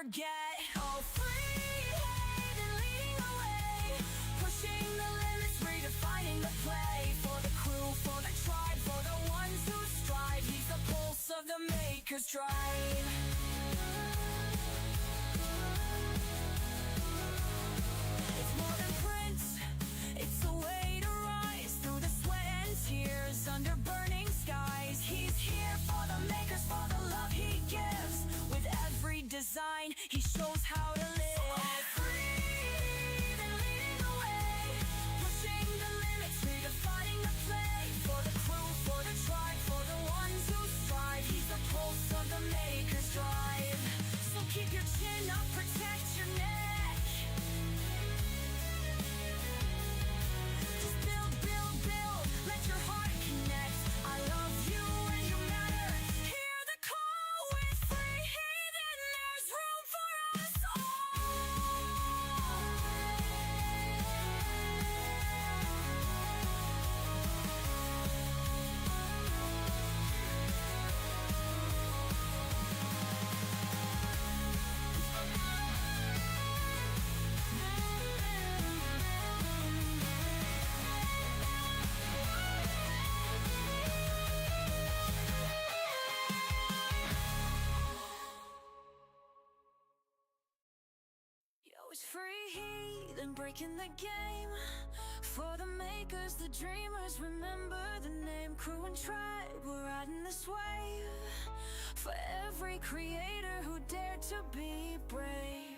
forget. Oh, free and leading the way, pushing the limits, redefining the play. For the crew, for the tribe, for the ones who strive. He's the pulse of the maker's drive. It's more than print, it's a way to rise through the sweat and tears under burning skies. He's here for the makers, for the love he gives. With every design, he shows how to live. All free and leading the way, pushing the limits, redefining the play. For the crew, for the tribe, for the ones who strive. He's the pulse of the maker's drive. So keep your chin up, protect your neck. Just build, build, build, let your heart connect. I love you and you matter. Hear the call with free, then there's room for us Yo, it's free heathen breaking the game. For the makers, the dreamers, remember the name. Crew and tribe, we're riding this wave. For every creator who dared to be brave.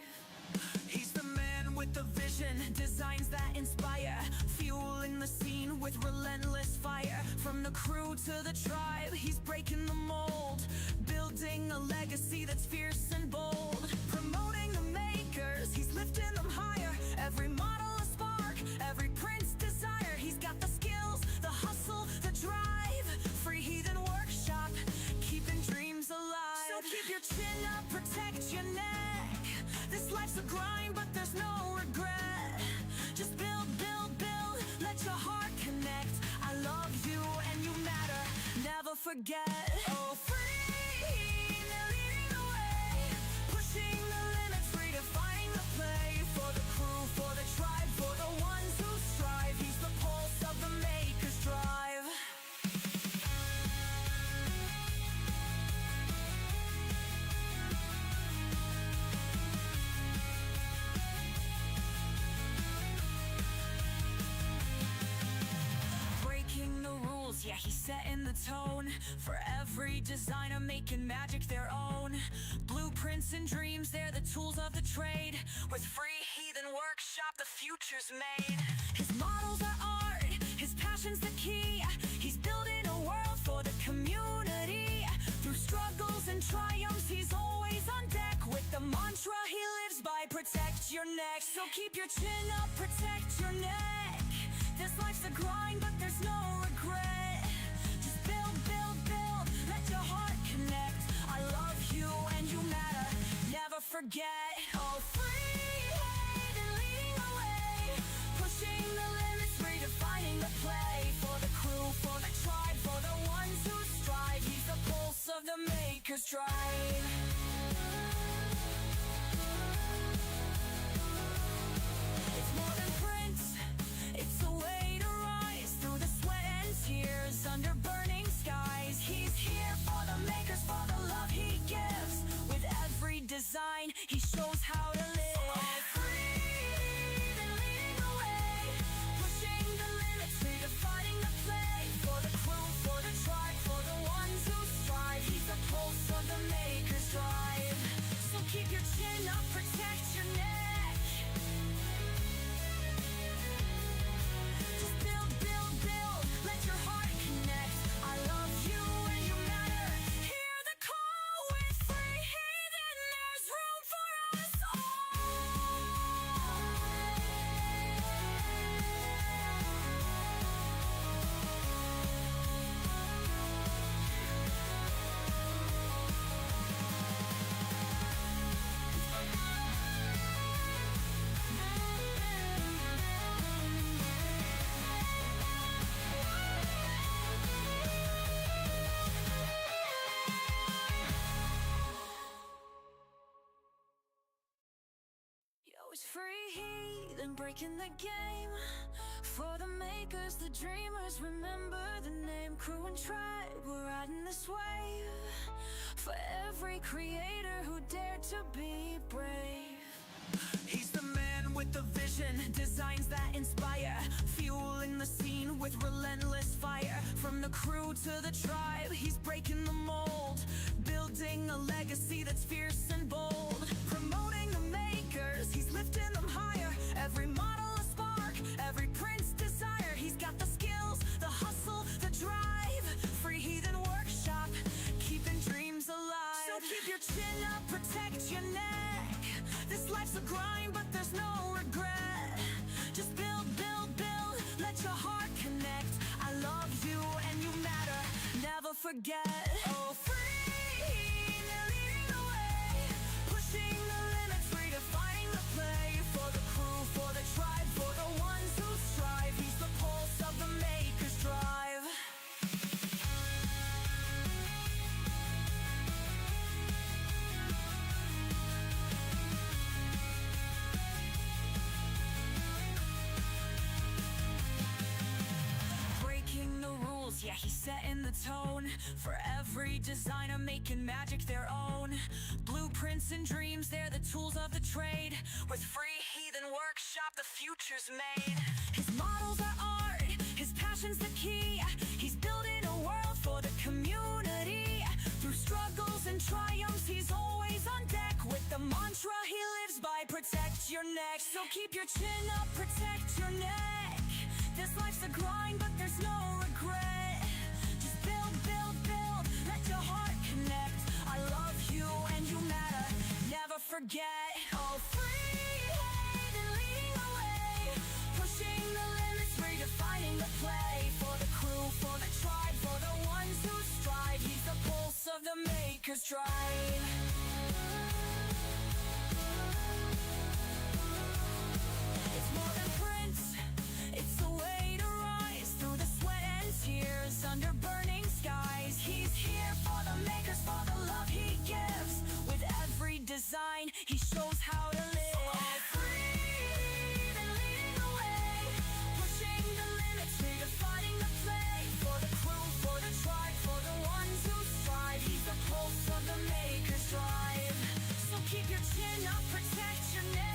He's the man with the vision, designs that inspire, fueling the scene with relentless fire. From the crew to the tribe, he's breaking the mold, building a legacy that's fierce and bold. Promoting the makers, he's lifting them higher. Every model a spark, every print's desire. He's got the skills, the hustle, the drive. Free Heathen Workshop, keeping dreams alive. So keep your chin up, protect your neck. This life's a grind, but there's no regret. Just build, build, build, let your heart connect. I love you and you matter, never forget. Oh, free, they're leading the way, pushing the limits, redefining the play. For the crew, for the tribe, for the ones who strive. He's the pulse of the maker's drive. Yeah, he's setting the tone for every designer, making magic their own. Blueprints and dreams, they're the tools of the trade. With Free Heathen Workshop, the future's made. His models are art, his passion's the key. He's building a world for the community. Through struggles and triumphs, he's always on deck. With the mantra he lives by, protect your neck. So keep your chin up, protect your neck. This life's a grind, but there's no regret. Just build, build, build, let your heart connect. I love you and you matter, never forget. Oh, free and leading the way, pushing the limits, redefining the play. For the crew, for the tribe, for the ones who strive. He's the pulse of the maker's drive. It's more than print, it's a way to rise through the sweat and tears under burning skies. He's here for the makers, for the love he gives. With every design, he shows how to live. All free, then leading the way, pushing the limits, redefining the play. For the crew, for the tribe, for the ones who strive. He's the pulse of the maker. always free heathen, breaking the game. For the makers, the dreamers, remember the name. Crew and tribe, we're riding this wave. For every creator who dared to be brave. He's the man with the vision, designs that inspire, fueling the scene with relentless fire. From the crew to the tribe, he's breaking the mold, building a legacy that's fierce and bold. Promoting the makers, he's lifting them higher. Every model a spark, every prince desire. He's got the skills, the hustle, the drive. Free Heathen Workshop, keeping dreams alive. So keep your chin up, protect your neck. This life's a grind, but there's no regret. Just build, build, build, let your heart connect. I love you and you matter, never forget. Oh, free, they're leading the way, pushing the limits, redefining the play. For the crew, for the tribe, for the ones who strive. He's the pulse of the maker's drive. Yeah, he's setting the tone for every designer, making magic their own. Blueprints and dreams, they're the tools of the trade. With Free Heathen Workshop, the future's made. His models are art, his passion's the key. He's building a world for the community. Through struggles and triumphs, he's always on deck. With the mantra he lives by, protect your neck. So keep your chin up, protect your neck. This life's a grind, but there's no regret. Just build, build, build, let your heart connect. I love you and you matter, never forget. Oh, free heathen leading the way, pushing the limits, redefining the play. For the crew, for the tribe, for the ones who strive. He's the pulse of the maker's drive. It's more than prints, it's a way to rise through the sweat and tears under burning skies. He's here for the makers, for the love he gives. With every design, he shows how to live. All free, they're leading the way, pushing the limits, redefining the play. For the crew, for the tribe, for the ones who strive. He's the pulse of the maker's drive. So keep your chin up, protect your neck.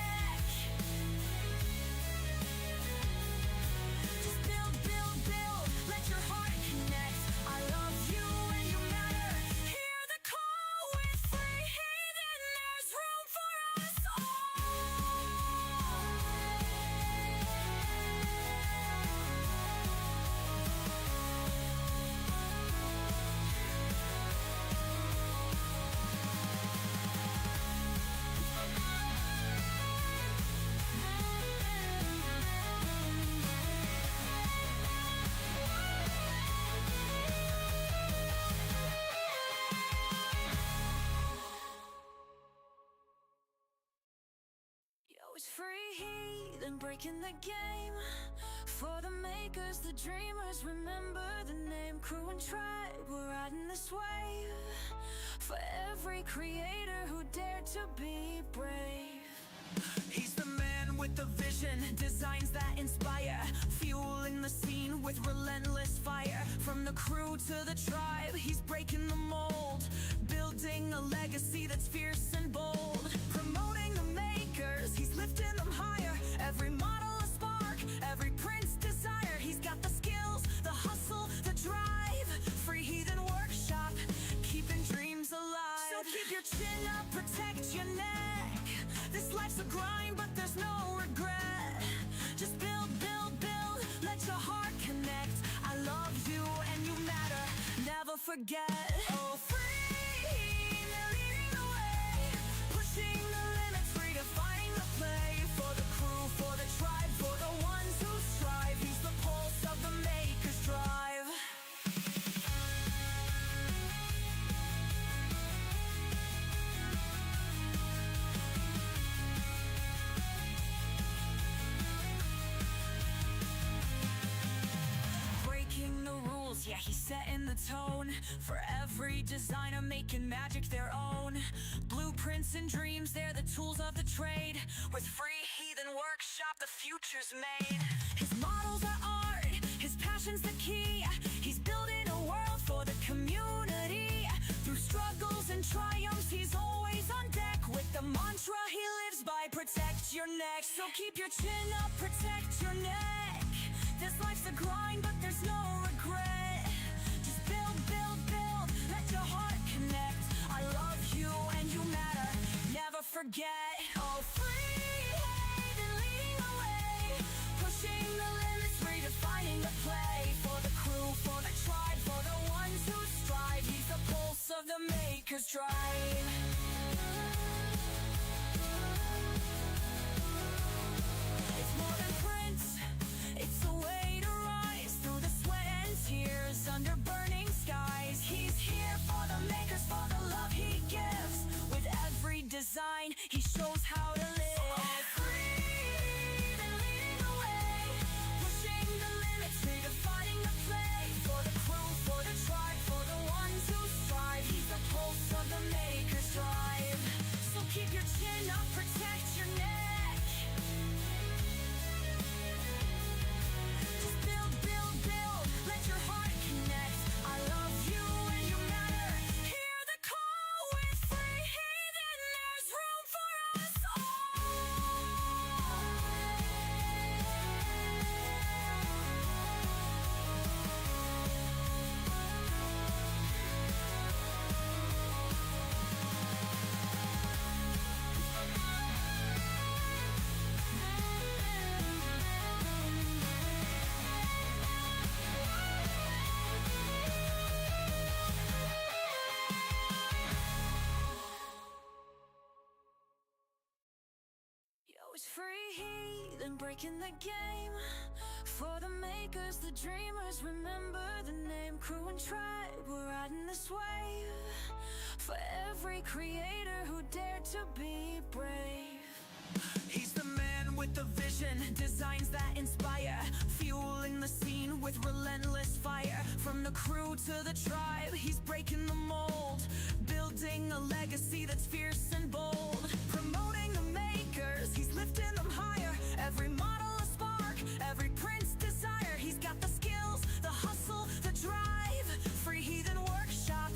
It's free heathen, breaking the game. For the makers, the dreamers, remember the name. Crew and tribe, we're riding this wave. For every creator who dared to be brave. He's the man with the vision, designs that inspire, fueling the scene with relentless fire. From the crew to the tribe, he's breaking the mold, building a legacy that's fierce and bold. Promoting the makers, he's lifting them higher. Every model a spark, every prince desire. He's got the skills, the hustle, the drive. Free Heathen Workshop, keeping dreams alive. So keep your chin up, protect your neck. This life's a grind, but there's no regret. Just build, build, build, let your heart connect. I love you and you matter, never forget. Oh, free, they're leading the way, pushing the limits, redefining the play. For the crew, for the tribe, for the ones who strive. He's the pulse of the maker's drive. Yeah, he's setting the tone for every designer making magic their own. Blueprints and dreams, they're the tools of the trade. With free heathen workshop, the future's made. His models are art, his passion's the key. He's building a world for the community. Through struggles and triumphs, he's always on deck. With the mantra he lives by, protect your neck. So keep your chin up, protect your neck. This life's a grind, but there's no regret. Just build, build, build, let your heart connect. I love you and you matter, never forget. Oh, free and leading the way, pushing the limits, redefining the play. For the crew, for the tribe, for the ones who strive. He's the pulse of the maker's drive. It's more than prints, it's a way to rise through the sweat and tears under burning skies. He's here for the makers, for the love he gives. With every design, he shows how to live. All free and leading the way, pushing the limits, redefining the play. For the crew, for the tribe, for the ones who strive. He's the pulse of the maker's drive. So keep your chin up, protect your neck. Just build, build, build, let your heart connect. I love you and you matter. Hear the call with free heathen. There's room for us Yo, it's free heathen breaking the game. For the makers, the dreamers, remember the name. Crew and tribe, we're riding this wave. For every creator who dared to be brave. He's the man with the vision, designs that inspire, fueling the scene with relentless fire. From the crew to the tribe, he's breaking the mold, building a legacy that's fierce and bold. Promoting the makers, he's lifting them higher. Every model a spark, every print's desire. He's got the skills, the hustle, the drive. Free heathen workshop,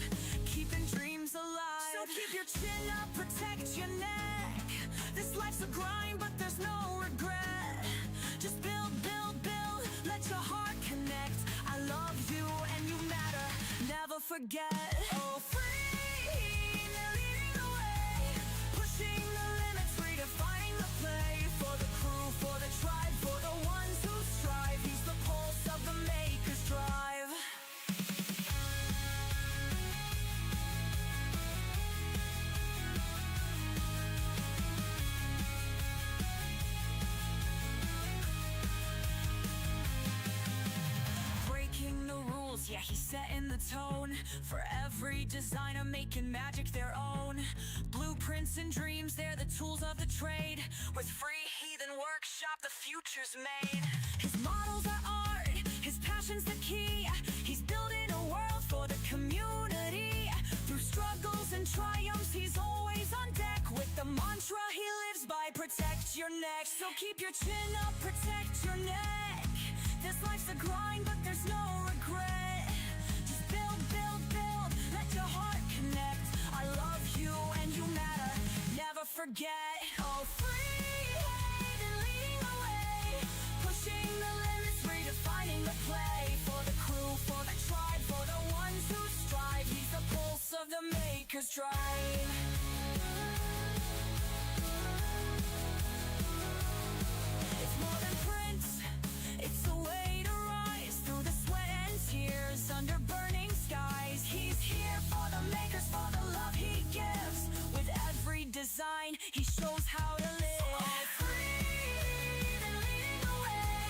keeping dreams alive. So keep your chin up, protect your neck. This life's a grind, but there's no regret. Just build, build, build, let your heart connect. I love you and you matter, never forget. Oh, free, leading the way, pushing the limits, redefining the play. For the crew, for the tribe, for the ones who strive. He's the pulse of the maker's drive. Breaking the rules, yeah, he's setting the tone. For every designer making magic their own. Blueprints and dreams, they're the tools of the trade. With free heathen workshop, the future's made. His models are art, his passion's the key. He's building a world for the community. Through struggles and triumphs, he's always on deck. With the mantra he lives by, protect your neck. So keep your chin up, protect your neck. This life's a grind, but there's no regret. Just build, build, build, let your heart connect. I love you and you matter, never forget. Oh, free and leading the way, pushing the limits, redefining the play. For the crew, for the tribe, for the ones who strive. He's the pulse of the maker's drive. It's more than prints, it's a way to rise through the sweat and tears under burning skies. He's here for the makers, for the love he gives. With every design, he shows how to live. All free and leading the way,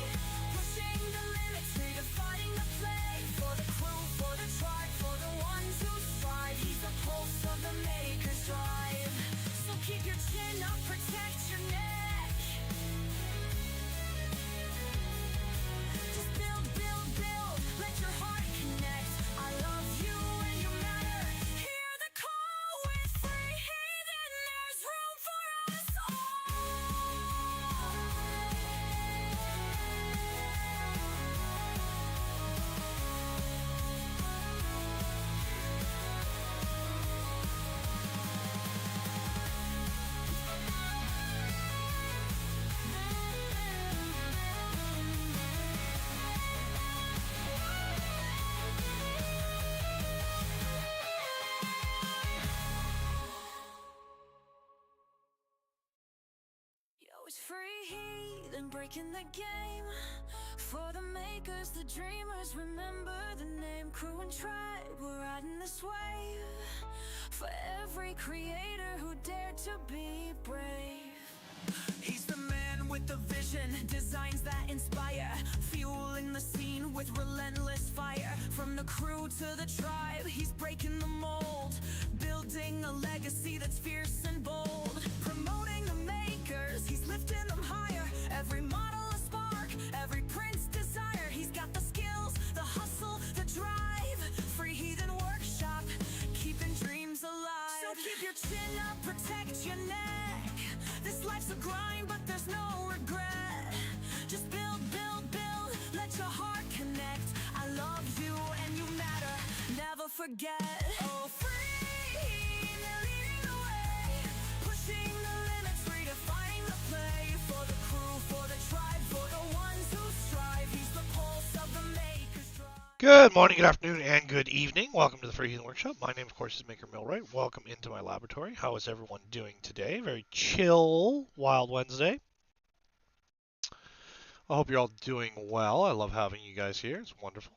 pushing the limits, redefining the play. For the crew, for the tribe, for the ones who strive. He's the pulse of the maker's drive. So keep your chin up, protect your neck. Just build, build, build, let your heart connect. I always free heat and breaking the game. For the makers, the dreamers, remember the name. Crew and tribe, we're riding this wave. For every creator who dared to be brave. He's the man with the vision, designs that inspire, fueling the scene with relentless fire. From the crew to the tribe, he's breaking the mold, building a legacy that's fierce and bold. Promoting the makers, he's lifting them higher. Every model a spark, every print's desire. He's got the skills, the hustle, the drive. Free Heathen Workshop, keeping dreams alive. So keep your chin up, protect your neck. This life's a grind, but there's no regret. Just build, build, build, let your heart connect. I love you and you matter, never forget. Oh, free, they're leading the way, pushing the limits, redefining the play. For the crew, for the tribe, for the ones who strive. He's the pulse of the maker's drive. Good morning, good afternoon, and good evening. Welcome to the Free Heathen Workshop. My name, of course, is Maker Millwright. Welcome into my laboratory. How is everyone doing today? Very chill, wild Wednesday. I hope you're all doing well. I love having you guys here. It's wonderful.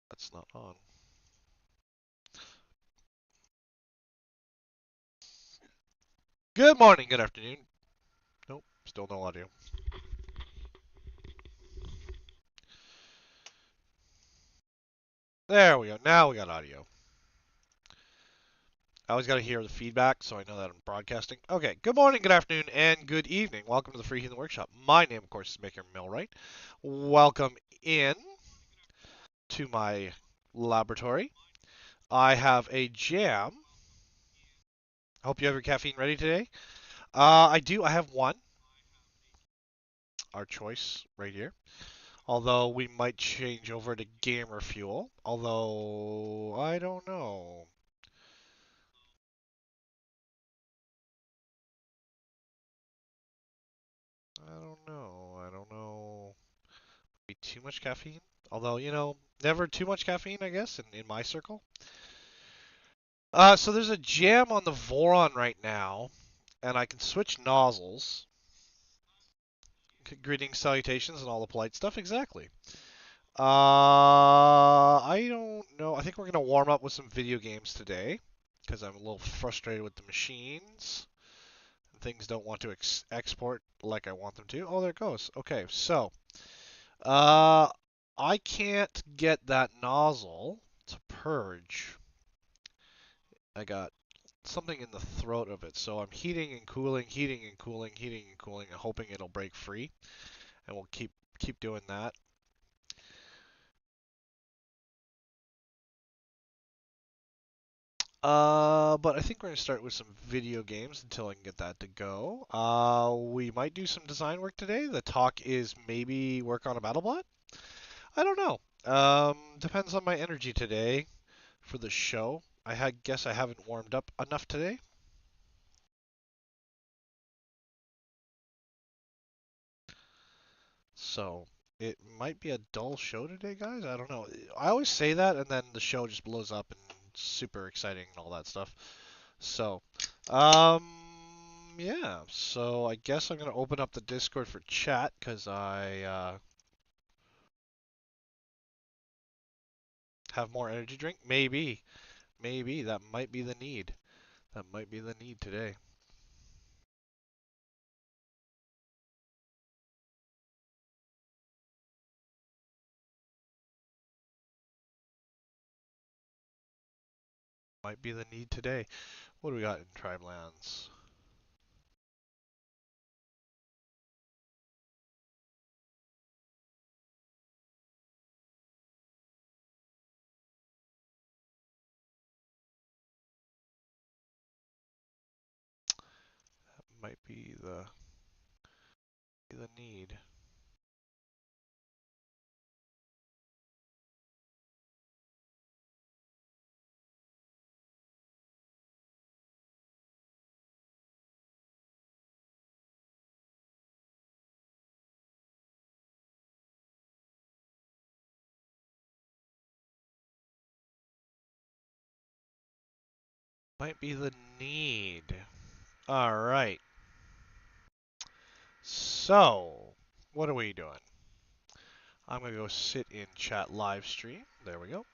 That's not on. Good morning, good afternoon. Nope, still no audio. There we go. Now we got audio. I always got to hear the feedback, so I know that I'm broadcasting. Okay, good morning, good afternoon, and good evening. Welcome to the Free Heathen Workshop. My name, of course, is Maker Millwright. Welcome in to my laboratory. I have a jam. I hope you have your caffeine ready today. I do. I have one. Our choice right here. Although we might change over to Gamer Fuel. Although, I don't know. I don't know. Be too much caffeine. Although, you know, never too much caffeine, I guess, in my circle. So there's a jam on the voron right now, and I can switch nozzles. Greetings, salutations, and all the polite stuff. Exactly. I don't know. I think we're gonna warm up with some video games today because I'm a little frustrated with the machines. Things don't want to export like I want them to. Oh, there it goes. Okay, so I can't get that nozzle to purge. I got something in the throat of it, so I'm heating and cooling, heating and cooling, heating and cooling, and hoping it'll break free. And we'll keep doing that. But I think we're gonna start with some video games until I can get that to go. We might do some design work today. The talk is maybe work on a BattleBot. I don't know. Depends on my energy today for the show. Guess I haven't warmed up enough today. So it might be a dull show today, guys. I don't know. I always say that, and then the show just blows up and super exciting and all that stuff. So, yeah. So I guess I'm gonna open up the Discord for chat because I have more energy drink. Maybe that might be the need. That might be the need today. Might be the need today. What do we got in Tribe Lands? Might be the need. Might be the need. All right. So, what are we doing? I'm going to go sit in chat live stream. There we go.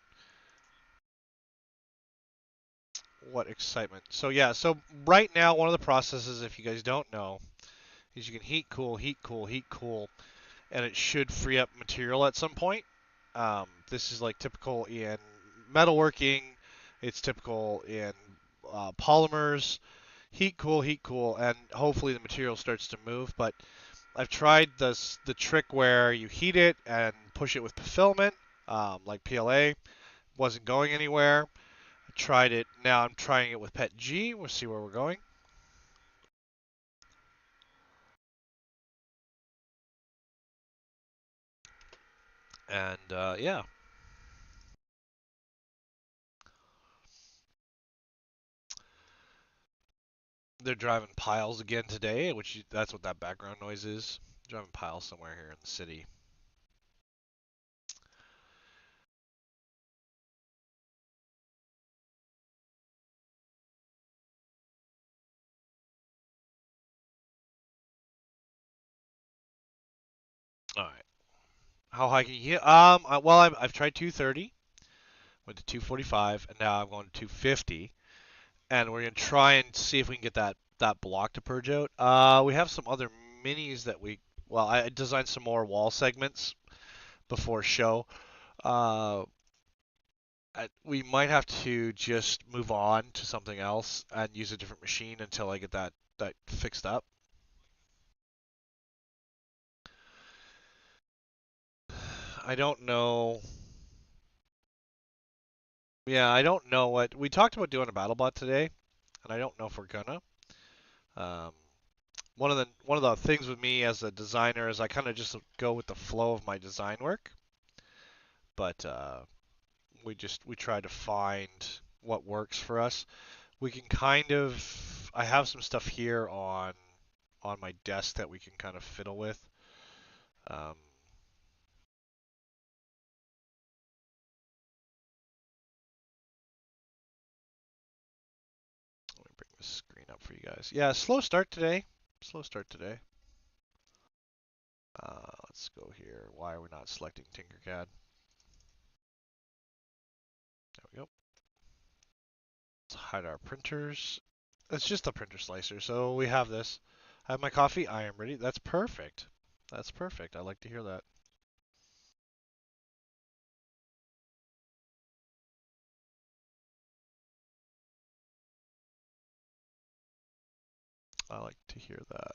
What excitement. So yeah, so right now one of the processes, if you guys don't know, is you can heat cool, heat cool, heat cool, and it should free up material at some point. This is like typical in metalworking. It's typical in polymers. Heat cool, and hopefully the material starts to move. But I've tried the trick where you heat it and push it with fulfillment, like PLA. Wasn't going anywhere. I tried it. Now I'm trying it with PETG. We'll see where we're going. And yeah, they're driving piles again today, that's what that background noise is. Driving piles somewhere here in the city. All right. How high can you hit? Well, I've tried 230, went to 245, and now I'm going to 250. And we're gonna try and see if we can get that block to purge out. We have some other minis that well, I designed some more wall segments before show. Uh, we might have to just move on to something else and use a different machine until I get that fixed up. I don't know. Yeah, I don't know what we talked about doing a BattleBot today, and I don't know if we're gonna. Um, one of the things with me as a designer is I kind of just go with the flow of my design work, but we try to find what works for us. We can kind of I have some stuff here on my desk that we can kind of fiddle with. Um, Let me bring this screen up for you guys. Yeah, slow start today. Slow start today. Let's go here. Why are we not selecting Tinkercad? There we go. Let's hide our printers. It's just a printer slicer, so we have this. I have my coffee. I am ready. That's perfect. That's perfect. I like to hear that. I like to hear that.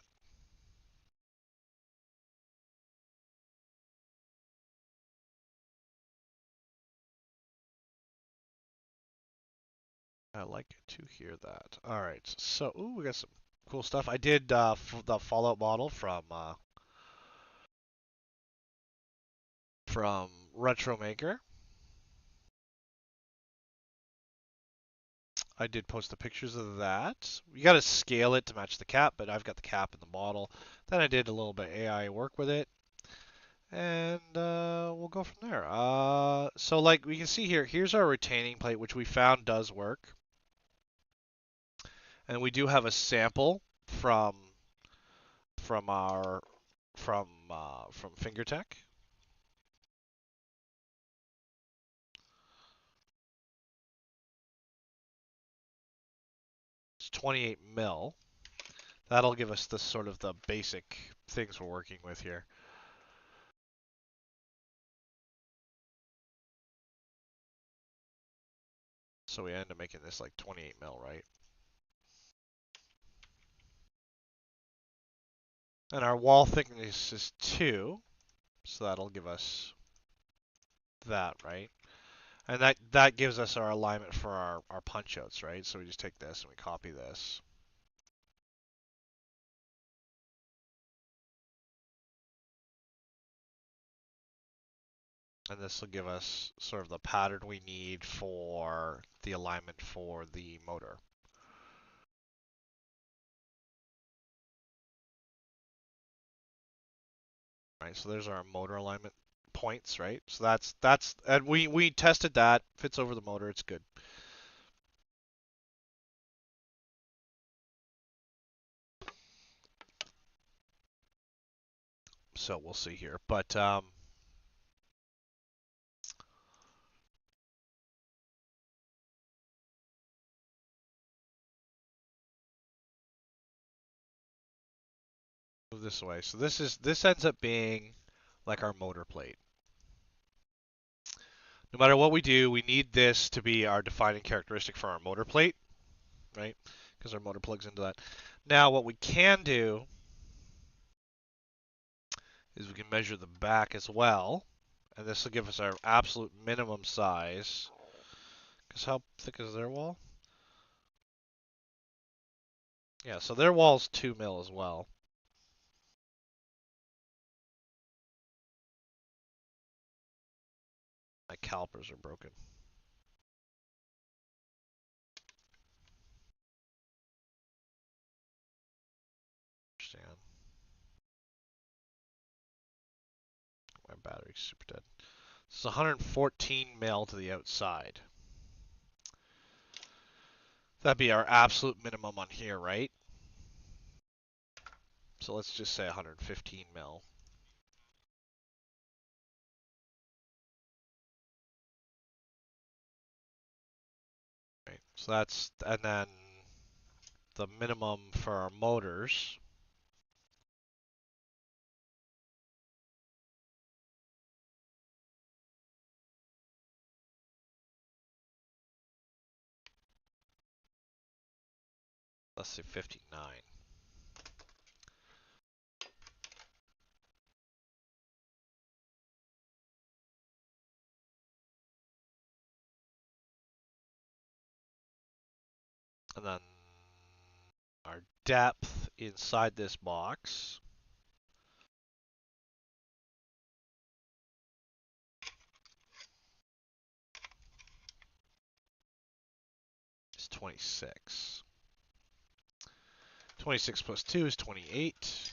I like to hear that. All right. So, ooh, we got some cool stuff. I did the Fallout model from Retromaker. I did post the pictures of that. You got to scale it to match the cap, but I've got the cap in the model. Then I did a little bit AI work with it, and we'll go from there. So like we can see here, here's our retaining plate, which we found does work, and we do have a sample from our from FingerTech. It's 28 mil. That'll give us the sort of the basic things we're working with here. So we end up making this like 28 mil, right? And our wall thickness is 2, so that'll give us that, right? And that gives us our alignment for our punch outs, right? So we just take this and we copy this. And this will give us sort of the pattern we need for the alignment for the motor. Right, so there's our motor alignment points, right? So that's and we tested that, fits over the motor, it's good. So we'll see here. But move this away. So this ends up being like our motor plate. No matter what we do, we need this to be our defining characteristic for our motor plate, right? Because our motor plugs into that. Now what we can do is we can measure the back as well, and this will give us our absolute minimum size. Because how thick is their wall? Yeah, so their wall's 2 mil as well. My calipers are broken. Understand. My battery's super dead. It's 114 mil to the outside. That'd be our absolute minimum on here, right? So let's just say 115 mil. Right. So that's, and then the minimum for our motors. Let's say 59. And then our depth inside this box is 26. 26 plus 2 is 28.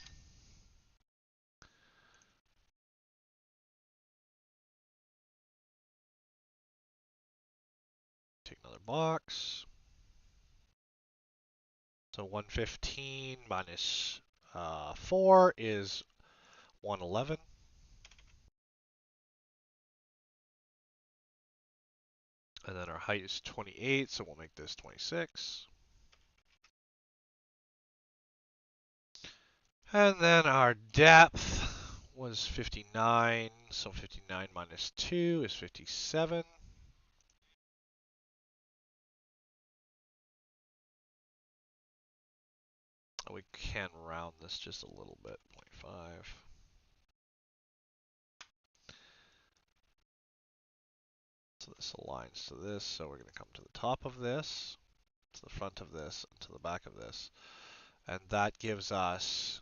Take another box. So 115 minus 4 is 111. And then our height is 28, so we'll make this 26. And then our depth was 59, so 59 minus 2 is 57. We can round this just a little bit, 0.5. So this aligns to this, so we're going to come to the top of this, to the front of this, and to the back of this. And that gives us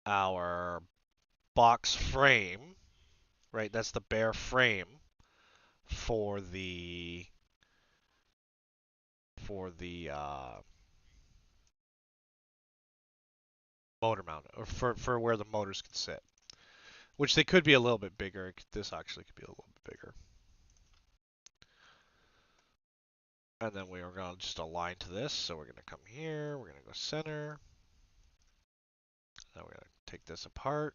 our box frame, right? That's the bare frame for the motor mount, or for where the motors can sit. Which they could be a little bit bigger. This actually could be a little bit bigger. And then we are going to just align to this. So we're going to come here. We're going to go center. Now we're going to take this apart.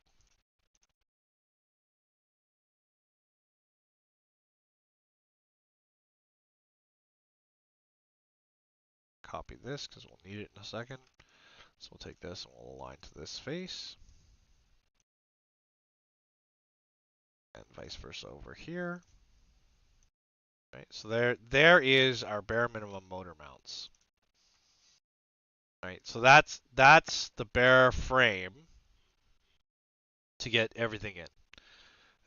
Copy this because we'll need it in a second. So we'll take this and we'll align to this face. And vice versa over here. Right, so there is our bare minimum motor mounts. Right, so that's the bare frame to get everything in.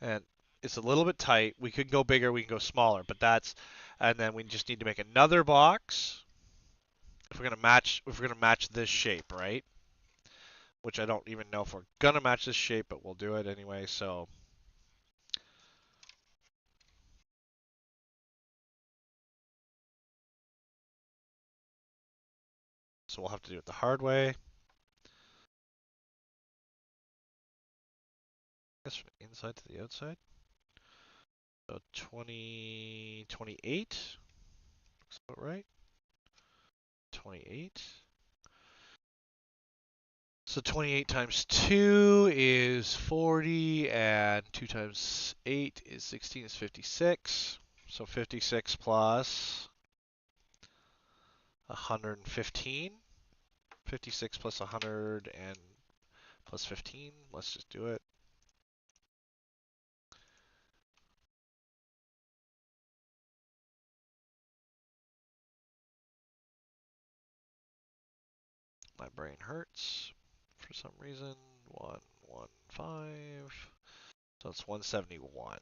And it's a little bit tight. We could go bigger, we can go smaller, but that's, and then we just need to make another box if we're gonna match this shape, right? Which I don't even know if we're gonna match this shape, but we'll do it anyway. So we'll have to do it the hard way. I guess from the inside to the outside. So 28. Looks about right. 28. So 28 times 2 is 40, and 2 times 8 is 16, is 56. So 56 plus 115. 56 plus 100 and plus 15. Let's just do it. My brain hurts for some reason. 115. So it's 171.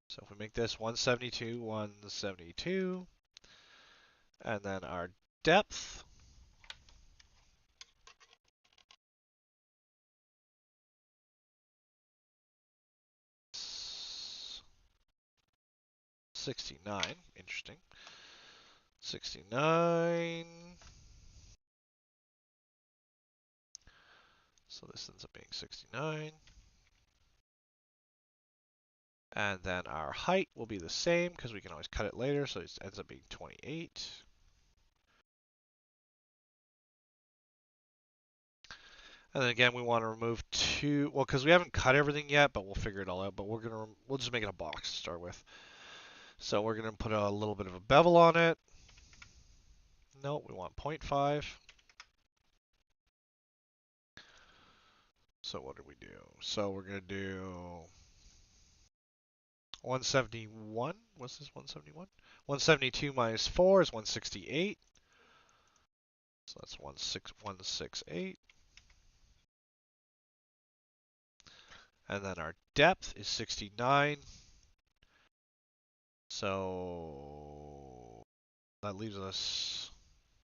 So if we make this 172, 172, and then our depth, is 69. Interesting. 69. So this ends up being 69. And then our height will be the same because we can always cut it later, so it ends up being 28. And then again, we want to remove two, well, because we haven't cut everything yet, but we'll figure it all out. But we'll just make it a box to start with. So we're gonna put a little bit of a bevel on it. No, we want 0.5. So what do we do? So we're gonna do 171. What's this? 171? 172 minus 4 is 168. So that's 168. And then our depth is 69. So that leaves us,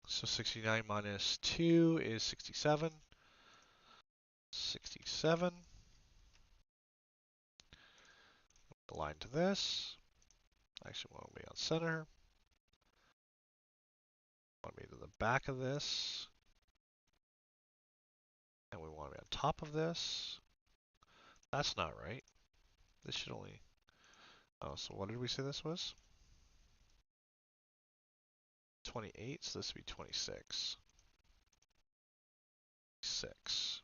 so 69 minus 2 is 67. 67. Align to this. Actually, we want to be on center. Want to be to the back of this. And we want to be on top of this. That's not right. This should only... Oh, so what did we say this was? 28, so this would be 26. 6.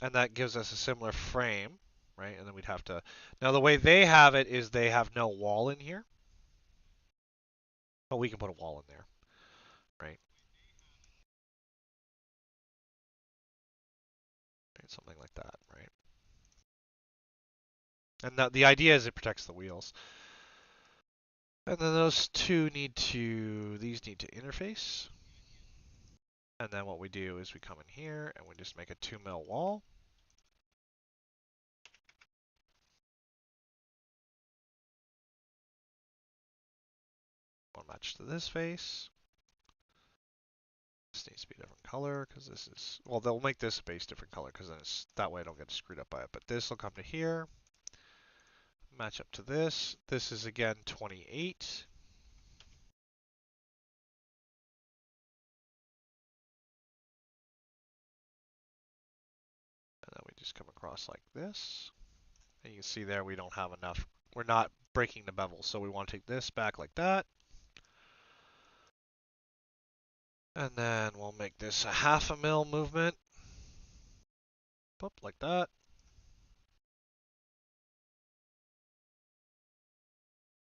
And that gives us a similar frame, right? And then we'd have to... Now the way they have it is they have no wall in here. But we can put a wall in there, right? Something like that, right? And the idea is it protects the wheels. And then those two need to, these need to interface. And then what we do is we come in here and we just make a 2 mil wall. One match to this face. This needs to be a different color because this is, well, they'll make this base different color because then it's, that way I don't get screwed up by it. But this will come to here. Match up to this. This is again 28. And then we just come across like this. And you can see there we don't have enough. We're not breaking the bevel, so we want to take this back like that. And then we'll make this a 1/2 mil movement. Boop, like that.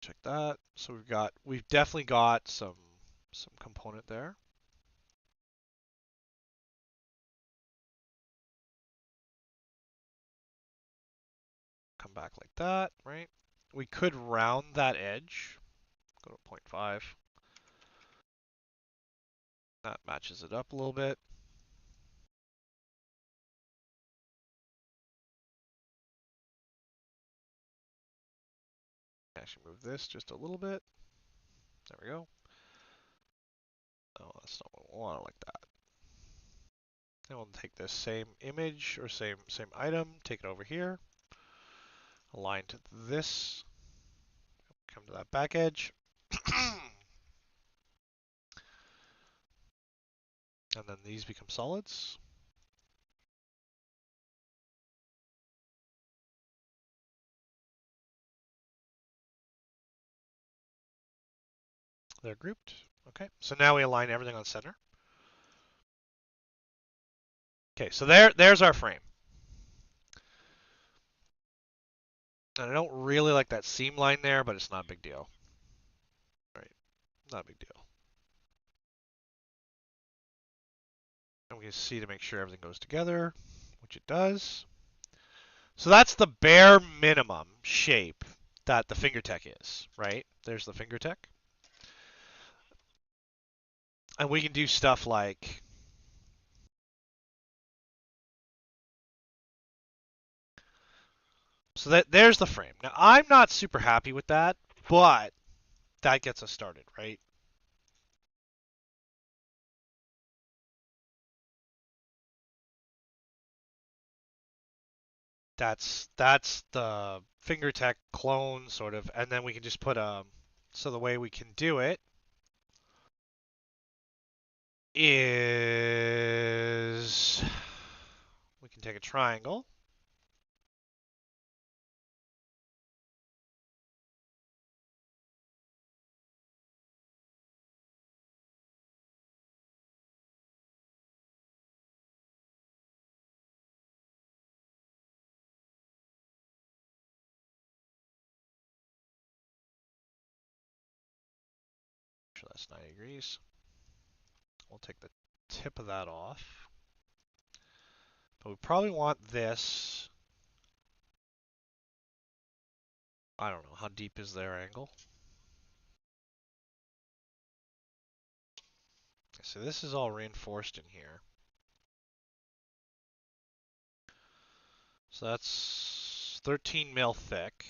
Check that. So we've definitely got some component there. Come back like that, right? We could round that edge. Go to 0.5. That matches it up a little bit. Actually move this just a little bit. There we go. Oh, that's not what we want, like that. Then we'll take this same image or same item, take it over here, align to this, come to that back edge. And then these become solids. They're grouped. Okay, so now we align everything on center. Okay, so there's our frame. And I don't really like that seam line there, but it's not a big deal. All right, not a big deal. And we can see to make sure everything goes together, which it does. So that's the bare minimum shape that the fingertech is, right? There's the fingertech. And we can do stuff like so that there's the frame. Now I'm not super happy with that, but that gets us started, right? That's the fingertech clone sort of, and then we can just put a. So the way we can do it is we can take a triangle. Sure, that's 90 degrees. We'll take the tip of that off. But we probably want this. I don't know, how deep is their angle? So this is all reinforced in here. So that's 13 mil thick.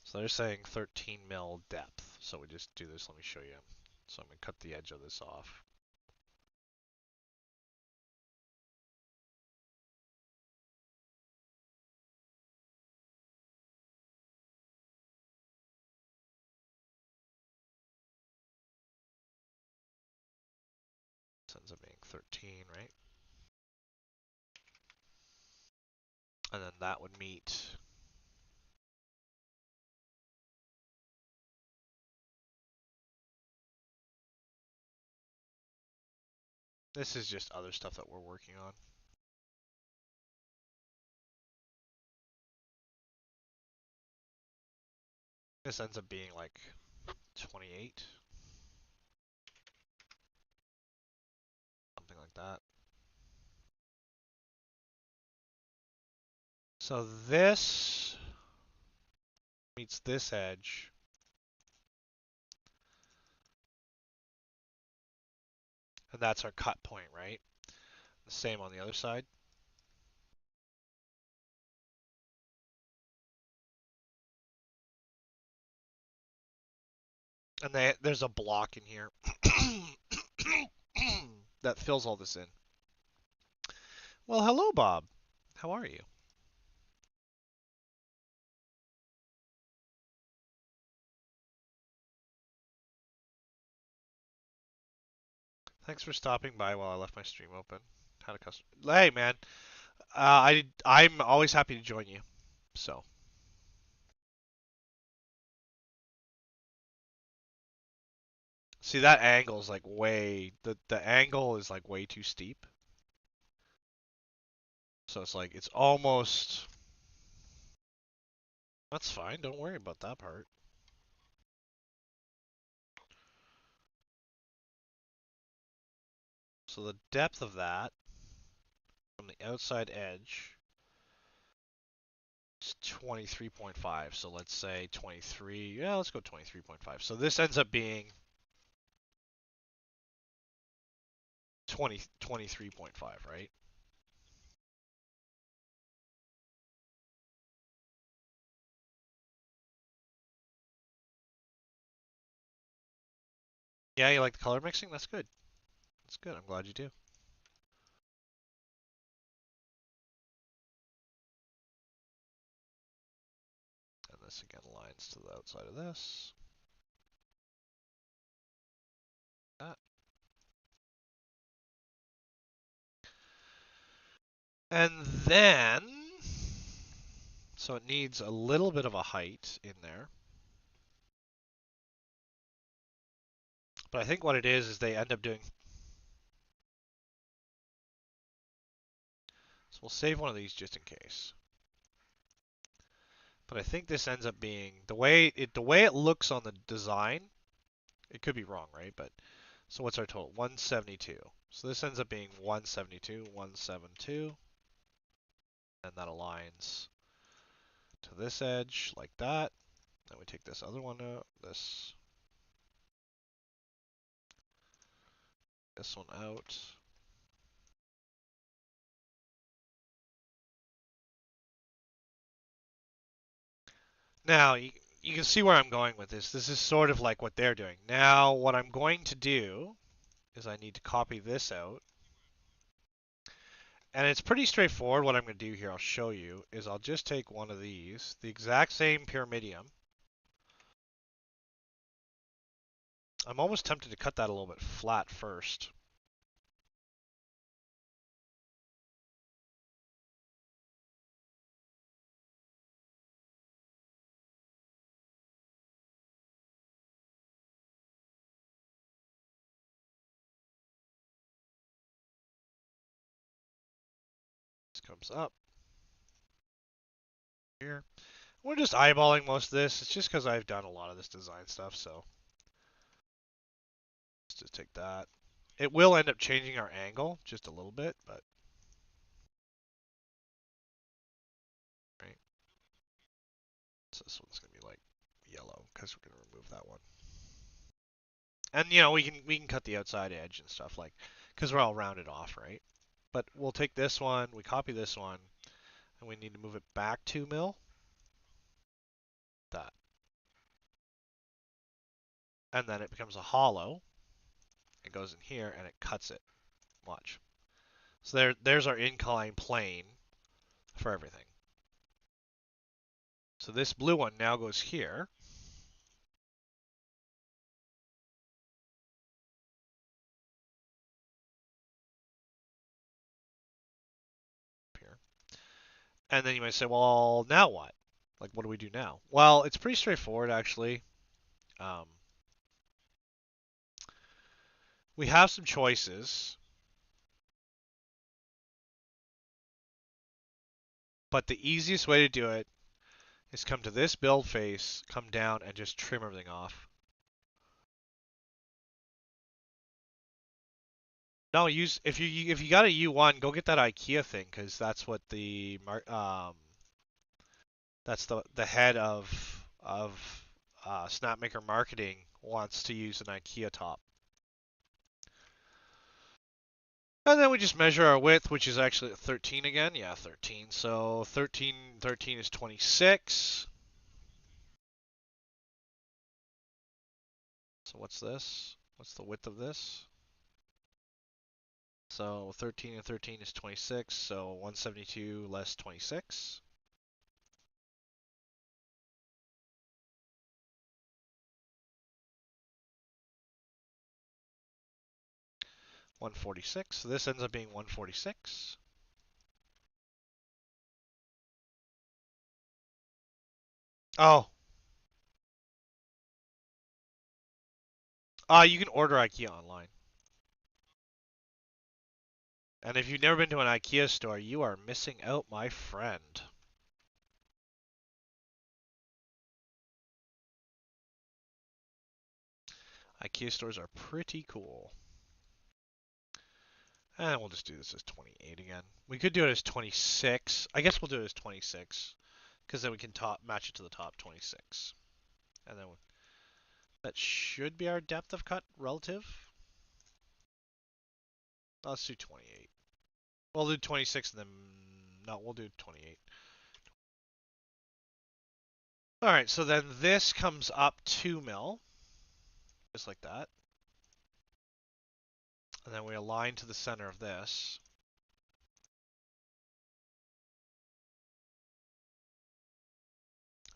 So they're saying 13 mil depth. So we just do this, let me show you. So I'm going to cut the edge of this off. This ends up being 13, right? And then that would meet. This is just other stuff that we're working on. This ends up being like 28. Something like that. So this meets this edge. And that's our cut point, right? The same on the other side. And there's a block in here that fills all this in. Well, hello, Bob. How are you? Thanks for stopping by while I left my stream open. Had a custom. Hey, man. I'm always happy to join you. So. See, that angle is like way the angle is like way too steep. So it's like it's almost. That's fine. Don't worry about that part. So the depth of that from the outside edge is 23.5. So let's say 23. Yeah, let's go 23.5. So this ends up being 23.5, right? Yeah, you like the color mixing? That's good. That's good. I'm glad you do. And this again aligns to the outside of this. That. And then, so it needs a little bit of a height in there. But I think what it is they end up doing. So we'll save one of these just in case. But I think this ends up being the way it looks on the design. It could be wrong, right? But so what's our total? 172. So this ends up being 172, 172, and that aligns to this edge like that. Then we take this other one out, this one out. Now, you can see where I'm going with this. This is sort of like what they're doing. Now, what I'm going to do is I need to copy this out. And it's pretty straightforward what I'm going to do here. I'll show you is I'll just take one of these, the exact same pyramidium. I'm almost tempted to cut that a little bit flat first. This comes up here. We're just eyeballing most of this. It's just because I've done a lot of this design stuff, so let's just take that. It will end up changing our angle just a little bit, but right. So this one's gonna be like yellow because we're gonna remove that one. And you know we can cut the outside edge and stuff like because we're all rounded off, right? But we'll take this one, we copy this one, and we need to move it back 2 mil. That. And then it becomes a hollow. It goes in here and it cuts it. Watch. So there's our inclined plane for everything. So this blue one now goes here. Here. And then you might say, well, now what? Like, what do we do now? Well, it's pretty straightforward, actually. We have some choices. But the easiest way to do it is come to this build face, come down, and just trim everything off. No, use if you got a U1, go get that IKEA thing because that's what that's the head of Snapmaker marketing wants to use an IKEA top. And then we just measure our width, which is actually 13 again. Yeah, 13. So 13 is 26. So what's this? What's the width of this? So 13 and 13 is 26. So 172 less 26. 146. So this ends up being 146. Oh. You can order IKEA online. And if you've never been to an IKEA store, you are missing out, my friend. IKEA stores are pretty cool. And we'll just do this as 28 again. We could do it as 26. I guess we'll do it as 26. Because then we can match it to the top 26. And then that should be our depth of cut relative. Let's do 28. We'll do 26 and then... No, we'll do 28. Alright, so then this comes up 2 mil. Just like that. And then we align to the center of this.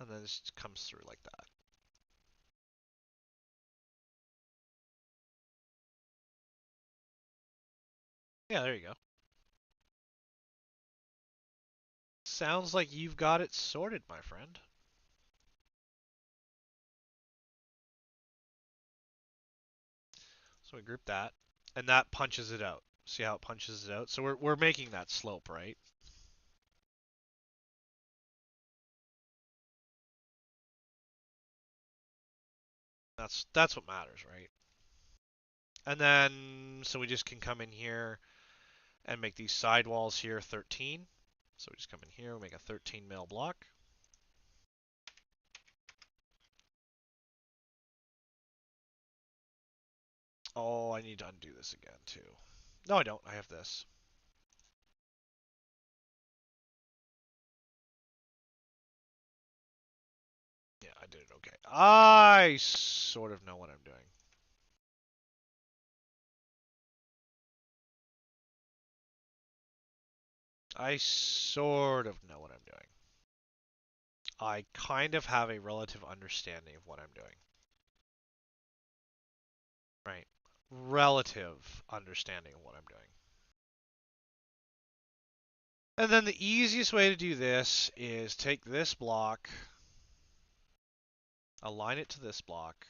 And then this comes through like that. Yeah, there you go. Sounds like you've got it sorted, my friend. So we group that, and that punches it out. See how it punches it out? So we're making that slope, right? That's what matters, right? And then so we just can come in here and make these sidewalls here 13. So we just come in here, we make a 13 mil block. Oh, I need to undo this again too. No, I don't. I have this. Yeah, I did it okay. I sort of know what I'm doing. I sort of know what I'm doing. I kind of have a relative understanding of what I'm doing. Right. Relative understanding of what I'm doing. And then the easiest way to do this is take this block, align it to this block,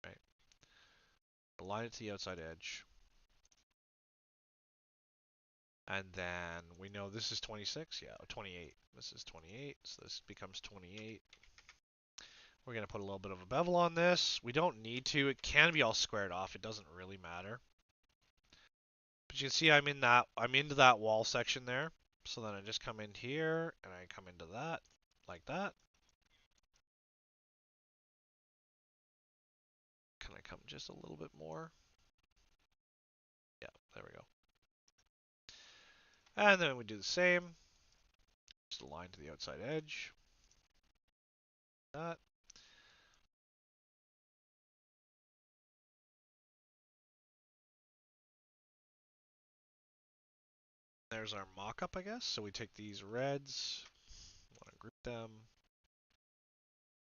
right? Align it to the outside edge. And then we know this is 26, yeah, 28. This is 28, so this becomes 28. We're going to put a little bit of a bevel on this. We don't need to. It can be all squared off. It doesn't really matter. But you can see I'm into that wall section there. So then I just come in here and I come into that like that. Can I come just a little bit more? Yeah, there we go. And then we do the same. Just align to the outside edge. That. There's our mock-up, I guess. So we take these reds, want to group them,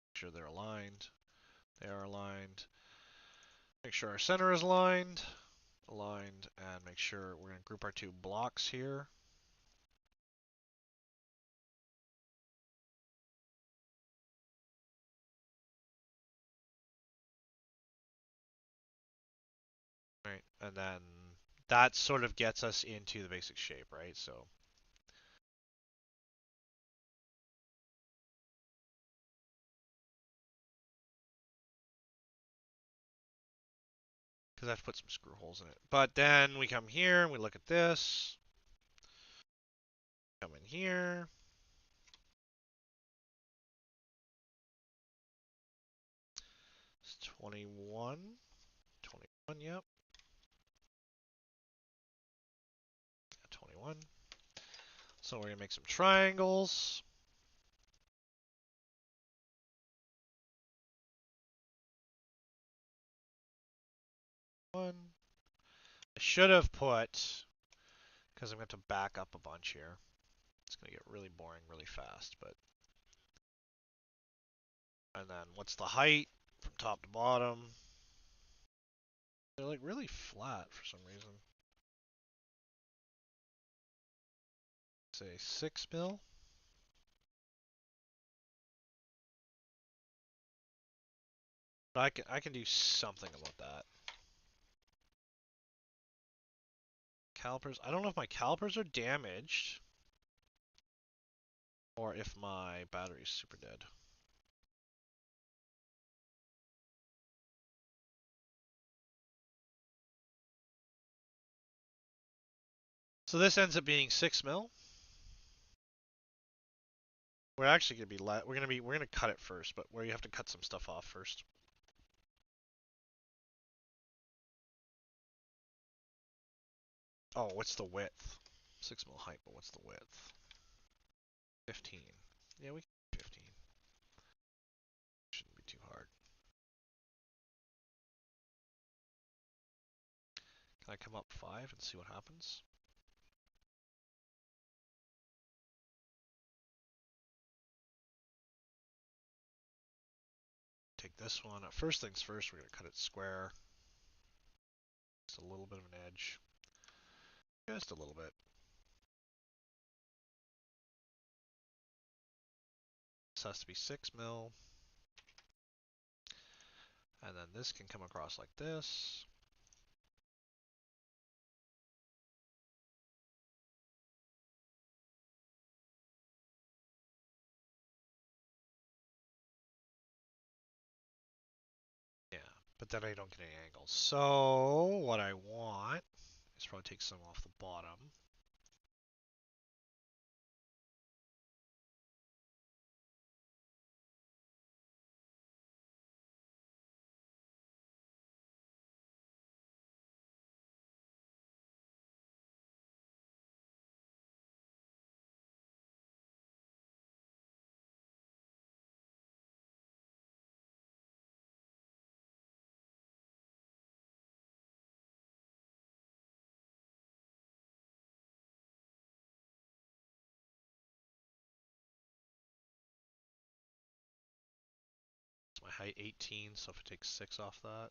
make sure they're aligned. They are aligned. Make sure our center is aligned, and make sure we're going to group our two blocks here. Right, and then that sort of gets us into the basic shape, right? So because I have to put some screw holes in it. But then we come here and we look at this. Come in here. It's 21. 21, yep. 21. So we're going to make some triangles. One. I should have put, because I'm going to back up a bunch here. It's going to get really boring really fast, but. And then what's the height from top to bottom? They're like really flat for some reason. Say 6 mil. But I can do something about that. Calipers. I don't know if my calipers are damaged or if my battery's super dead. So this ends up being 6 mil. We're actually gonna be we're gonna cut it first, but where you have to cut some stuff off first. Oh, what's the width? 6 mil height, but what's the width? 15. Yeah, we can do 15. Shouldn't be too hard. Can I come up 5 and see what happens? Take this one. First things first, we're gonna cut it square. Just a little bit of an edge. Just a little bit. This has to be 6 mil. And then this can come across like this. Yeah, but then I don't get any angles. So what I want is probably take some off the bottom. My height 18, so if I take 6 off that.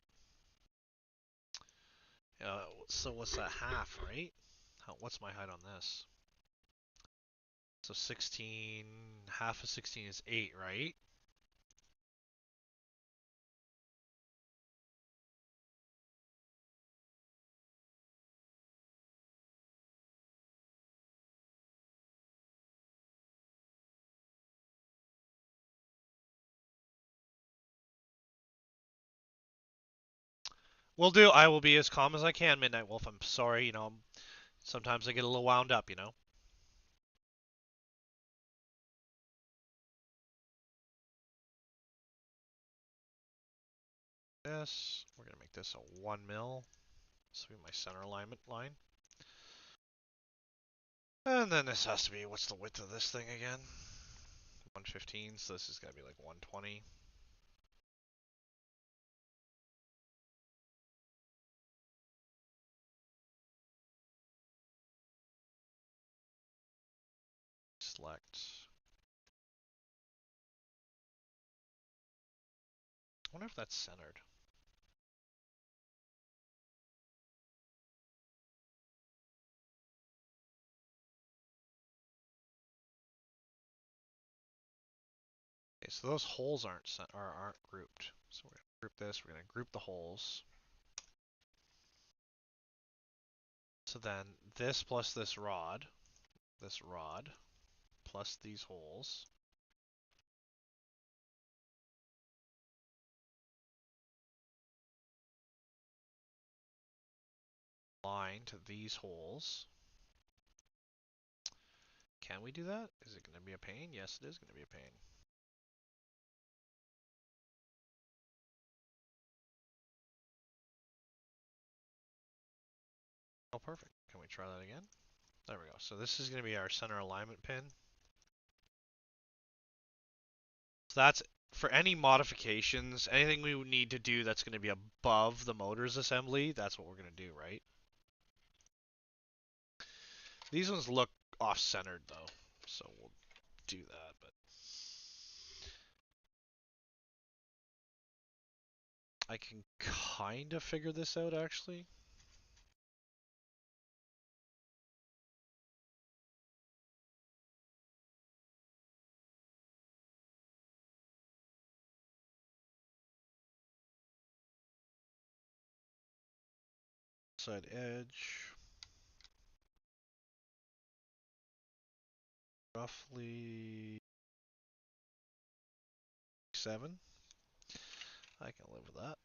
So what's that, half, right? What's my height on this? So 16, half of 16 is 8, right? I will be as calm as I can, Midnight Wolf. I'm sorry, sometimes I get a little wound up. We're going to make this a 1 mil. This will be my center alignment line. And then this has to be, what's the width of this thing again? 115, so this is going to be like 120. Select. I wonder if that's centered. Okay, so those holes aren't grouped. So we're going to group this. We're going to group the holes. So then this plus this rod plus these holes line to these holes. Can we do that? Is it going to be a pain? Yes, it is going to be a pain. Oh, perfect. Can we try that again? There we go. So this is going to be our center alignment pin. So that's for any modifications, anything we would need to do that's going to be above the motor's assembly, that's what we're going to do, right? These ones look off-centered though, so we'll do that, but I can kind of figure this out actually. Side edge. Roughly 7. I can live with that.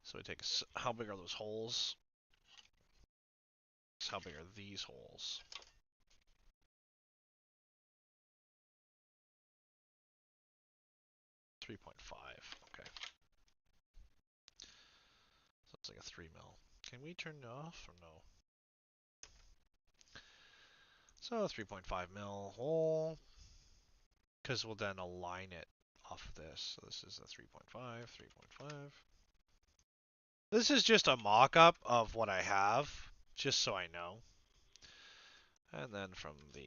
So we take, how big are those holes? How big are these holes? 3.5. Okay. So it's like a 3 mil. Can we turn it off or no? So 3.5 mil hole. Because we'll then align it off of this. So this is a 3.5, 3.5. This is just a mock-up of what I have, just so I know. And then from the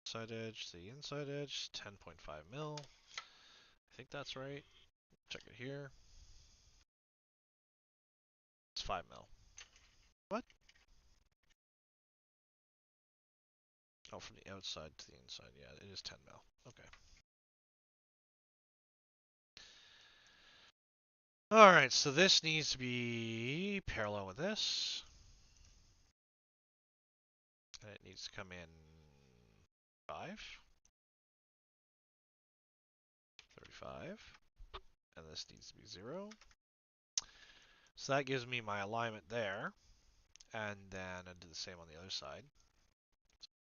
side edge to the inside edge, 10.5 mil. I think that's right. Check it here. It's 5 mil. What? Oh, from the outside to the inside. Yeah, it is 10 mil. Okay. Alright, so this needs to be parallel with this. And it needs to come in 5. 35. And this needs to be 0. So that gives me my alignment there. And then I do the same on the other side.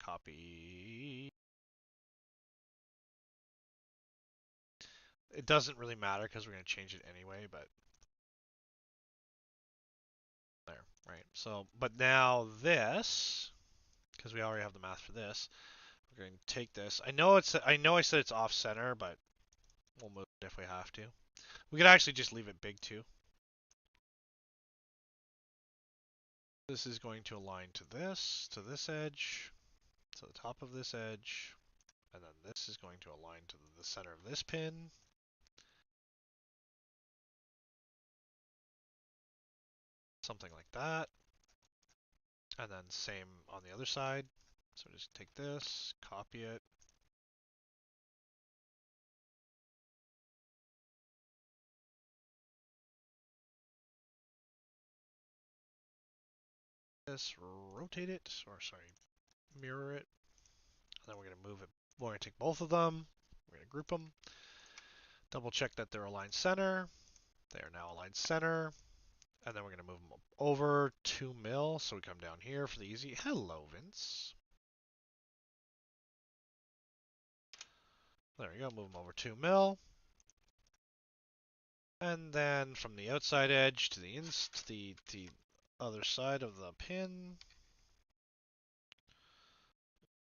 Copy. It doesn't really matter because we're going to change it anyway, but there, right? So, but now this, because we already have the math for this, we're going to take this. I know I said it's off center, but we'll move it if we have to. We could actually just leave it big too. This is going to align to this edge, to the top of this edge, and then this is going to align to the center of this pin. Something like that. And then same on the other side. So just take this, copy it. This, rotate it, or sorry, mirror it. And then we're going to move it. We're going to take both of them. We're going to group them. Double check that they're aligned center. They are now aligned center. And then we're going to move them over 2 mil. So we come down here for the easy. Hello, Vince. There we go. Move them over 2 mil. And then from the outside edge to the other side of the pin.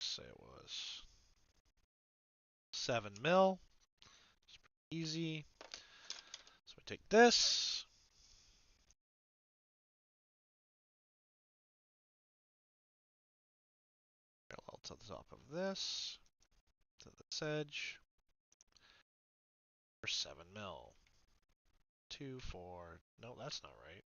Say it was 7 mil. It's pretty easy. So we take this. Parallel to the top of this. To this edge. For 7 mil. 2, 4. No, that's not right.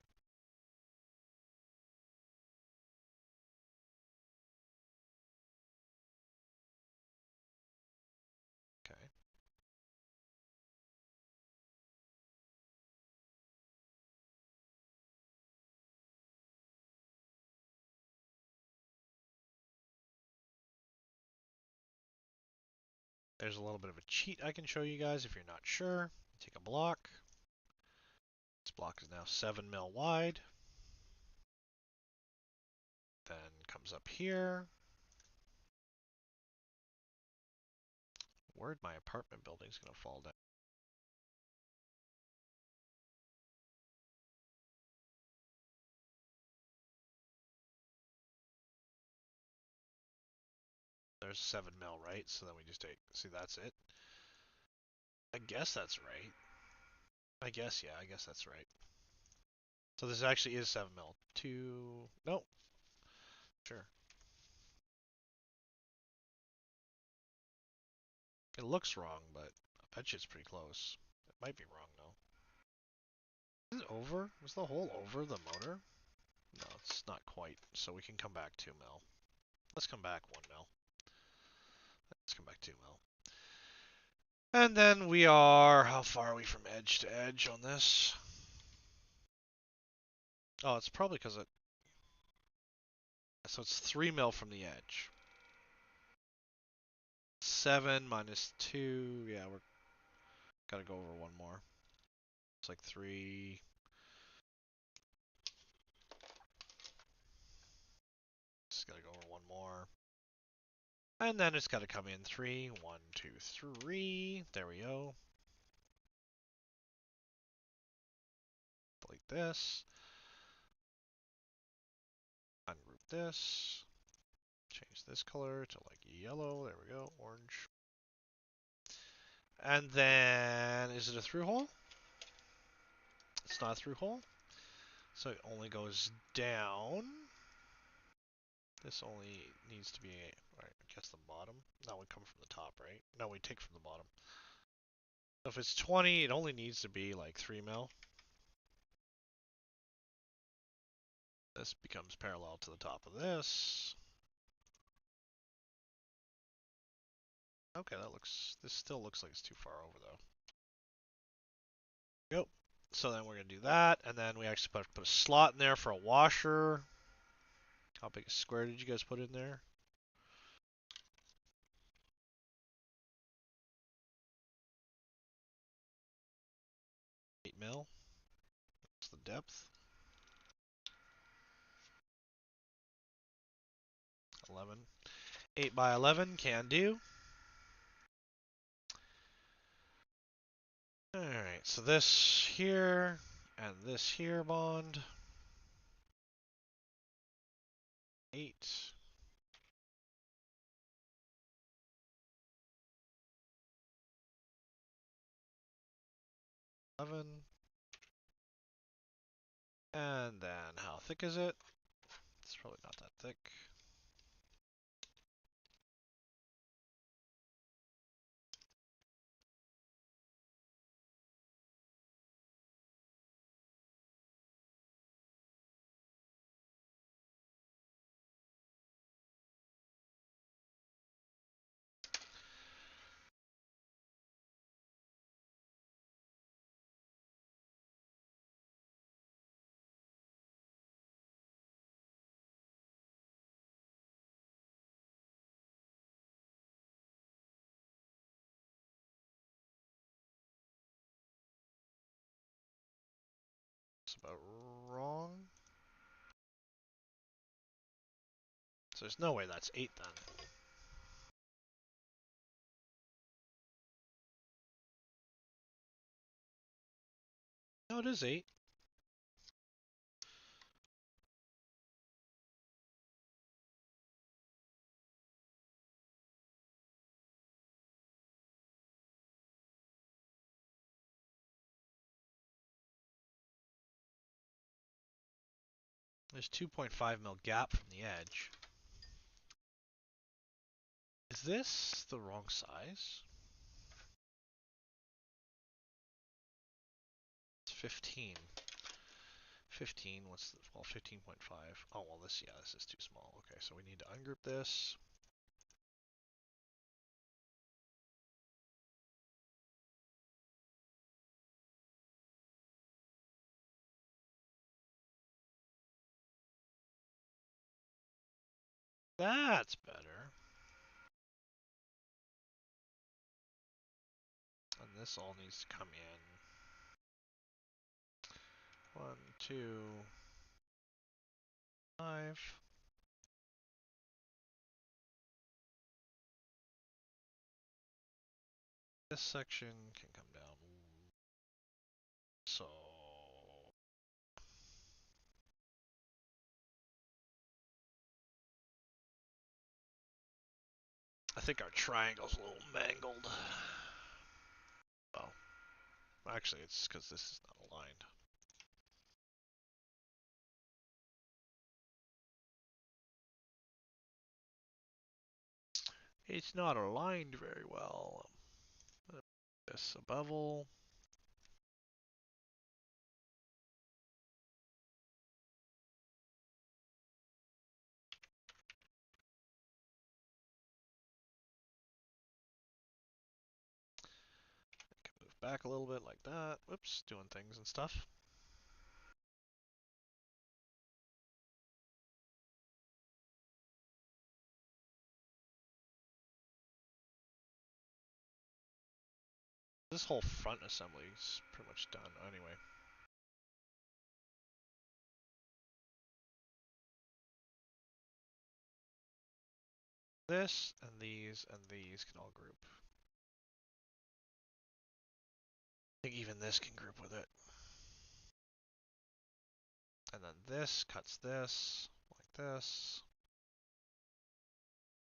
Okay. There's a little bit of a cheat I can show you guys if you're not sure. Take a block. This block is now 7 mil wide. Then comes up here. Where'd my apartment building's gonna fall down? There's 7 mil, right? So then we just take, see, that's it. I guess that's right. I guess, yeah, I guess that's right. So this actually is 7 mil. 2, no. Sure. It looks wrong, but I bet you it's pretty close. It might be wrong, though. Is it over? Was the hole over the motor? No, it's not quite. So we can come back 2 mil. Let's come back 1 mil. Let's come back 2 mil. And then we are, how far are we from edge to edge on this? Oh, it's probably because it, so it's 3 mil from the edge. 7 minus 2, yeah, we're, gotta go over 1 more. It's like 3. Just gotta go over 1 more. And then it's gotta come in 3. 1, 2, 3. There we go. Delete this. Ungroup this. Change this color to like yellow. There we go. Orange. And then, is it a through hole? It's not a through hole. So it only goes down. This only needs to be, right, I guess the bottom. No, we come from the top, right? No, we take from the bottom. So if it's 20, it only needs to be like 3 mil. This becomes parallel to the top of this. Okay, this still looks like it's too far over though. Go. So then we're gonna do that, and then we actually put a slot in there for a washer. How big a square did you guys put in there? 8 mil. What's the depth? 11. 8 by 11 can do. Alright, so this here and this here bond. 8. 11. And then how thick is it? It's probably not that thick. It's about wrong. So there's no way that's 8 then. No, it is 8. There's 2.5 mil gap from the edge. Is this the wrong size? It's 15. 15, what's the, well, 15.5. Oh, well, this is too small. Okay, so we need to ungroup this. That's better. And this all needs to come in. 1, 2, 5. This section can come down. So I think our triangle's a little mangled. Well, actually, it's because this is not aligned. It's not aligned very well. This a bevel. Can move back a little bit like that. Whoops, doing things and stuff. This whole front assembly is pretty much done anyway. This and these can all group. I think even this can group with it. And then this cuts this like this.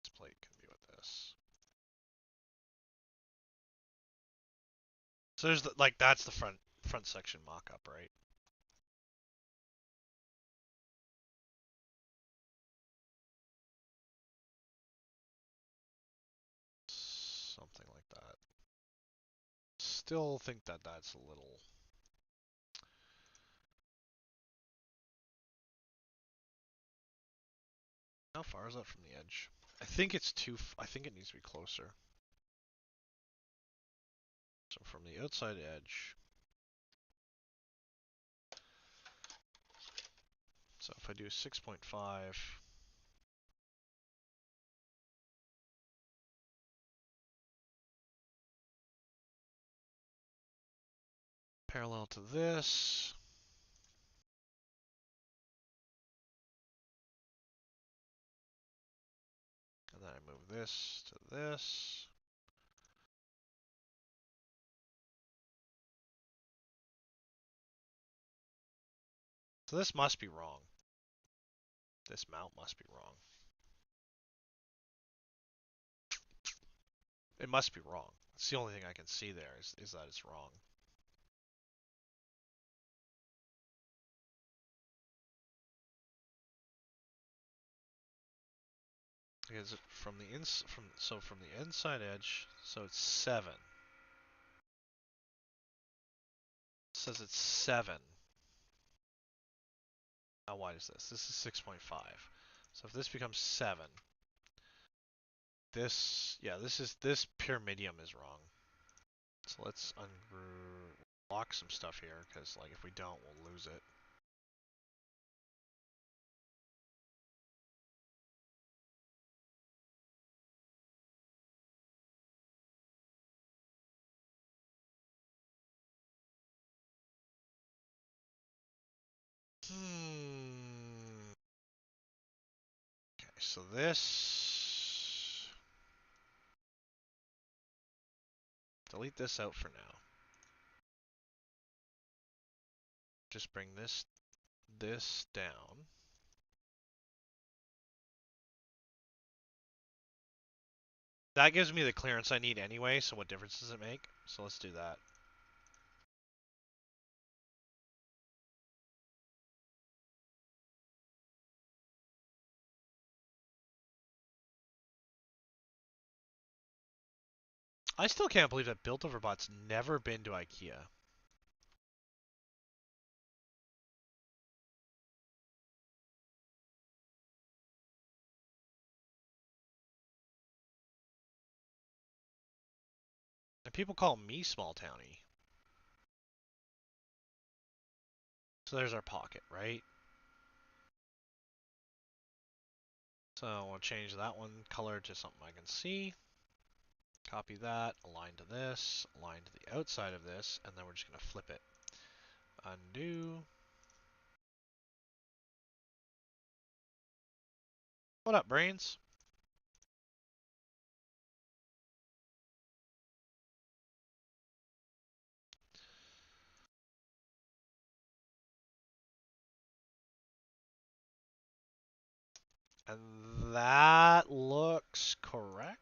This plate can be with this. So there's like that's the front section mock-up, right? Something like that. Still think that that's a little. How far is that from the edge? I think it's too. I think it needs to be closer. So from the outside edge. So if I do 6.5, parallel to this, and then I move this to this. So this must be wrong. This mount must be wrong. It must be wrong. It's the only thing I can see there is that it's wrong. Because from the from the inside edge, so it's 7. It says it's 7. How wide is this? This is 6.5. So if this becomes 7, this this pyramidium is wrong. So let's lock some stuff here, because like if we don't, we'll lose it. Okay, so this, delete this out for now. Just bring this down. That gives me the clearance I need anyway, so what difference does it make? So let's do that. I still can't believe that Built Over Bot's never been to IKEA. And people call me small towny. So there's our pocket, right? So we'll change that one color to something I can see. Copy that, align to this, align to the outside of this, and then we're just going to flip it. Undo. What up, brains? And that looks correct.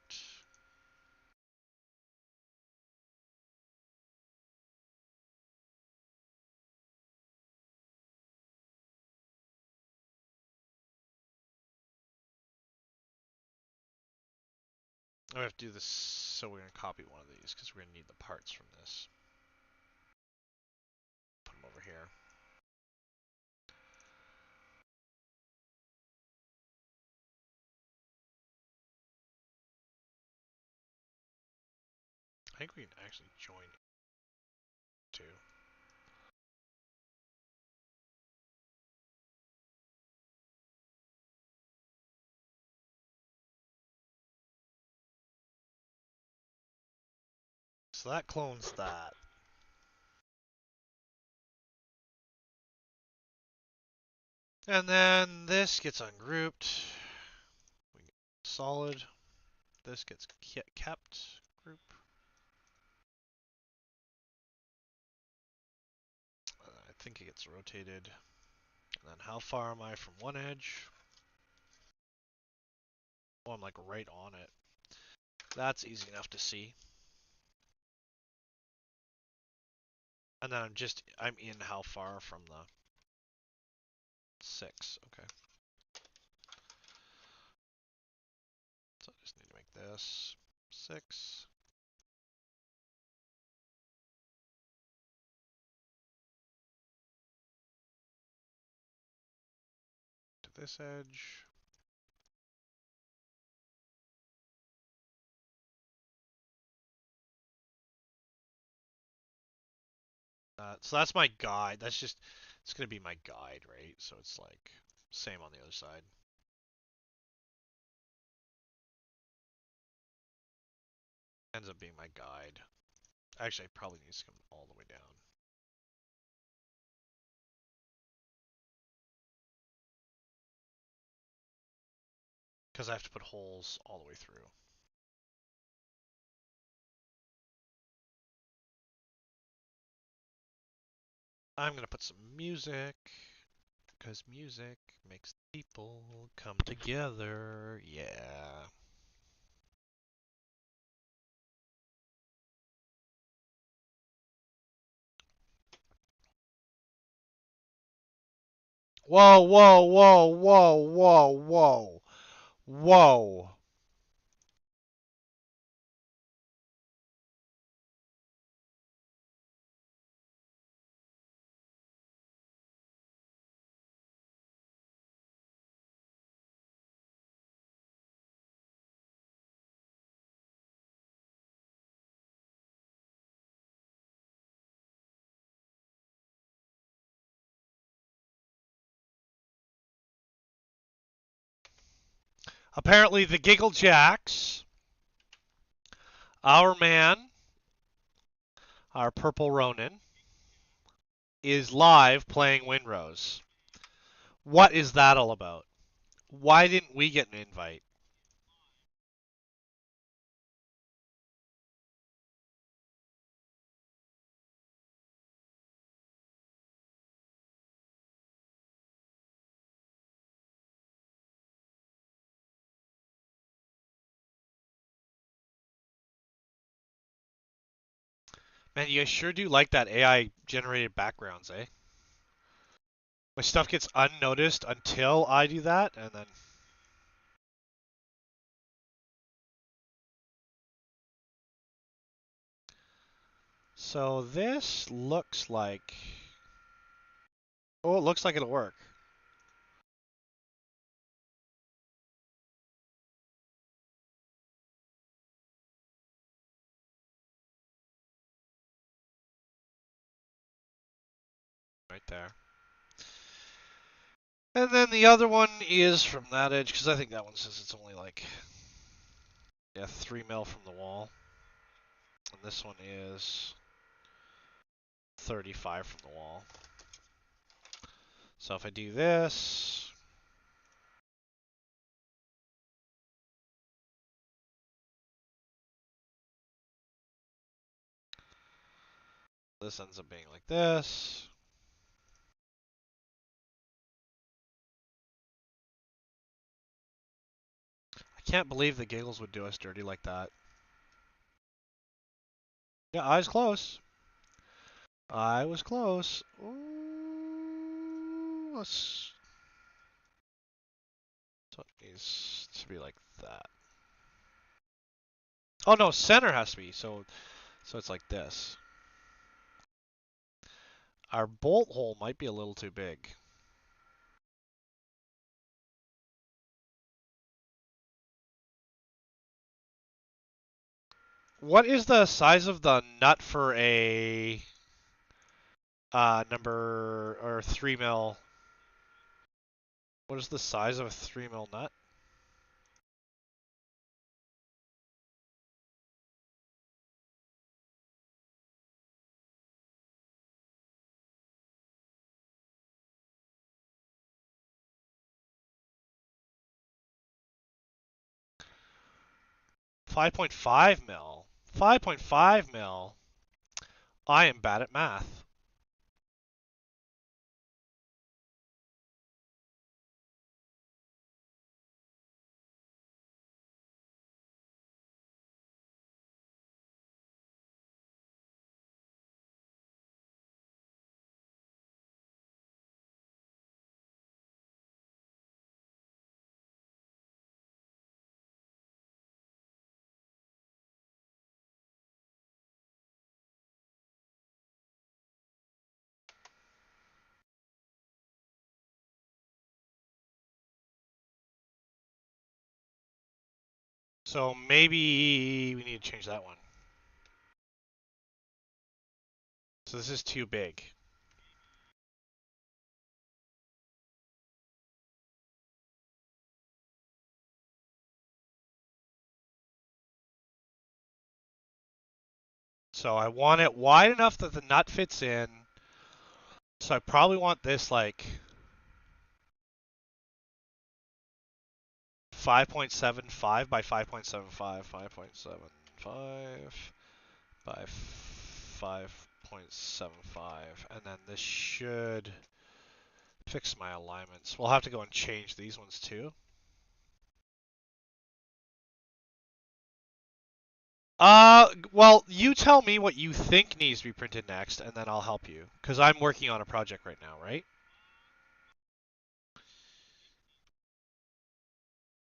We have to do this, so we're going to copy one of these, because we're going to need the parts from this. Put them over here. I think we can actually join too. So that clones that. And then this gets ungrouped. We get solid. This gets kept group. I think it gets rotated. And then how far am I from one edge? Oh, I'm like right on it. That's easy enough to see. And then I'm in how far from the 6. Okay. So I just need to make this 6. To this edge. So that's my guide. That's just, it's going to be my guide, right? So it's like, same on the other side. Ends up being my guide. Actually, I probably need to come all the way down. Because I have to put holes all the way through. I'm going to put some music. Because music makes people come together. Yeah. Whoa, whoa, whoa, whoa, whoa, whoa. Whoa. Apparently, the Giggle Jacks, our man, our Purple Ronin, is live playing Windrose. What is that all about? Why didn't we get an invite? Man, you guys sure do like that AI generated backgrounds, eh? My stuff gets unnoticed until I do that, and then. So this looks like. Oh, it looks like it'll work. Right there. And then the other one is from that edge, because I think that one says it's only like, yeah, 3 mil from the wall. And this one is 35 from the wall. So if I do this, this ends up being like this. I can't believe the Giggles would do us dirty like that. Yeah, I was close. I was close. Ooh, let's. So it needs to be like that. Oh no, center has to be. So it's like this. Our bolt hole might be a little too big. What is the size of the nut for a number or 3 mil? What is the size of a 3 mil nut? .5 mil. 5.5 mil. I am bad at math. So maybe we need to change that one. So this is too big. So I want it wide enough that the nut fits in. So I probably want this like 5.75 by 5.75, 5.75 by 5.75, and then this should fix my alignments. We'll have to go and change these ones too. Well, you tell me what you think needs to be printed next, and then I'll help you. Because I'm working on a project right now, right?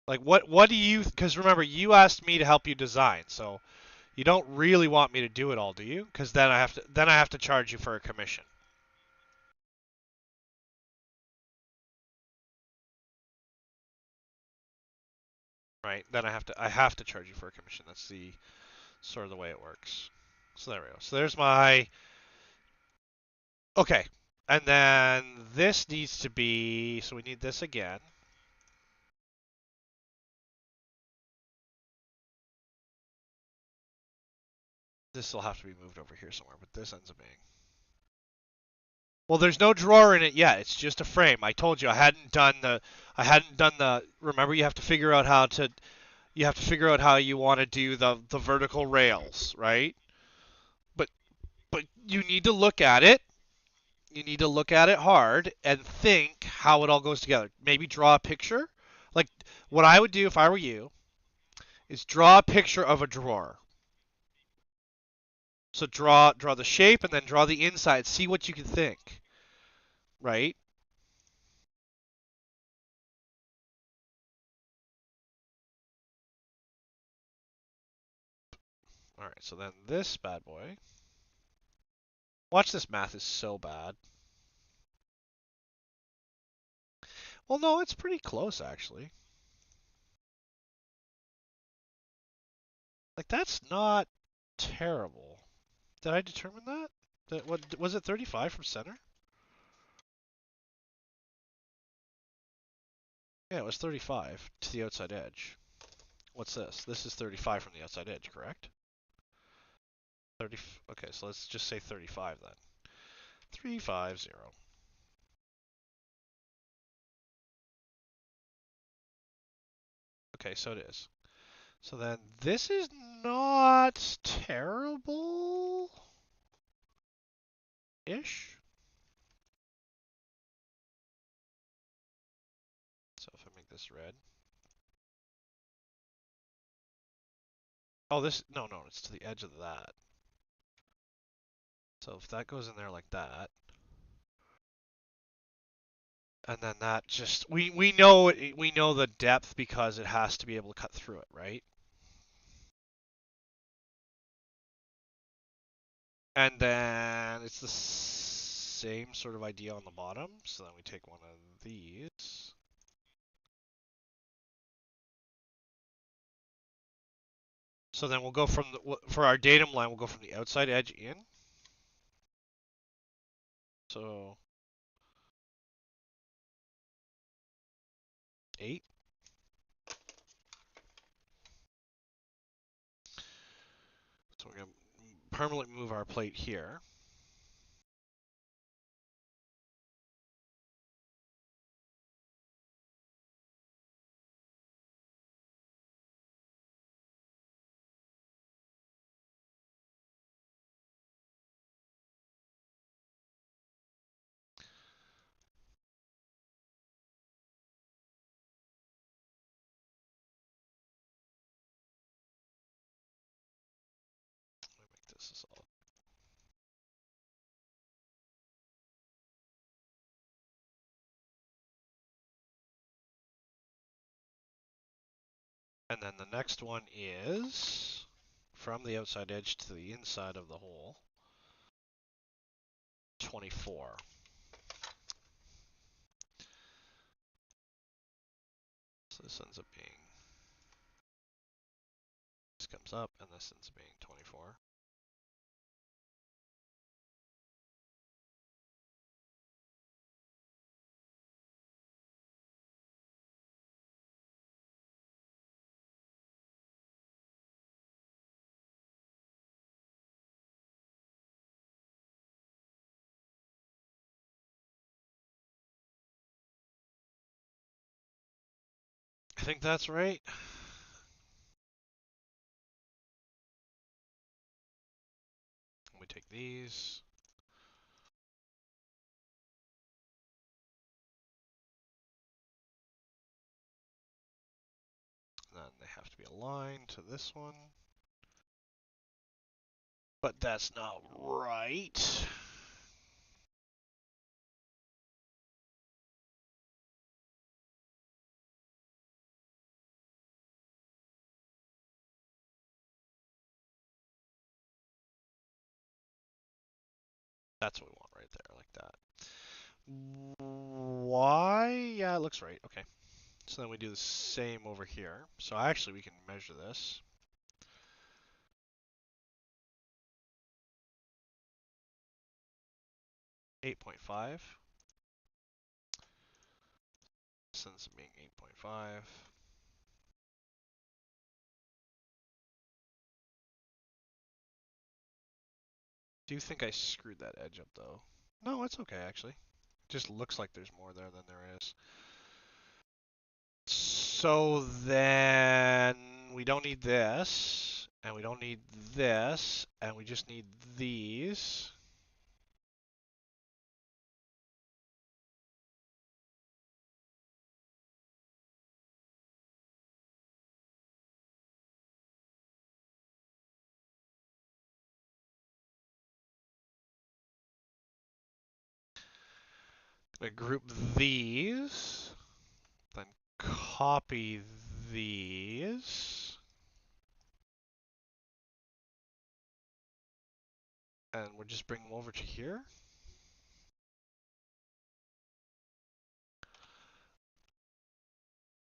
Like, what do you... Because remember, you asked me to help you design, so you don't really want me to do it all, do you? Because then I have to charge you for a commission. Right? Then I have to charge you for a commission. That's the sort of the way it works. So there we go. So there's my... Okay. And then this needs to be... So we need this again. This will have to be moved over here somewhere, but this ends up being... Well, there's no drawer in it yet. It's just a frame. I told you I hadn't done the remember you have to figure out how you want to do the vertical rails, right? But you need to look at it. You need to look at it hard and think how it all goes together. Maybe draw a picture. Like what I would do if I were you is draw a picture of a drawer. So draw the shape and then draw the inside. See what you can think, right? All right. So then this bad boy. Watch, this math is so bad. Well, no, it's pretty close actually. Like that's not terrible. Did I determine that? What was it? 35 from center? Yeah, it was 35 to the outside edge. What's this? This is 35 from the outside edge, correct? 30. Okay, so let's just say 35 then. 350. Okay, so it is. So then this is not terrible-ish. So if I make this red. Oh, no, it's to the edge of that. So if that goes in there like that, and then that just we know the depth because it has to be able to cut through it, right? And then it's the same sort of idea on the bottom. So then we take one of these. So then we'll go from for our datum line, we'll go from the outside edge in. So 8. So we're going to permanently move our plate here. Let me make this a solid. And then the next one is from the outside edge to the inside of the hole. 24. So this ends up being, this comes up, and this ends up being 24. I think that's right. We take these. Then they have to be aligned to this one. But that's not right. That's what we want right there, like that. Why? Yeah, it looks right. Okay. So then we do the same over here. So actually we can measure this. .5. Since being 8.5. Do you think I screwed that edge up though? No, it's okay actually. Just looks like there's more there than there is. So then we don't need this, and we don't need this, and we just need these. Gonna group these, then copy these, and we'll just bring them over to here.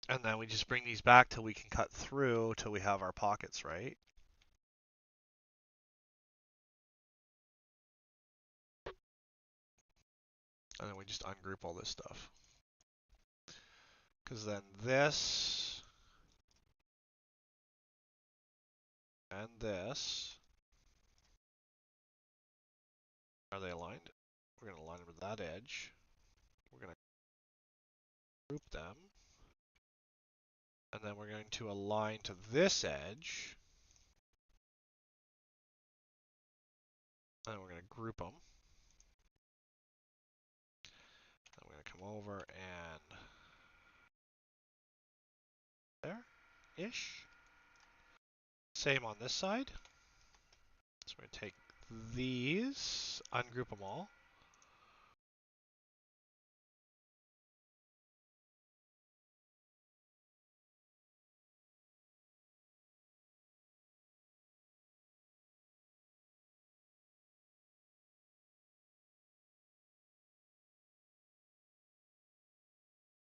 And then we just bring these back till we can cut through till we have our pockets, right? And then we just ungroup all this stuff. Because then this and this, are they aligned? We're going to align them with that edge. We're going to group them. And then we're going to align to this edge. And we're going to group them. And we're going to come over and there-ish. Same on this side. So we're going to take these, ungroup them all.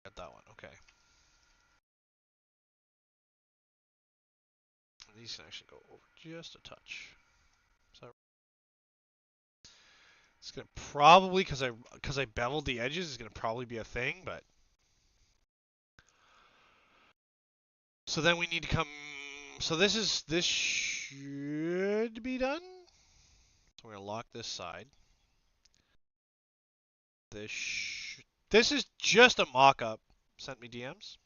Get that one, okay. And these can actually go over just a touch. So it's gonna probably, because I beveled the edges, is gonna probably be a thing, but so then we need to come. So this should be done. So we're gonna lock this side. This is just a mock-up. Sent me DMs.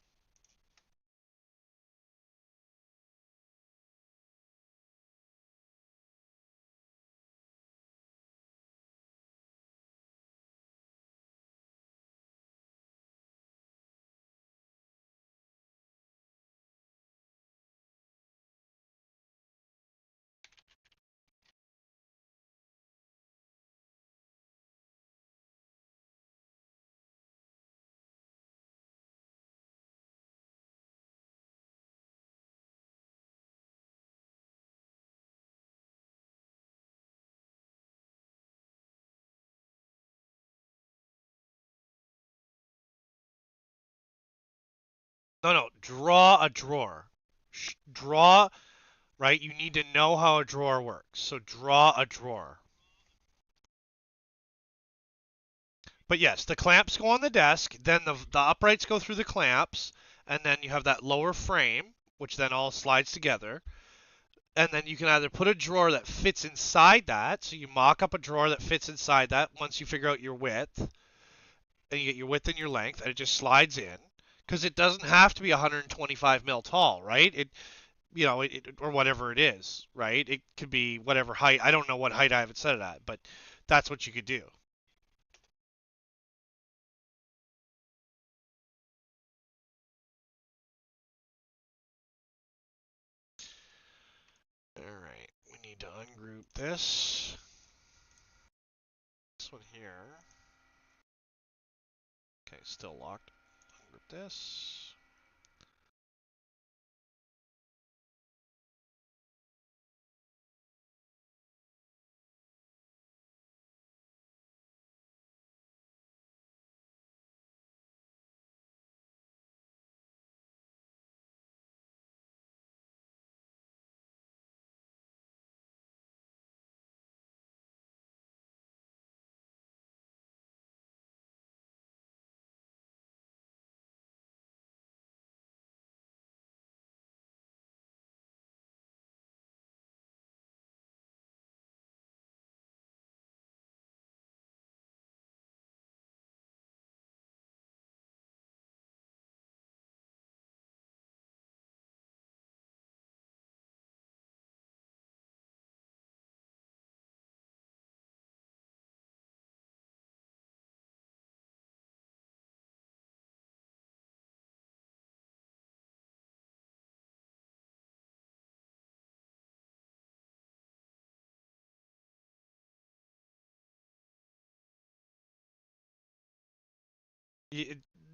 No, draw a drawer. Draw, right? You need to know how a drawer works. So draw a drawer. But yes, the clamps go on the desk, then the uprights go through the clamps, and then you have that lower frame, which then all slides together. And then you can either put a drawer that fits inside that, so you mock up a drawer that fits inside that once you figure out your width, and you get your width and your length, and it just slides in. Because it doesn't have to be 125 mil tall, right? Or whatever it is, right? It could be whatever height. I don't know what height I have it set it at, but that's what you could do. All right, we need to ungroup this. This one here. Okay, still locked. Ungroup this.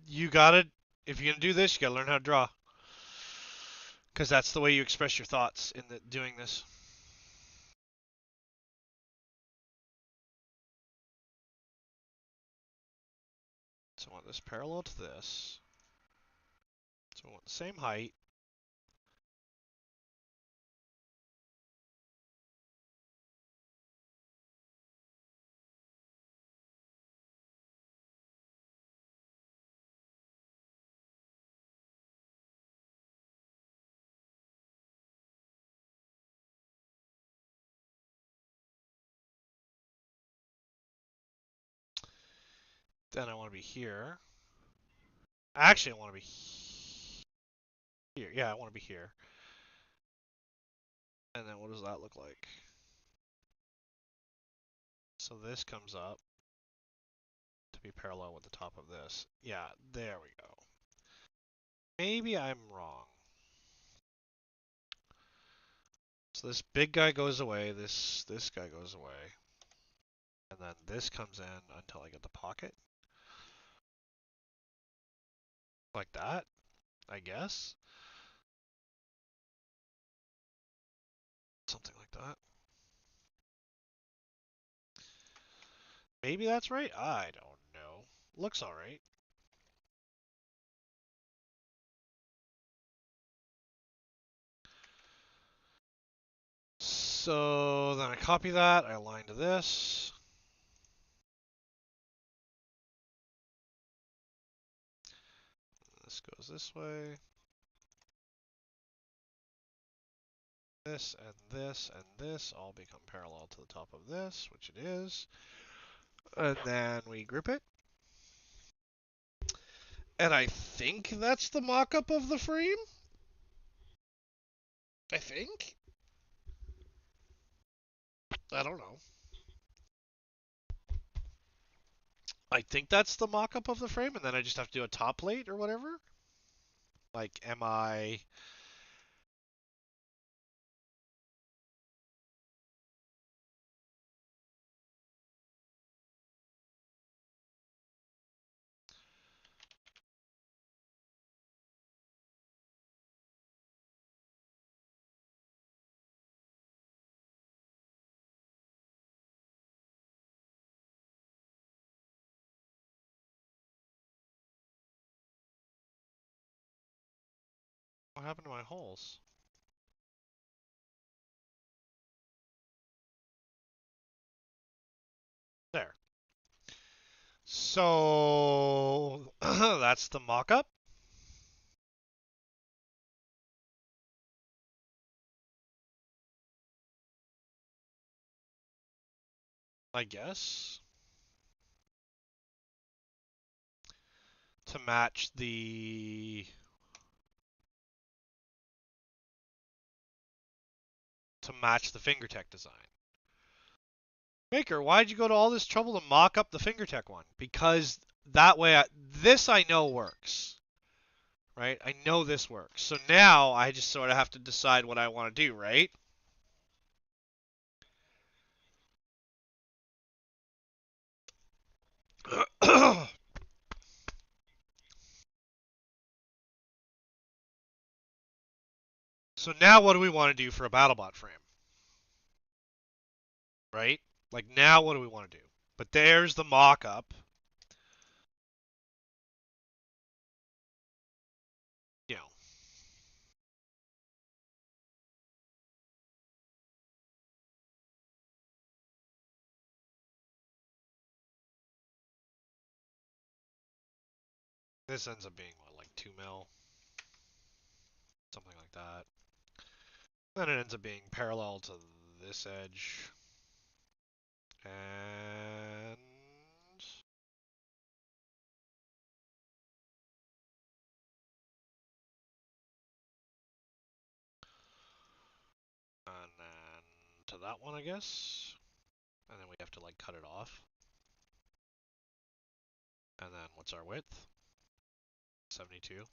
You gotta, if you're gonna do this, you gotta learn how to draw. Because that's the way you express your thoughts in doing this. So I want this parallel to this. So I want the same height. Then I want to be here. Actually, I want to be here. Yeah, I want to be here. And then what does that look like? So this comes up to be parallel with the top of this. Yeah, there we go. Maybe I'm wrong. So this big guy goes away, this guy goes away. And then this comes in until I get the pocket. Like that, I guess. Something like that. Maybe that's right? I don't know. Looks alright. So then I copy that, I align to this. This goes this way. This and this and this all become parallel to the top of this, which it is. And then we group it. And I think that's the mock-up of the frame. I think. I don't know. I think that's the mock-up of the frame, and then I just have to do a top plate or whatever. Like, am I... What happened to my holes? There. So, that's the mock-up. I guess. to match the FingerTech design. Maker, why'd you go to all this trouble to mock up the FingerTech one? Because that way, this I know works, right? I know this works. So now I just sort of have to decide what I want to do, right? So now what do we want to do for a BattleBot frame? Right? Like now what do we want to do? But there's the mock-up. You know. This ends up being what, like 2 mil? Something like that. Then it ends up being parallel to this edge. And then to that one, I guess. And then we have to like cut it off. And then what's our width? 72.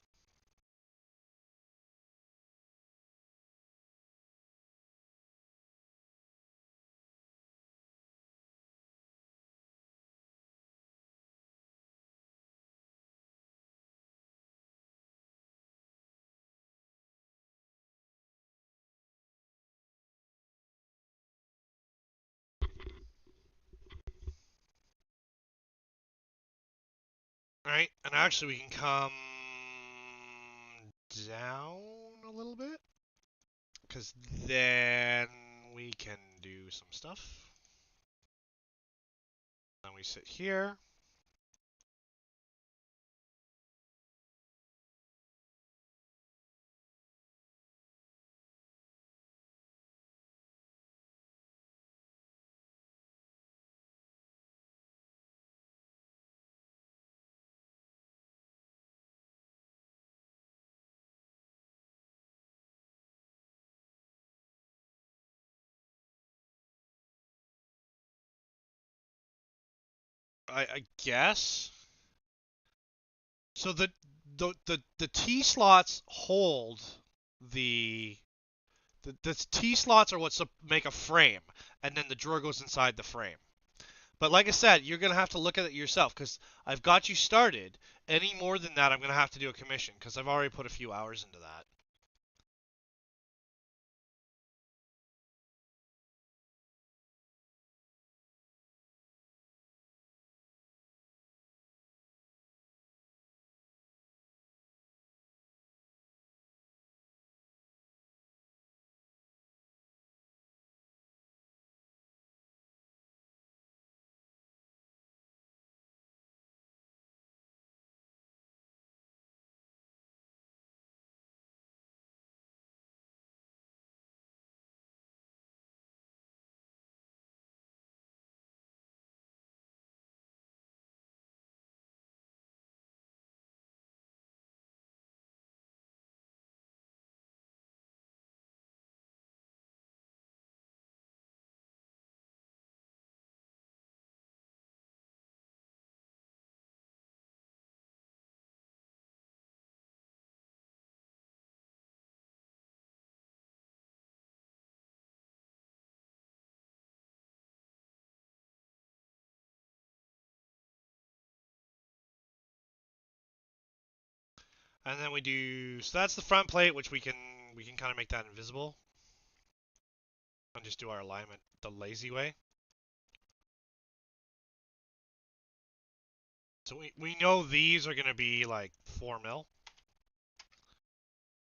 Alright, and actually we can come down a little bit. Because then we can do some stuff. Then we sit here. I guess. So the T slots hold the T slots are what make a frame, and then the drawer goes inside the frame. But like I said, you're gonna have to look at it yourself because I've got you started. Any more than that, I'm gonna have to do a commission because I've already put a few hours into that. And then we do, so that's the front plate, which we can kind of make that invisible and just do our alignment the lazy way. So we know these are going to be like 4 mil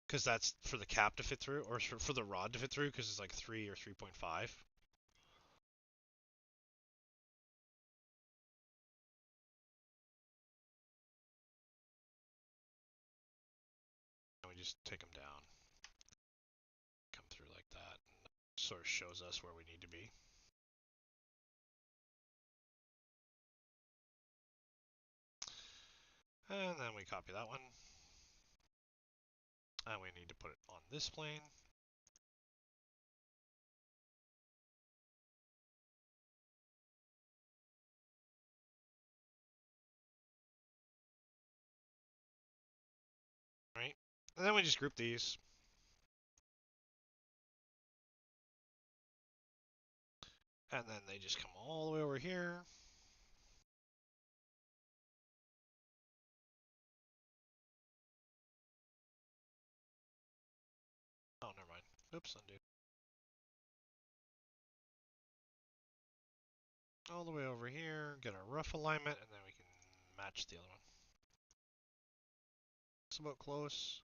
because that's for the cap to fit through, or for the rod to fit through because it's like 3 or 3.5. And we just take them down, come through like that, and that sort of shows us where we need to be. And then we copy that one. And we need to put it on this plane. Right? And then we just group these. And then they just come all the way over here. Oh, never mind. Oops, undo. All the way over here, get our rough alignment, and then we can match the other one. It's about close.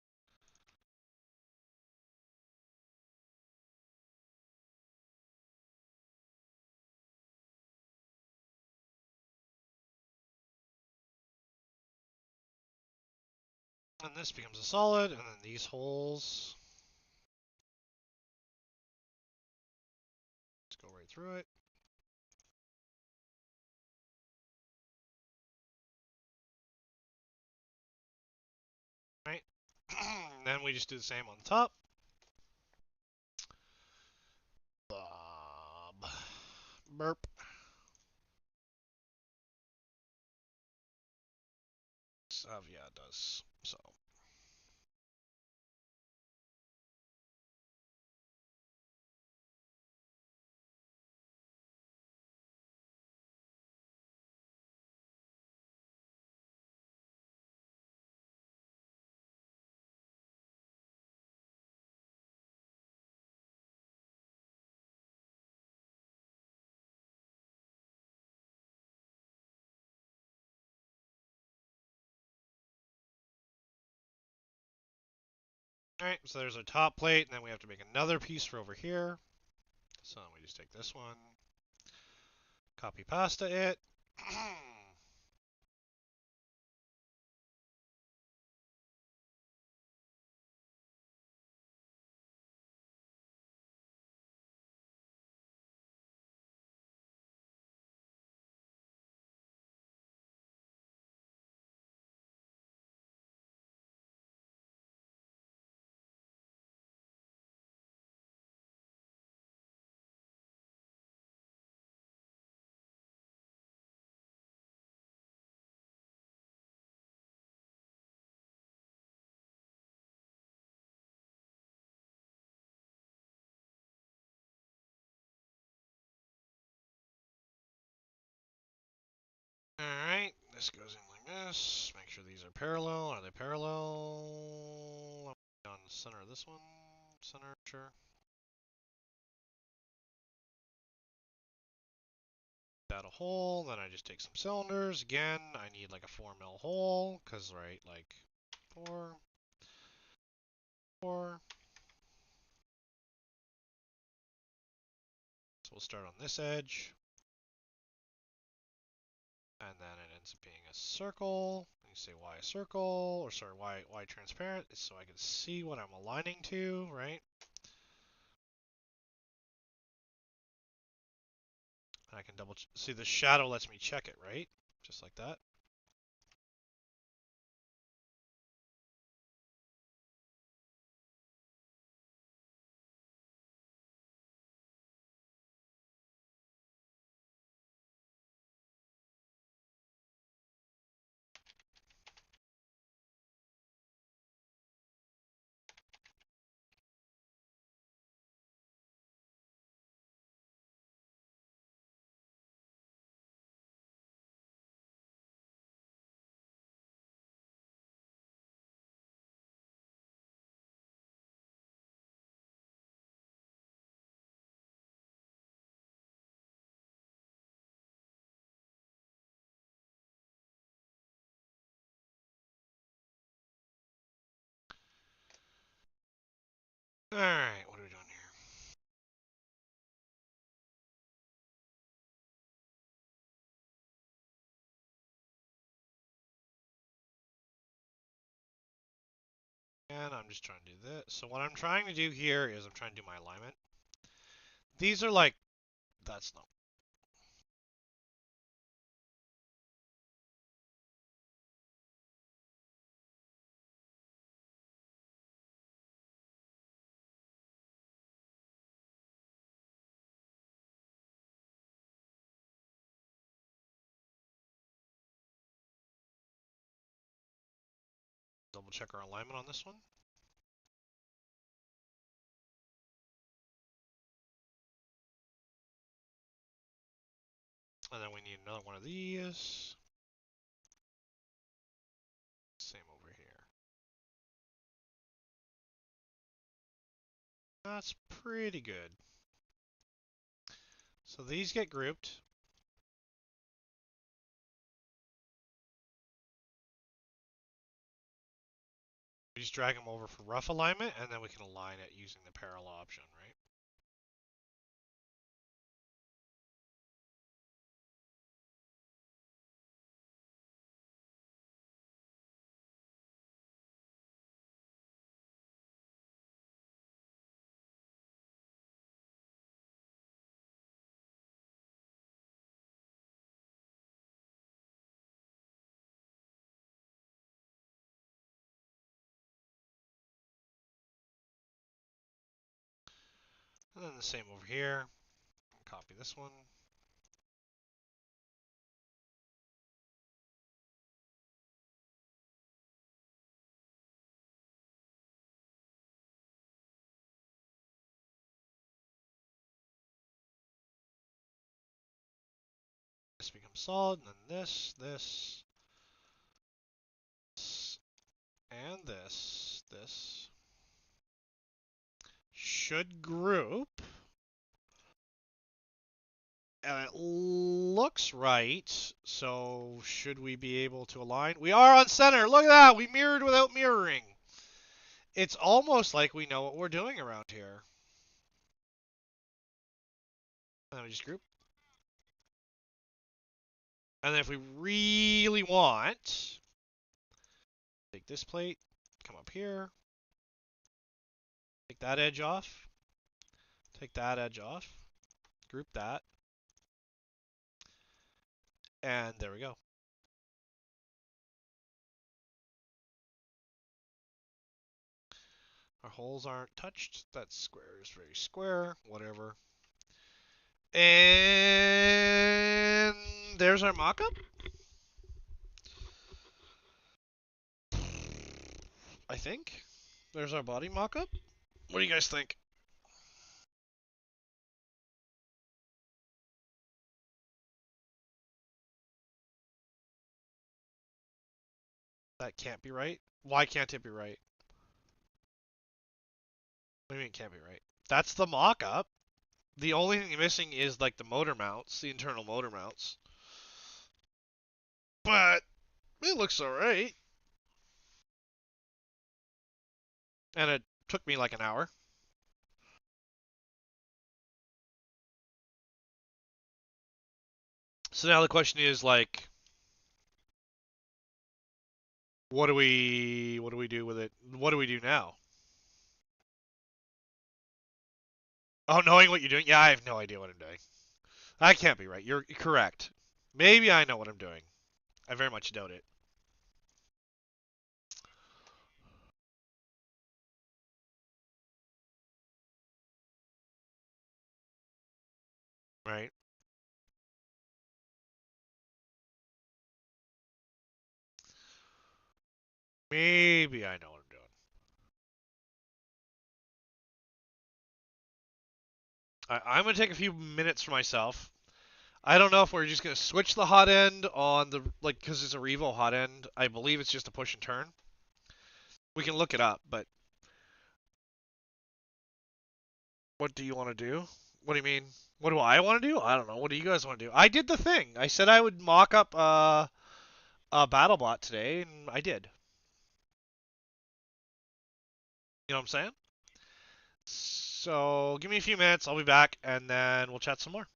And this becomes a solid, and then these holes. Let's go right through it. Right? Then we just do the same on the top. Bob. Burp. Yeah, it does. So. Alright, so there's our top plate, and then we have to make another piece for over here. So we just take this one, copy pasta it. Alright, this goes in like this. Make sure these are parallel. Are they parallel? On the center of this one. Center, sure. Add a hole, then I just take some cylinders. Again, I need like a 4mm hole, because, right, like 4, 4. So we'll start on this edge. And then it ends up being a circle. You say why a circle, or sorry, why transparent? It's so I can see what I'm aligning to, right? And I can see the shadow lets me check it, right? Just like that. Alright, what are we doing here? And I'm just trying to do this. So what I'm trying to do here is I'm trying to do my alignment. These are like, that's not. double check our alignment on this one. And then we need another one of these. Same over here. That's pretty good. So these get grouped. We just drag them over for rough alignment, and then we can align it using the parallel option, right? And then the same over here. Copy this one. This becomes solid, and then this, and this should group. And it looks right, so should we be able to align? We are on center. Look at that. We mirrored without mirroring. It's almost like we know what we're doing around here. And then we just group. And then if we really want, take this plate, come up here, take that edge off, take that edge off, group that, and there we go. Our holes aren't touched. That square is very square, whatever. And there's our mock-up. I think. There's our body mock-up. What do you guys think? That can't be right. Why can't it be right? What do you mean it can't be right? That's the mock-up. The only thing missing is like the motor mounts, the internal motor mounts. But it looks alright. And it took me like an hour. So now the question is like, what do we do with it? What do we do now? Oh, knowing what you're doing? Yeah, I have no idea what I'm doing. I can't be right. You're correct. Maybe I know what I'm doing. I very much doubt it. Right? Maybe I know what I'm doing. I'm going to take a few minutes for myself. I don't know if we're just going to switch the hot end on the, like, because it's a Revo hot end. I believe it's just a push and turn. We can look it up, but what do you want to do? What do you mean? What do I want to do? I don't know. What do you guys want to do? I did the thing. I said I would mock up a BattleBot today, and I did. You know what I'm saying? So give me a few minutes. I'll be back, and then we'll chat some more.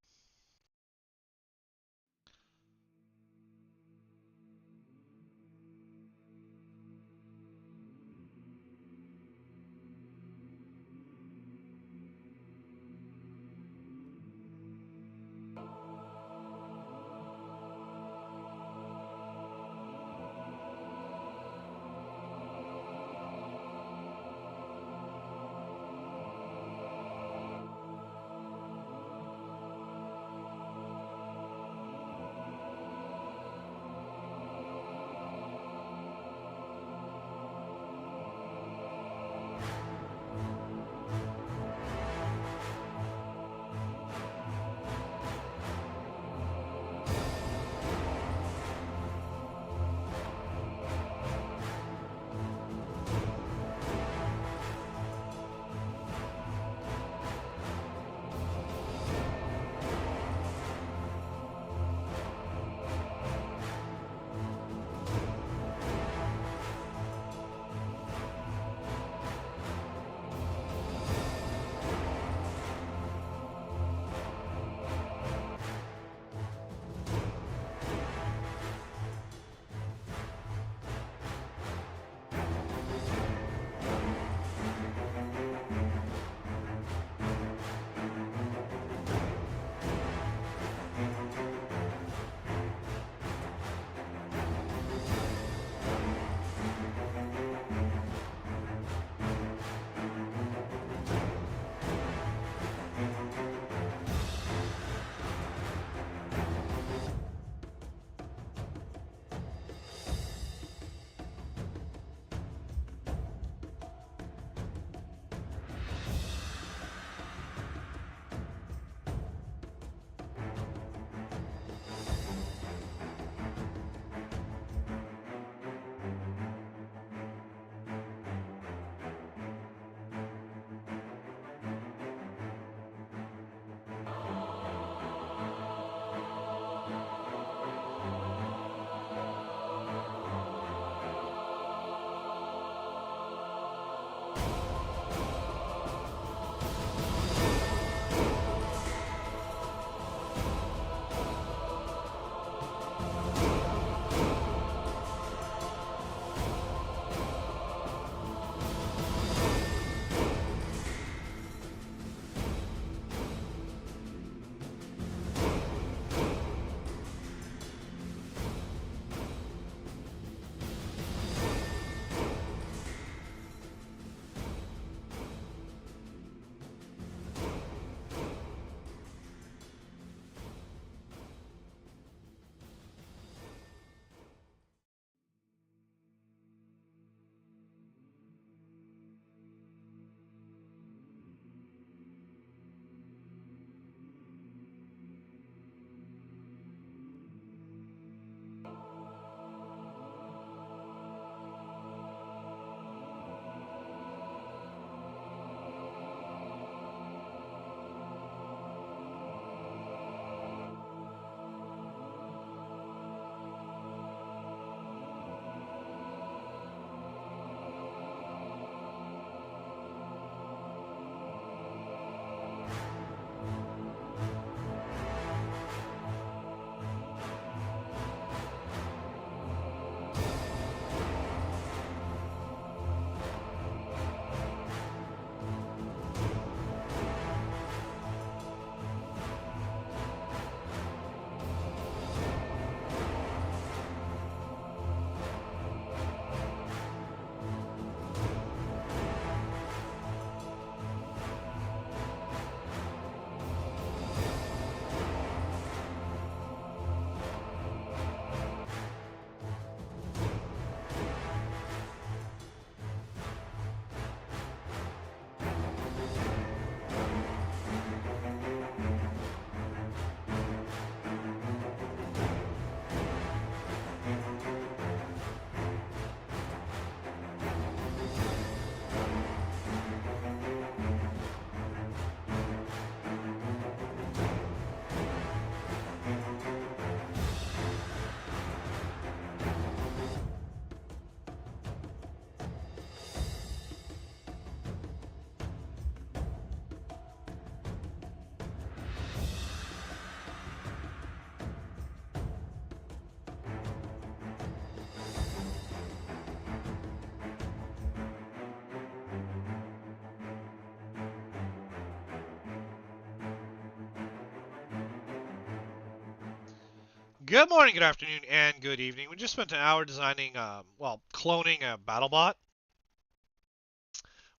Good morning, good afternoon, and good evening. We just spent an hour designing, cloning a BattleBot.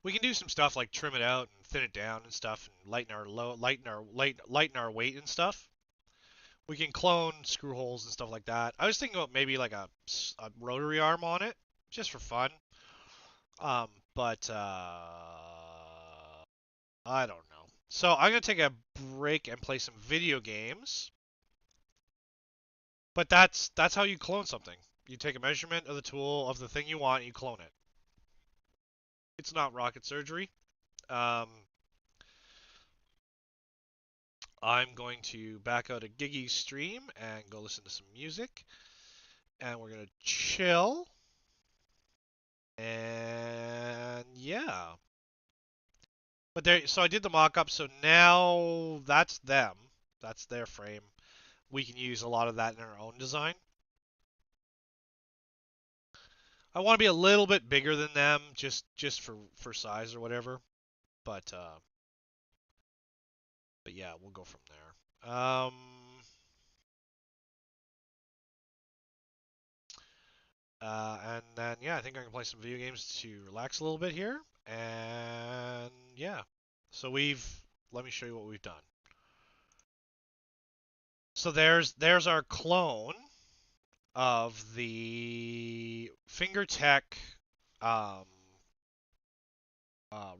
We can do some stuff like trim it out and thin it down and stuff, and lighten our weight and stuff. We can clone screw holes and stuff like that. I was thinking about maybe like a rotary arm on it, just for fun. But I don't know. So I'm gonna take a break and play some video games. But that's how you clone something. You take a measurement of the tool of the thing you want, and you clone it. It's not rocket surgery. Um, I'm going to back out of Giggy's stream and go listen to some music, and we're gonna chill. And yeah. But there, so I did the mock-up, so now that's them. That's their frame. We can use a lot of that in our own design. I want to be a little bit bigger than them, just for size or whatever. But yeah, we'll go from there. And then yeah, I think I can play some video games to relax a little bit here. And yeah, so let me show you what we've done. So there's our clone of the FingerTech. Um, uh,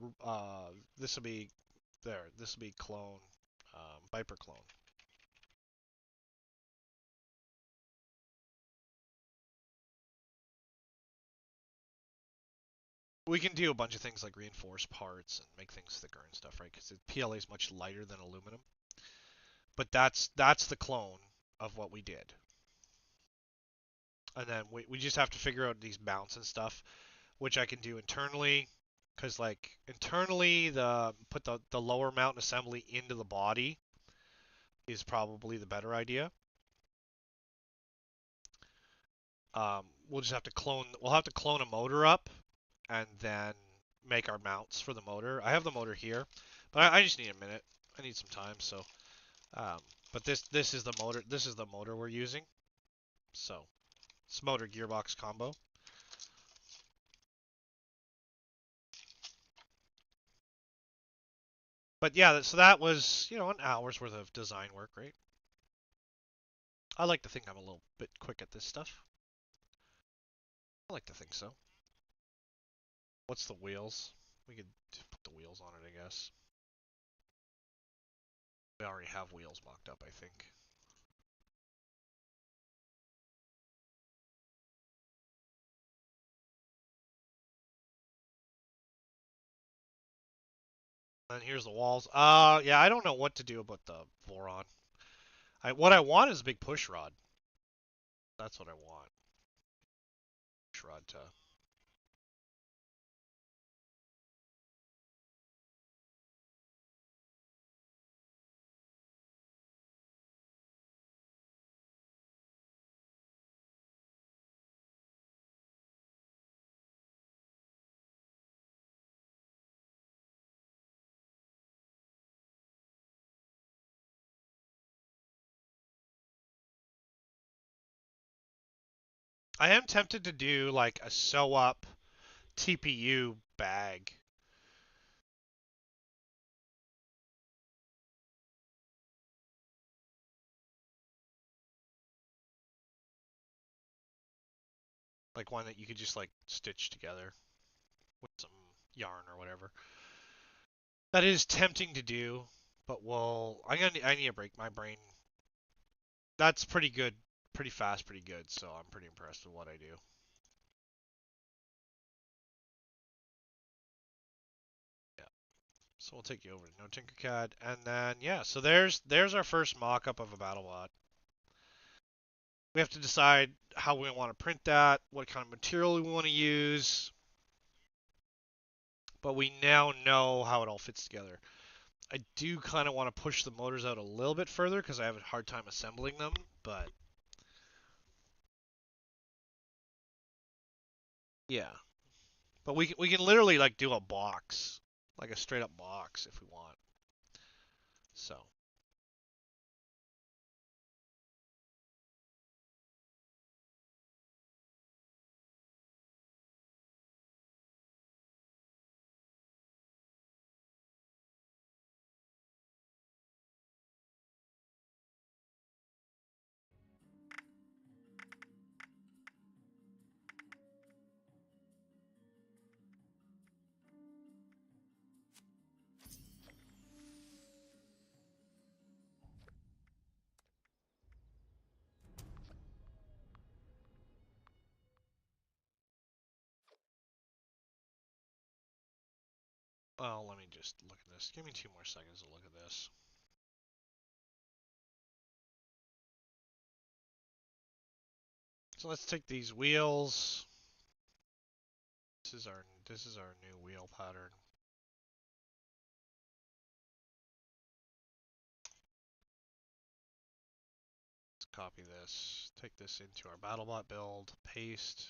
this will be there. This will be clone, Viper clone. We can do a bunch of things like reinforce parts and make things thicker and stuff, right? Because the PLA is much lighter than aluminum. But that's the clone of what we did. And then we just have to figure out these mounts and stuff, which I can do internally. Because like internally, put the lower mount assembly into the body is probably the better idea. We'll just have to clone. We'll have to clone a motor up, and then make our mounts for the motor. I have the motor here, but I just need a minute. I need some time. So, but this is the motor. This is the motor we're using. So, it's motor gearbox combo. But yeah, so that was an hour's worth of design work, right? I like to think I'm a little bit quick at this stuff. I like to think so. What's the wheels? We could put the wheels on it, I guess. We already have wheels mocked up, I think. And here's the walls. Yeah, I don't know what to do about the voron. What I want is a big push rod. That's what I want. Push rod to. I am tempted to do like a sew up TPU bag. Like one that you could just like stitch together with some yarn or whatever. That is tempting to do, but I need to break my brain. That's pretty good, pretty fast, pretty good, so I'm pretty impressed with what I do. Yeah. So we'll take you over to No Tinkercad, and then yeah, so there's our first mock-up of a BattleBot. We have to decide how we want to print that, what kind of material we want to use, but we now know how it all fits together. I do kind of want to push the motors out a little bit further because I have a hard time assembling them, but yeah. But we can literally like do a box, like a straight up box if we want. So Well, let me just look at this. Give me 2 more seconds to look at this. So let's take these wheels. This is our new wheel pattern. Let's copy this. Take this into our BattleBot build. Paste.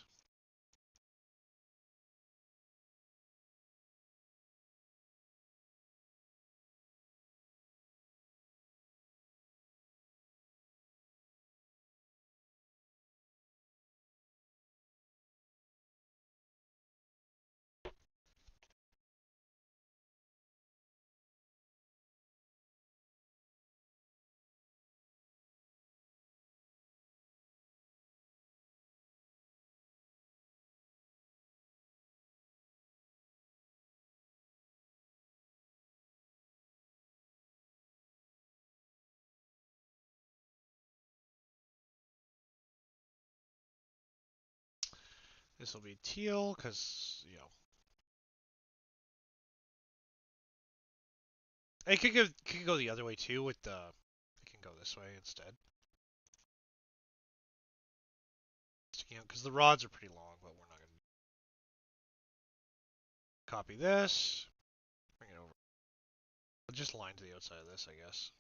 This will be teal because, you know, it could go the other way too with the, it can go this way instead. You know, because the rods are pretty long, but we're not going to copy this, bring it over. I'll just line to the outside of this, I guess.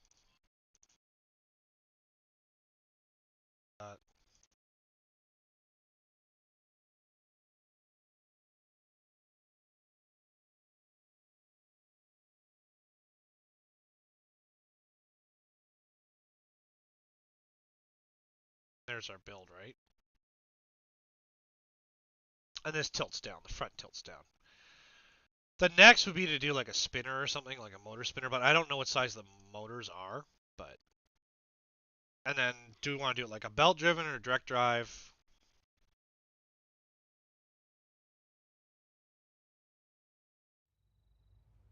There's our build, right? And this tilts down, the front tilts down. The next would be to do like a spinner or something, like a motor spinner, but I don't know what size the motors are, but. And then do we want to do it like a belt driven or direct drive?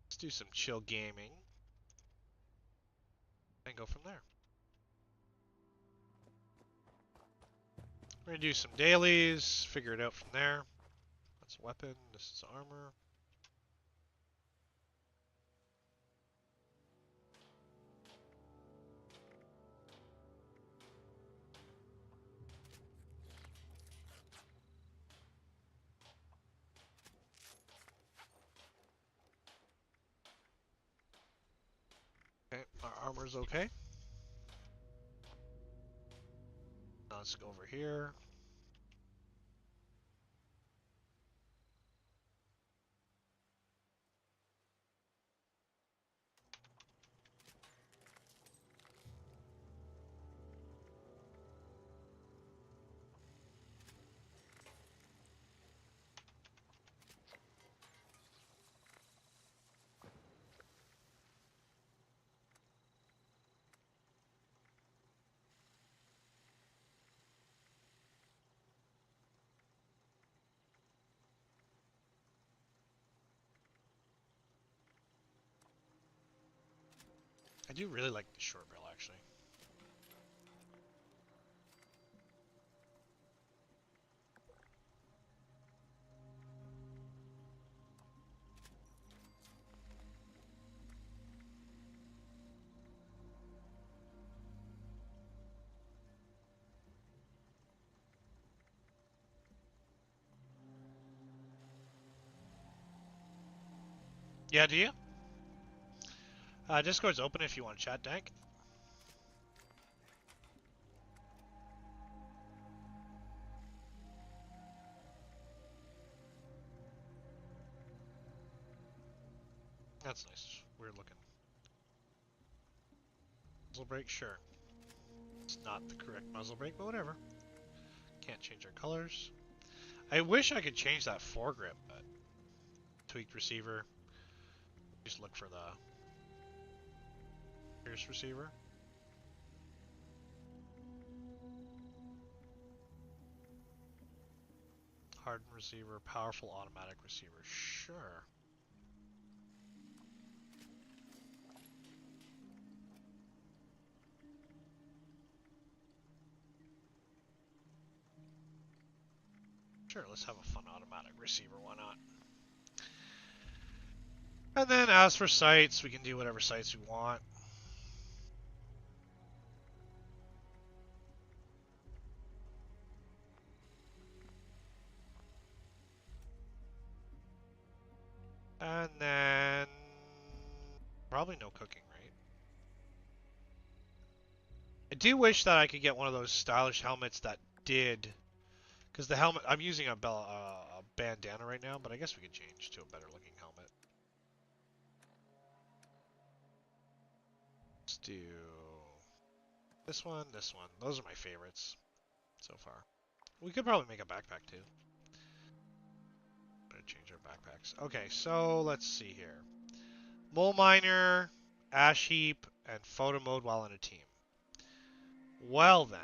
Let's do some chill gaming and go from there. We're going to do some dailies, figure it out from there. That's a weapon, this is armor. Okay, our armor's okay. Now let's go over here. I do really like the short barrel, actually. Yeah, do you? Discord's open if you want to chat, Dank. That's nice. Weird looking. Muzzle brake, sure. It's not the correct muzzle brake, but whatever. Can't change our colors. I wish I could change that foregrip, but tweaked receiver. Just look for the pierce receiver. Hardened receiver, powerful automatic receiver. Sure. Sure, let's have a fun automatic receiver, why not? And then as for sights, we can do whatever sights we want. And then probably no cooking, right? I do wish that I could get one of those stylish helmets that did, because the helmet, I'm using a bandana right now, but I guess we could change to a better looking helmet. Let's do this one, this one. Those are my favorites so far. We could probably make a backpack too. I'm gonna change our backpacks. Okay, so let's see here. Mole miner, ash heap, and photo mode while in a team. Well then.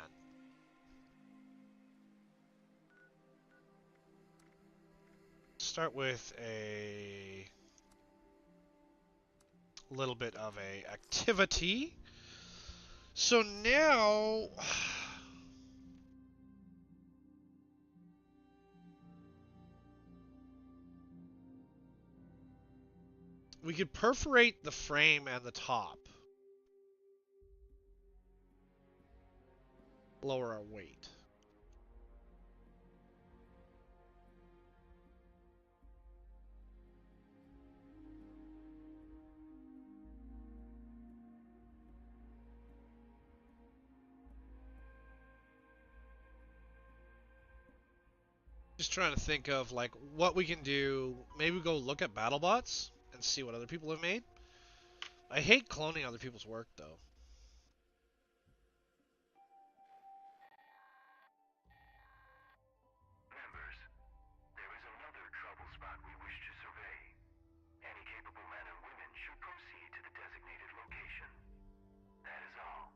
Start with a little bit of a activity. So now we could perforate the frame and the top. Lower our weight. Just trying to think of like what we can do. Maybe go look at BattleBots and see what other people have made. I hate cloning other people's work though. Members, there is another trouble spot we wish to survey. Any capable men and women should proceed to the designated location. That is all.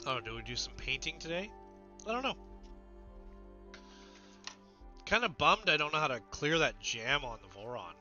Oh, do we do some painting today? I don't know. Kind of bummed I don't know how to clear that jam on the voron.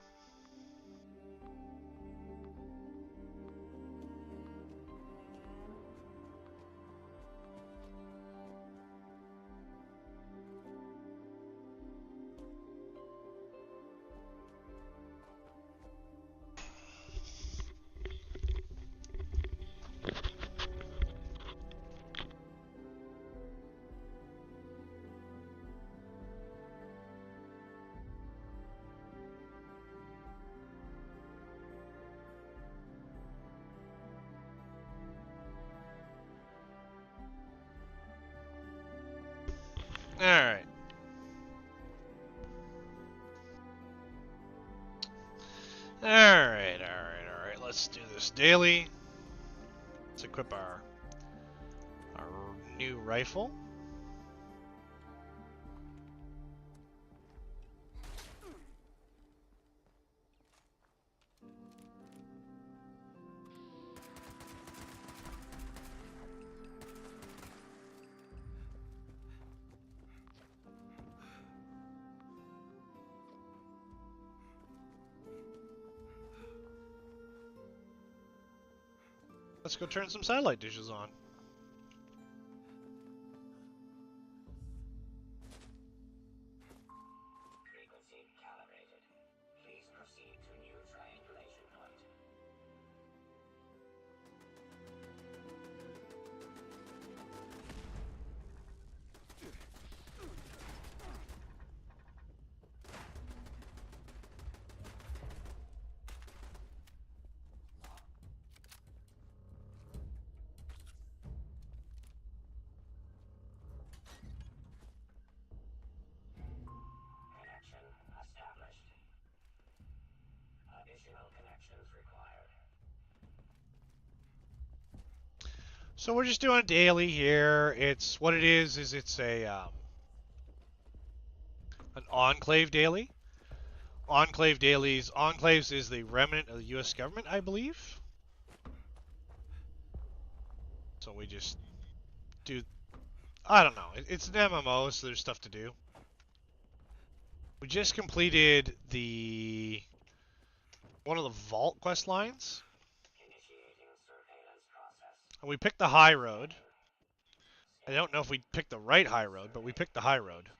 Alright. Alright. Let's do this daily. Let's equip our new rifle. Let's go turn some satellite dishes on. Frequency calibrated. Please proceed to new triangulation point. Connection established. Additional connections required. So we're just doing a daily here. It's what it is it's a An Enclave daily. Enclave dailies. Enclaves is the remnant of the U.S. government, I believe. So we just do. I don't know. It's an MMO, so there's stuff to do. We just completed the one of the vault quest lines. And we picked the high road. I don't know if we picked the right high road, but we picked the high road.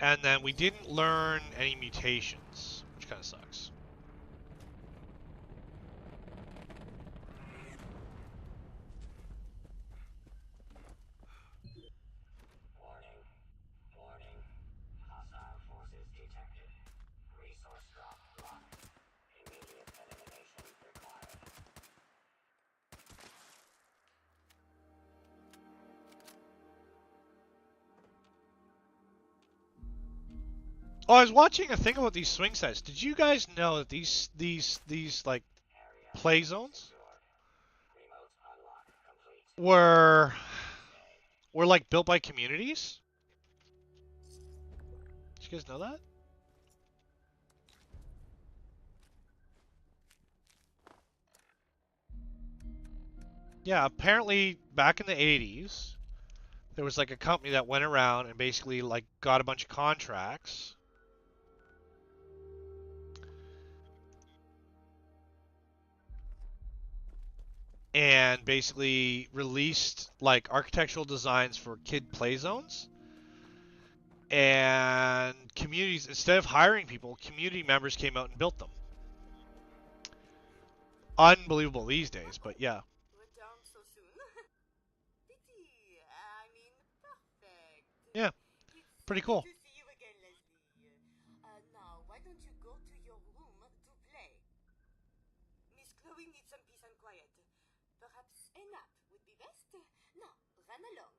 And then we didn't learn any mutations, which kind of sucks. Oh, I was watching a thing about these swing sets. Did you guys know that these like play zones were like built by communities? Did you guys know that? Yeah, apparently back in the 80s, there was like a company that went around and basically like got a bunch of contracts. And basically released like architectural designs for kid play zones. And communities, instead of hiring people, community members came out and built them. Unbelievable these days, but yeah. Yeah, pretty cool. Now, why don't you go to your room to play? Miss Chloe needs some peace and quiet. Perhaps a nap would be best. Now, run along.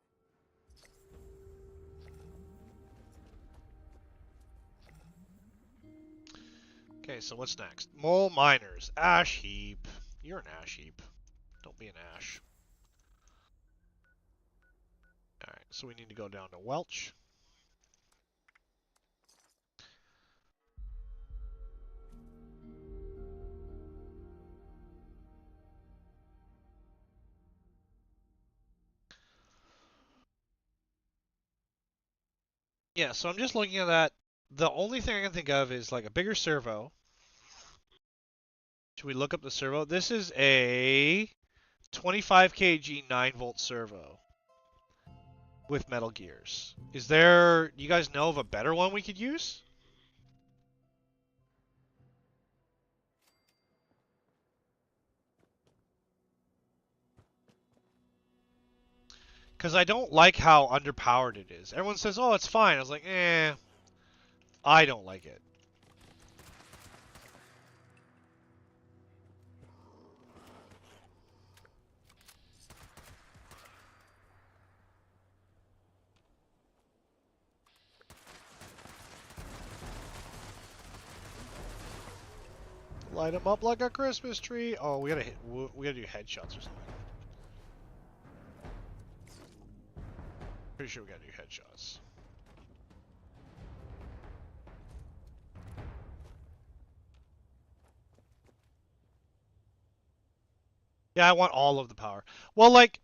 Okay, so what's next? Mole miners. Ash heap. You're an ash heap. Don't be an ash. Alright, so we need to go down to Welch. Yeah, so I'm just looking at that. The only thing I can think of is like a bigger servo. Should we look up the servo? This is a 25 kg 9-volt servo with metal gears. Is there, you guys know of a better one we could use? Because I don't like how underpowered it is. Everyone says, oh, it's fine. I was like, I don't like it. Light them up like a Christmas tree. Oh, we gotta do headshots or something. Pretty sure we gotta do headshots. Yeah, I want all of the power. Well, like,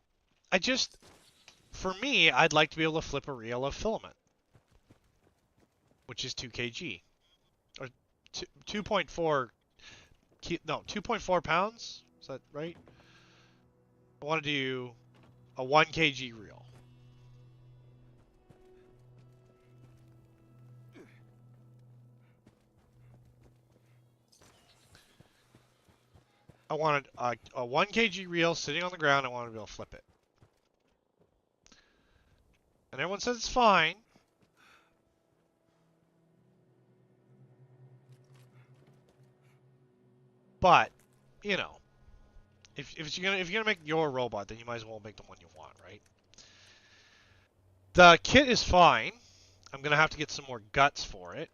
for me, I'd like to be able to flip a reel of filament, which is 2 kg. Or 2.4, no, 2.4 pounds? Is that right? I want to do a 1 kg reel. I wanted a 1 kg reel sitting on the ground. I want to be able to flip it. And everyone says it's fine. But, you know, if you're gonna make your robot, then you might as well make the one you want, right? The kit is fine. I'm gonna have to get some more guts for it.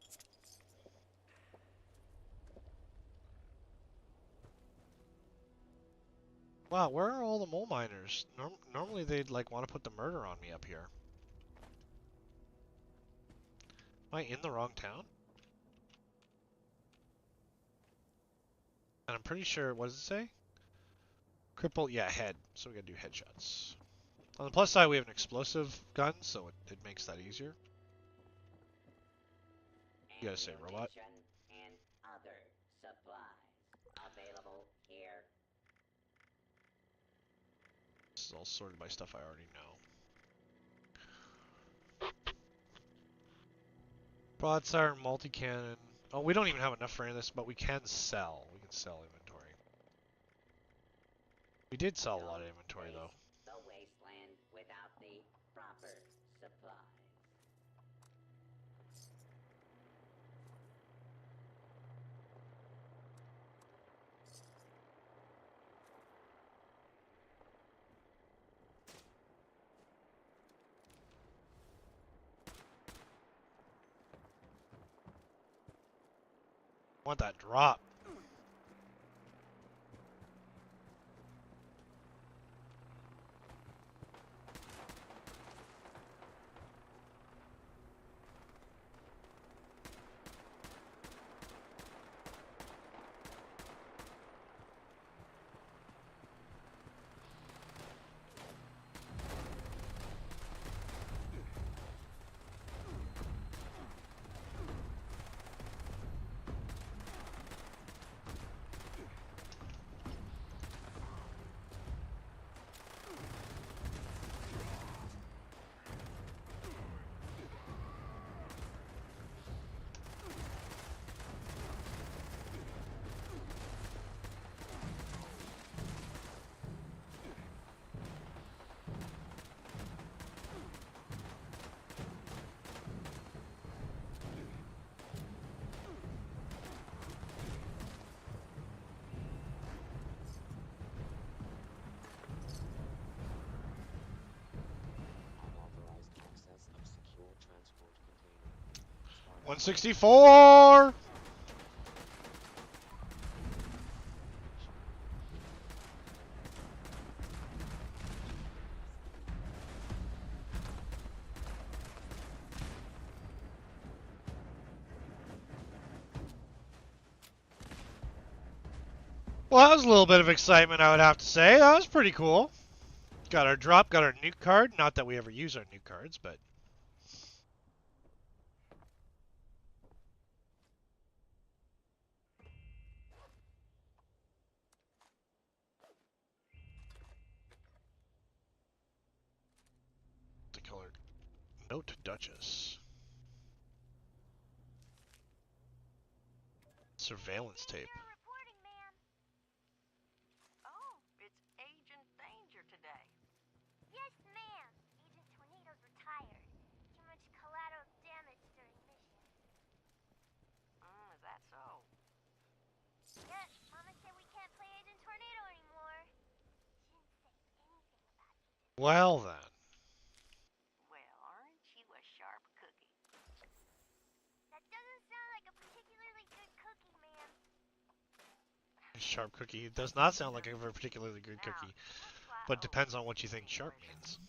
Wow, where are all the mole miners? Normally they'd like want to put the murder on me up here. Am I in the wrong town? And I'm pretty sure, what does it say? Cripple, yeah, head. So we gotta do headshots. On the plus side, we have an explosive gun, so it makes that easier. You gotta say robot. And other supplies available here. This is all sorted by stuff I already know. Broadsire, multi-cannon. Oh, we don't even have enough for any of this, but we can sell. We can sell inventory. We did sell a lot of inventory, though. The wasteland without the proper supplies. I want that drop. Unauthorized access of secure transport container. 164! Well, that was a little bit of excitement, I would have to say. That was pretty cool. Got our drop, got our nuke card. Not that we ever use our nuke cards, but... The color. Note Duchess. Surveillance tape. Reporting, ma'am. Oh, it's Agent Danger today. Yes, ma'am. Agent Tornado's retired. Too much collateral damage during mission. Is that so? Yes, Mama said we can't play Agent Tornado anymore. She didn't say anything about Agent. Well then. Well, aren't you a sharp cookie? That doesn't sound like a particularly good cookie, ma'am. Sharp cookie. It does not sound like a very particularly good Now, cookie. let's fly But over depends on to what you the think sharp simulation. means.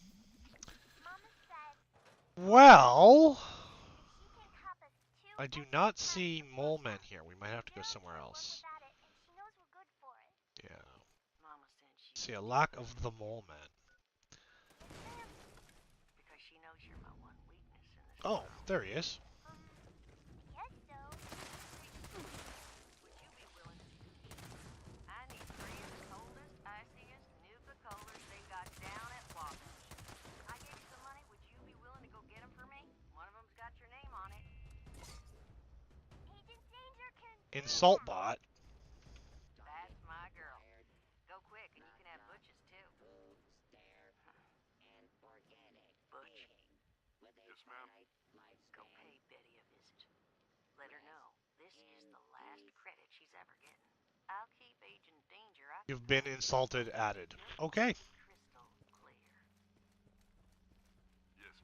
Mama said Well... she can cop us 2 I do extra not credits see for mole payback. men here. We might have to go Millwright somewhere can't work else. without it, and she knows we're good for it. Yeah. Mama said she See, a lack of the mole men. because she knows you're my one weakness in this Oh, world. there he is. I guess so. Would you be willing to... I need 3 of the coldest, iciest Nuka-Colas they got down at Walker's. I gave you some money. Would you be willing to go get them for me? One of them's got your name on it. Agent Danger can Insult bot. That's my girl. Go quick, and you can have Butch's too. Move, stare, and forget it. Butch. With a Yes, ma'am. finite Go lifespan. pay Betty a visit. Let her know this is the last credit she's ever getting. I'll keep Agent Danger out. You've been insulted, added. Okay. Crystal clear. Yes,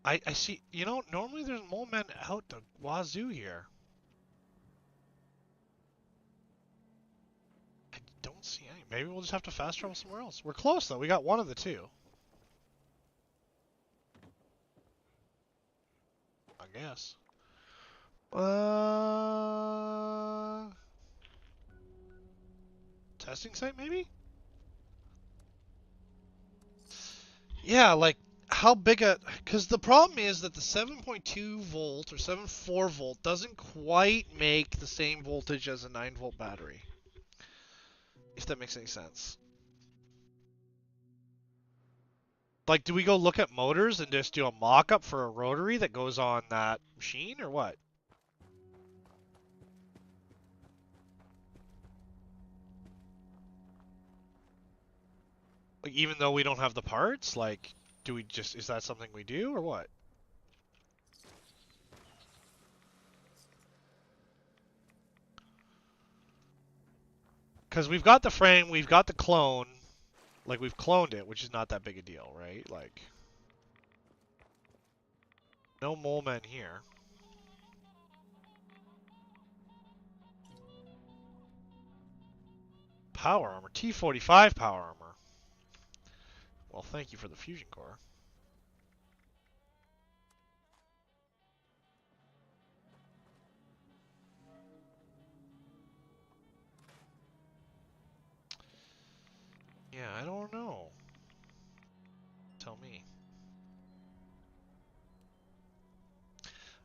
ma'am. I see, you know, normally there's mole men out the wazoo here. don't see any. Maybe we'll just have to fast travel somewhere else. We're close, though. We got one of the two. I guess. Testing site, maybe? Yeah, like, how big a... Because the problem is that the 7.2 volt or 7.4 volt doesn't quite make the same voltage as a 9 volt battery. If that makes any sense. Like, do we go look at motors and just do a mock-up for a rotary that goes on that machine, or what? Like, even though we don't have the parts, like, do we just... Is that something we do, or what? Because we've got the frame, we've got the clone. Like, we've cloned it, which is not that big a deal, right? Like, no mole men here. Power armor. T45 power armor. Well, thank you for the fusion core. Yeah, I don't know. Tell me.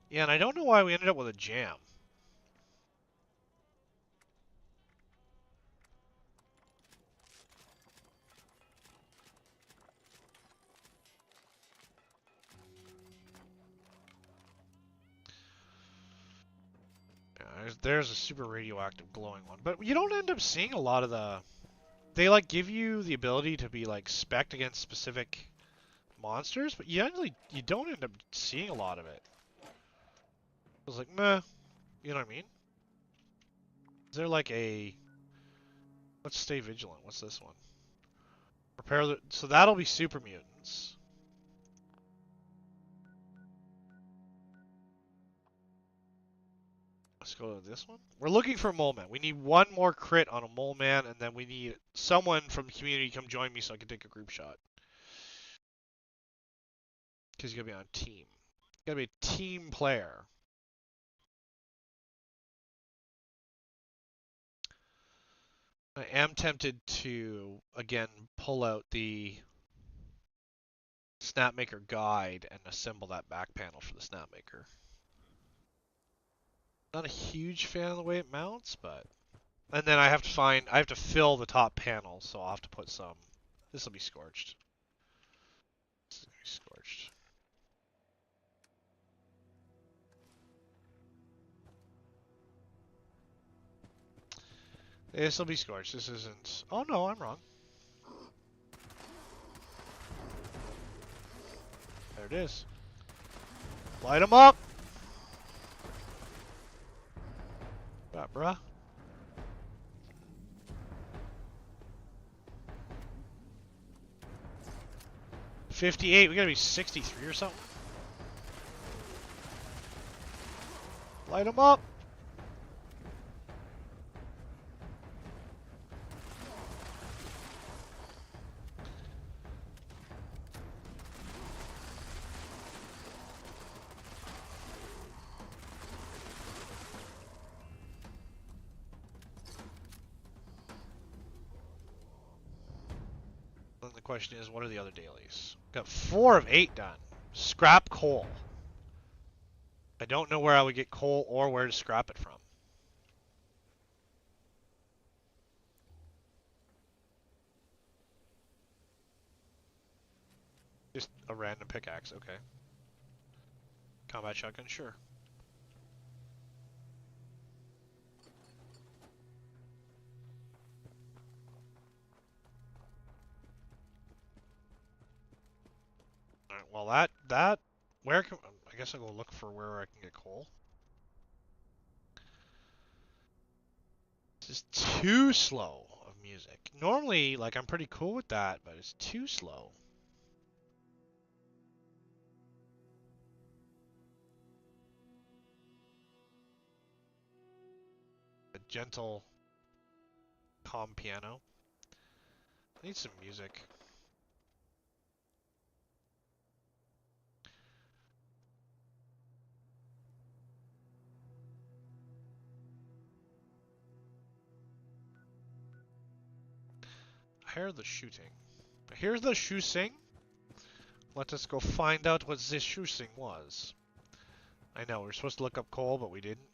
Yeah, and I don't know why we ended up with a jam. Yeah, there's a super radioactive glowing one. But you don't end up seeing a lot of the... They, like, give you the ability to be, like, spec'd against specific monsters, but you don't end up seeing a lot of it. I was like, meh. You know what I mean? Is there, like, a... Let's stay vigilant. What's this one? Prepare the... So that'll be super mutants. Let's go to this one. We're looking for mole man. We need one more crit on a mole man, and then we need someone from community come join me so I can take a group shot. Because you gotta be on a team. You gotta be a team player. I am tempted to, again, pull out the Snapmaker guide and assemble that back panel for the Snapmaker. Not a huge fan of the way it mounts, but... And then I have to fill the top panel, so I'll have to put some... This will be scorched. This is going to be scorched. This will be scorched. This isn't... Oh no, I'm wrong. There it is. Light them up! What, bruh? $58, we gotta be 63 or something. Light them up! Then the question is, what are the other dailies? Got 4 of 8 done. Scrap coal. I don't know where I would get coal or where to scrap it from. Just a random pickaxe, okay. Combat shotgun, sure. Alright, well where can, I guess I'll go look for where I can get coal. This is too slow of music. Normally, like, I'm pretty cool with that, but it's too slow. A gentle calm piano. I need some music. I hear the shooting. Here's the shooting. Let us go find out what this shooting was. I know, we're supposed to look up coal, but we didn't.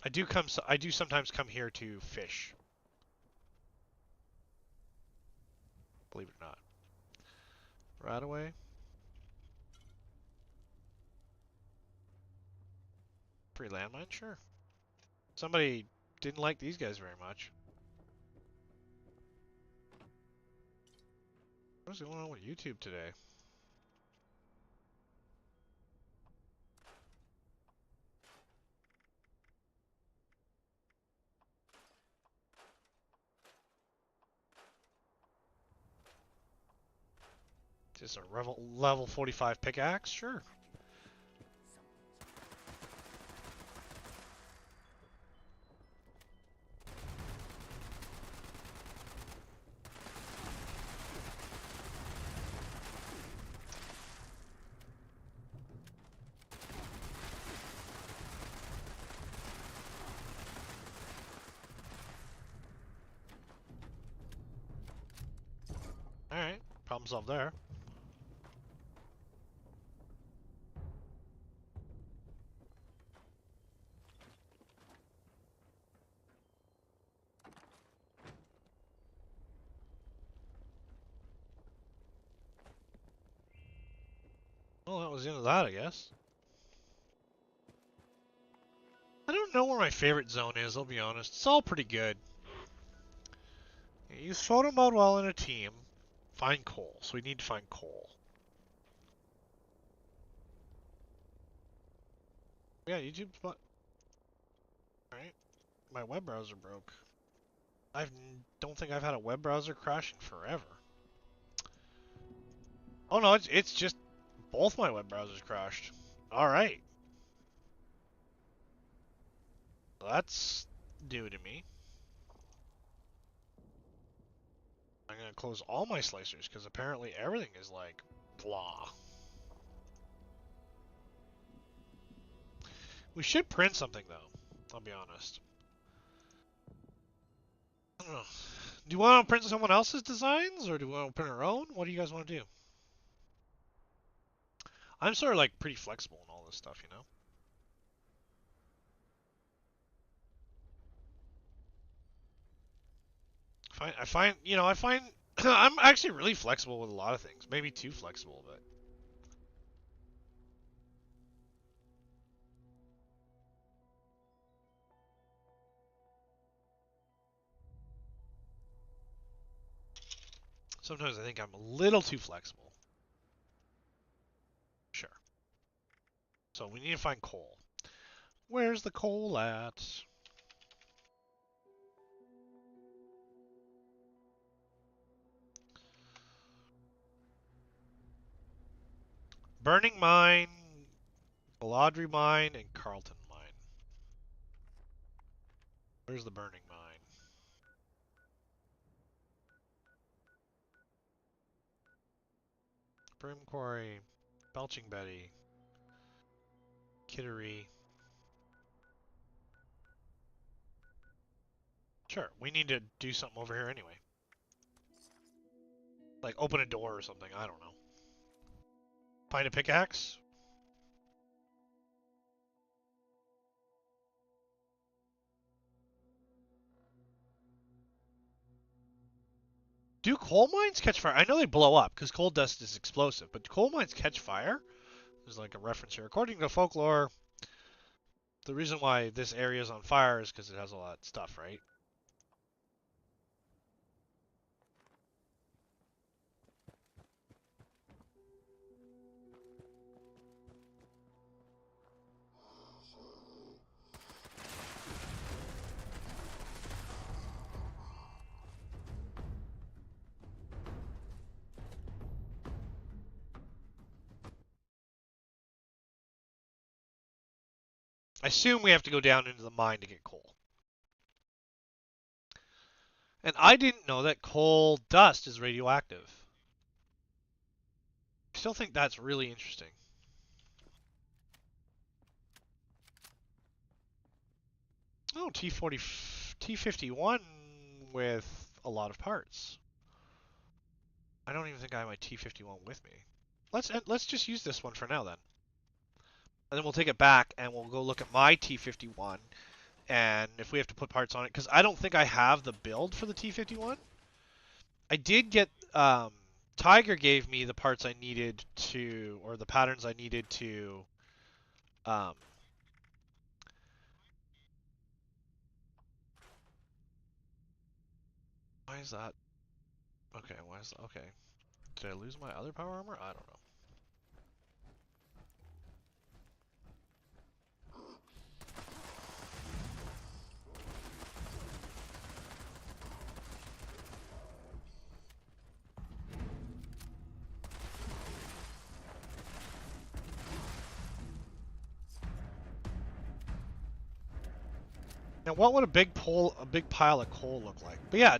I do sometimes come here to fish. Believe it or not. Right away. Free landmine? Sure. Somebody didn't like these guys very much. What's going on with YouTube today? Just a level 45 pickaxe? Sure. Alright, problem solved there. Well, that was the end of that, I guess. I don't know where my favorite zone is, I'll be honest. It's all pretty good. Use photo mode while in a team. Find coal. So we need to find coal. Yeah, YouTube's but alright. My web browser broke. I don't think I've had a web browser crash in forever. Oh no, it's just both my web browsers crashed. Alright. That's new to me. I'm gonna close all my slicers because apparently everything is like blah. We should print something though, I'll be honest. I don't know. Do you want to print someone else's designs or do we want to print our own? What do you guys want to do? I'm sort of like pretty flexible in all this stuff, you know? I find, you know, I'm actually really flexible with a lot of things. Maybe too flexible, but sometimes I think I'm a little too flexible. Sure. So we need to find coal. Where's the coal at? Burning Mine, Galadri Mine, and Carlton Mine. Where's the Burning Mine? Brim Quarry, Belching Betty, Kittery. Sure, we need to do something over here anyway. Like open a door or something, I don't know. Find a pickaxe? Do coal mines catch fire? I know they blow up because coal dust is explosive, but do coal mines catch fire? There's like a reference here. According to folklore, the reason why this area is on fire is because it has all that stuff, right? I assume we have to go down into the mine to get coal. And I didn't know that coal dust is radioactive. I still think that's really interesting. Oh, T51 with a lot of parts. I don't even think I have my T51 with me. Let's just use this one for now then. And then we'll take it back and we'll go look at my T51 and if we have to put parts on it, because I don't think I have the build for the T51. I did get Tiger gave me the parts I needed to, or the patterns I needed to why is that? Okay, why is that? Okay. Did I lose my other power armor? I don't know. Now, what would a big pile of coal look like? But yeah,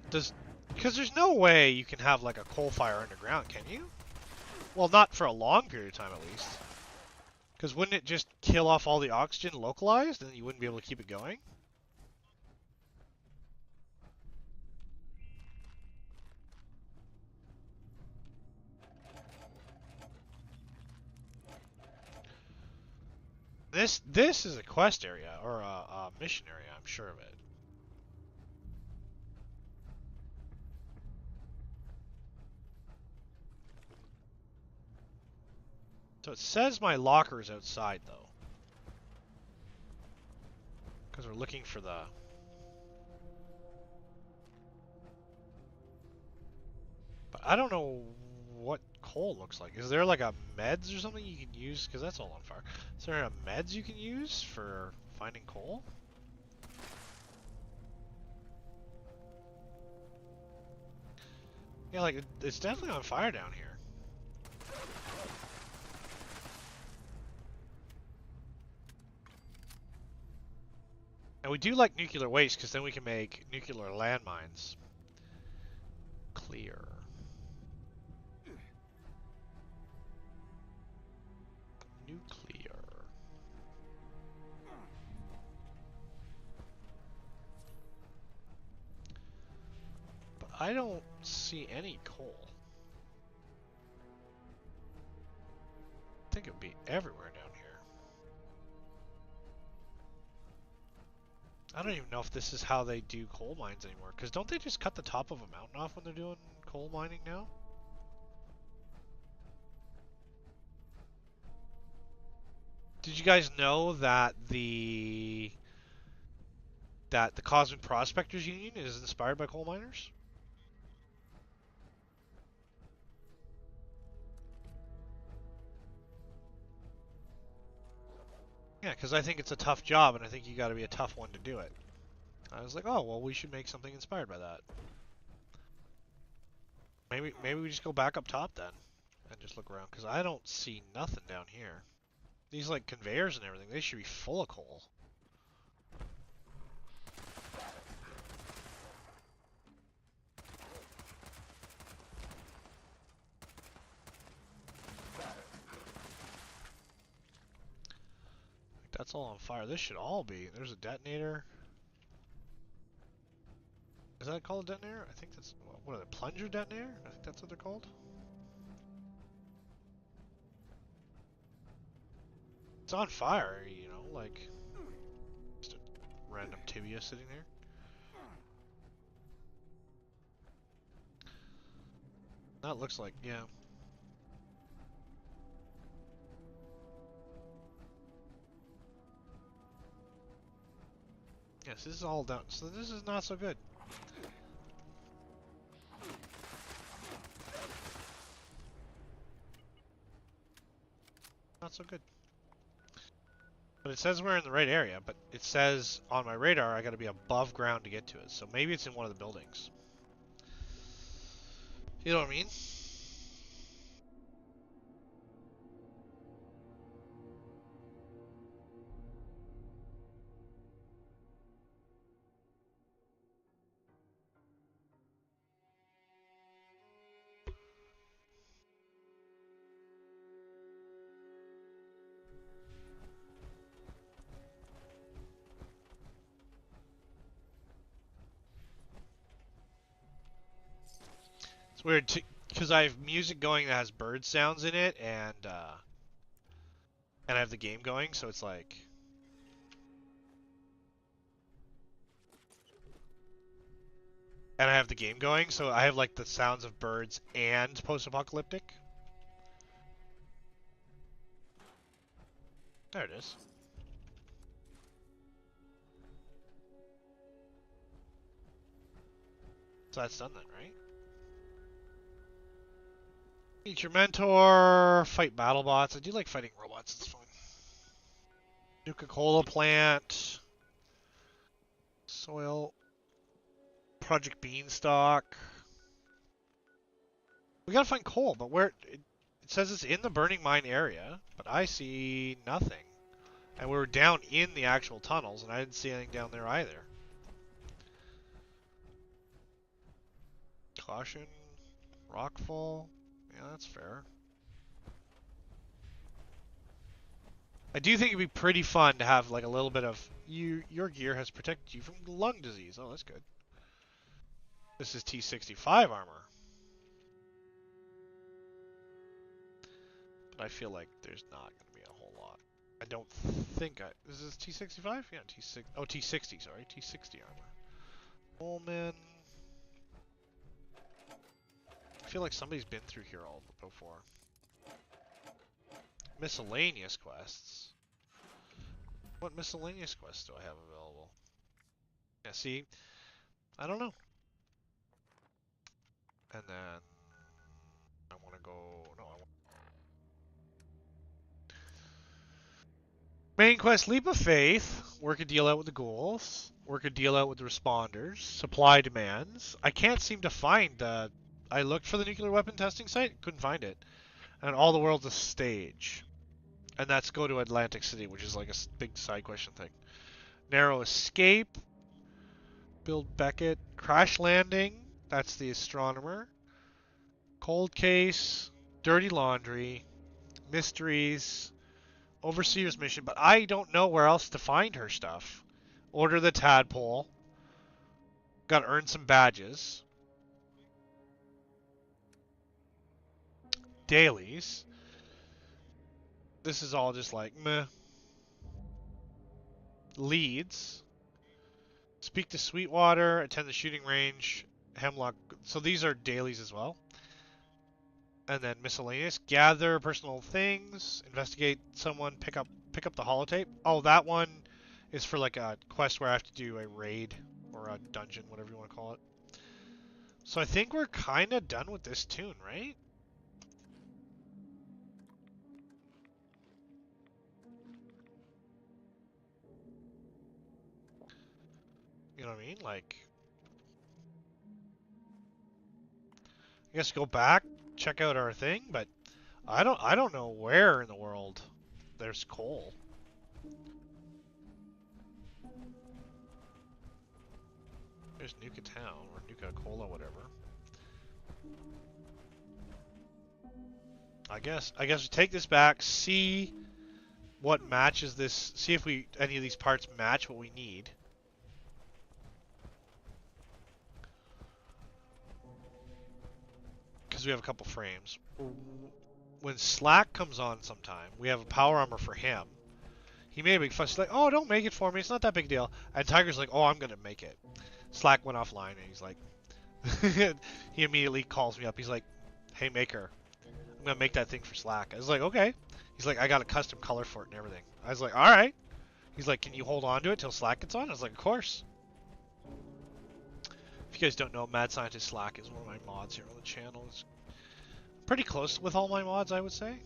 because there's no way you can have like a coal fire underground, can you? Well, not for a long period of time at least. Because wouldn't it just kill off all the oxygen localized, and you wouldn't be able to keep it going? This is a quest area or a mission area. I'm sure of it. So it says my locker is outside though, because we're looking for the. But I don't know what coal looks like. Is there like a meds or something you can use? Because that's all on fire. Is there a meds you can use for finding coal? Yeah, like it's definitely on fire down here. And we do like nuclear waste because then we can make nuclear landmines. Clear. Nuclear. But I don't see any coal. I think it would be everywhere down here. I don't even know if this is how they do coal mines anymore. Because don't they just cut the top of a mountain off when they're doing coal mining now? Did you guys know that the Cosmic Prospectors Union is inspired by coal miners? Yeah, because I think it's a tough job, and I think you got to be a tough one to do it. I was like, oh, well, we should make something inspired by that. Maybe we just go back up top then, and just look around, because I don't see nothing down here. These like conveyors and everything, they should be full of coal. That's all on fire. This should all be. There's a detonator. Is that called a detonator? I think that's, what are they, plunger detonator? I think that's what they're called. It's on fire, you know, like just a random tibia sitting there. That looks like, yeah. Yes, this is all down. So this is not so good. Not so good. But it says we're in the right area, but it says on my radar I gotta be above ground to get to it. So maybe it's in one of the buildings. You know what I mean? It's weird because I have music going that has bird sounds in it, and I have the game going, so it's like. And I have the game going, so I have like the sounds of birds and post-apocalyptic. There it is. So that's done then, right? Meet your mentor, fight battle bots. I do like fighting robots, it's fun. Nuka-Cola plant. Soil. Project Beanstalk. We gotta find coal, but where... It says it's in the burning mine area, but I see nothing. And we were down in the actual tunnels, and I didn't see anything down there either. Caution. Rockfall. Yeah, that's fair. I do think it'd be pretty fun to have like a little bit of... Your gear has protected you from lung disease. Oh, that's good. This is T65 armor. But I feel like there's not going to be a whole lot. I don't think I... This is T65? Yeah, T6... Oh, T60, sorry. T60 armor. Oh, man. I feel like somebody's been through here all before. Miscellaneous quests. What miscellaneous quests do I have available? Yeah, see? I don't know. And then... I want to go... No, I want... Main quest, Leap of Faith. Work a deal out with the ghouls. Work a deal out with the responders. Supply demands. I can't seem to find... I looked for the nuclear weapon testing site. Couldn't find it. And all the world's a stage. And that's go to Atlantic City, which is like a big side question thing. Narrow escape. Build Beckett. Crash landing. That's the astronomer. Cold case. Dirty laundry. Mysteries. Overseer's mission. But I don't know where else to find her stuff. Order the tadpole. Gotta earn some badges. Dailies. This is all just like meh. Leads. Speak to Sweetwater. Attend the shooting range. Hemlock. So these are dailies as well. And then miscellaneous. Gather personal things. Investigate someone. Pick up the holotape. Oh, that one is for like a quest where I have to do a raid or a dungeon, whatever you want to call it. So I think we're kind of done with this tune, right? You know what I mean? Like, I guess go back, check out our thing, but I don't know where in the world there's coal. There's Nuka Town or Nuka Cola, whatever. I guess we take this back, see what matches this, see if any of these parts match what we need. Because we have a couple frames. When Slack comes on sometime, we have a power armor for him. He made a big fuss. He's like, oh, don't make it for me. It's not that big deal. And Tiger's like, oh, I'm going to make it. Slack went offline, and he's like... he immediately calls me up. He's like, hey, Maker, I'm going to make that thing for Slack. I was like, okay. He's like, I got a custom color for it and everything. I was like, all right. He's like, can you hold on to it till Slack gets on? I was like, of course. If you guys don't know, Mad Scientist Slack is one of my mods here on the channel. It's pretty close with all my mods, I would say.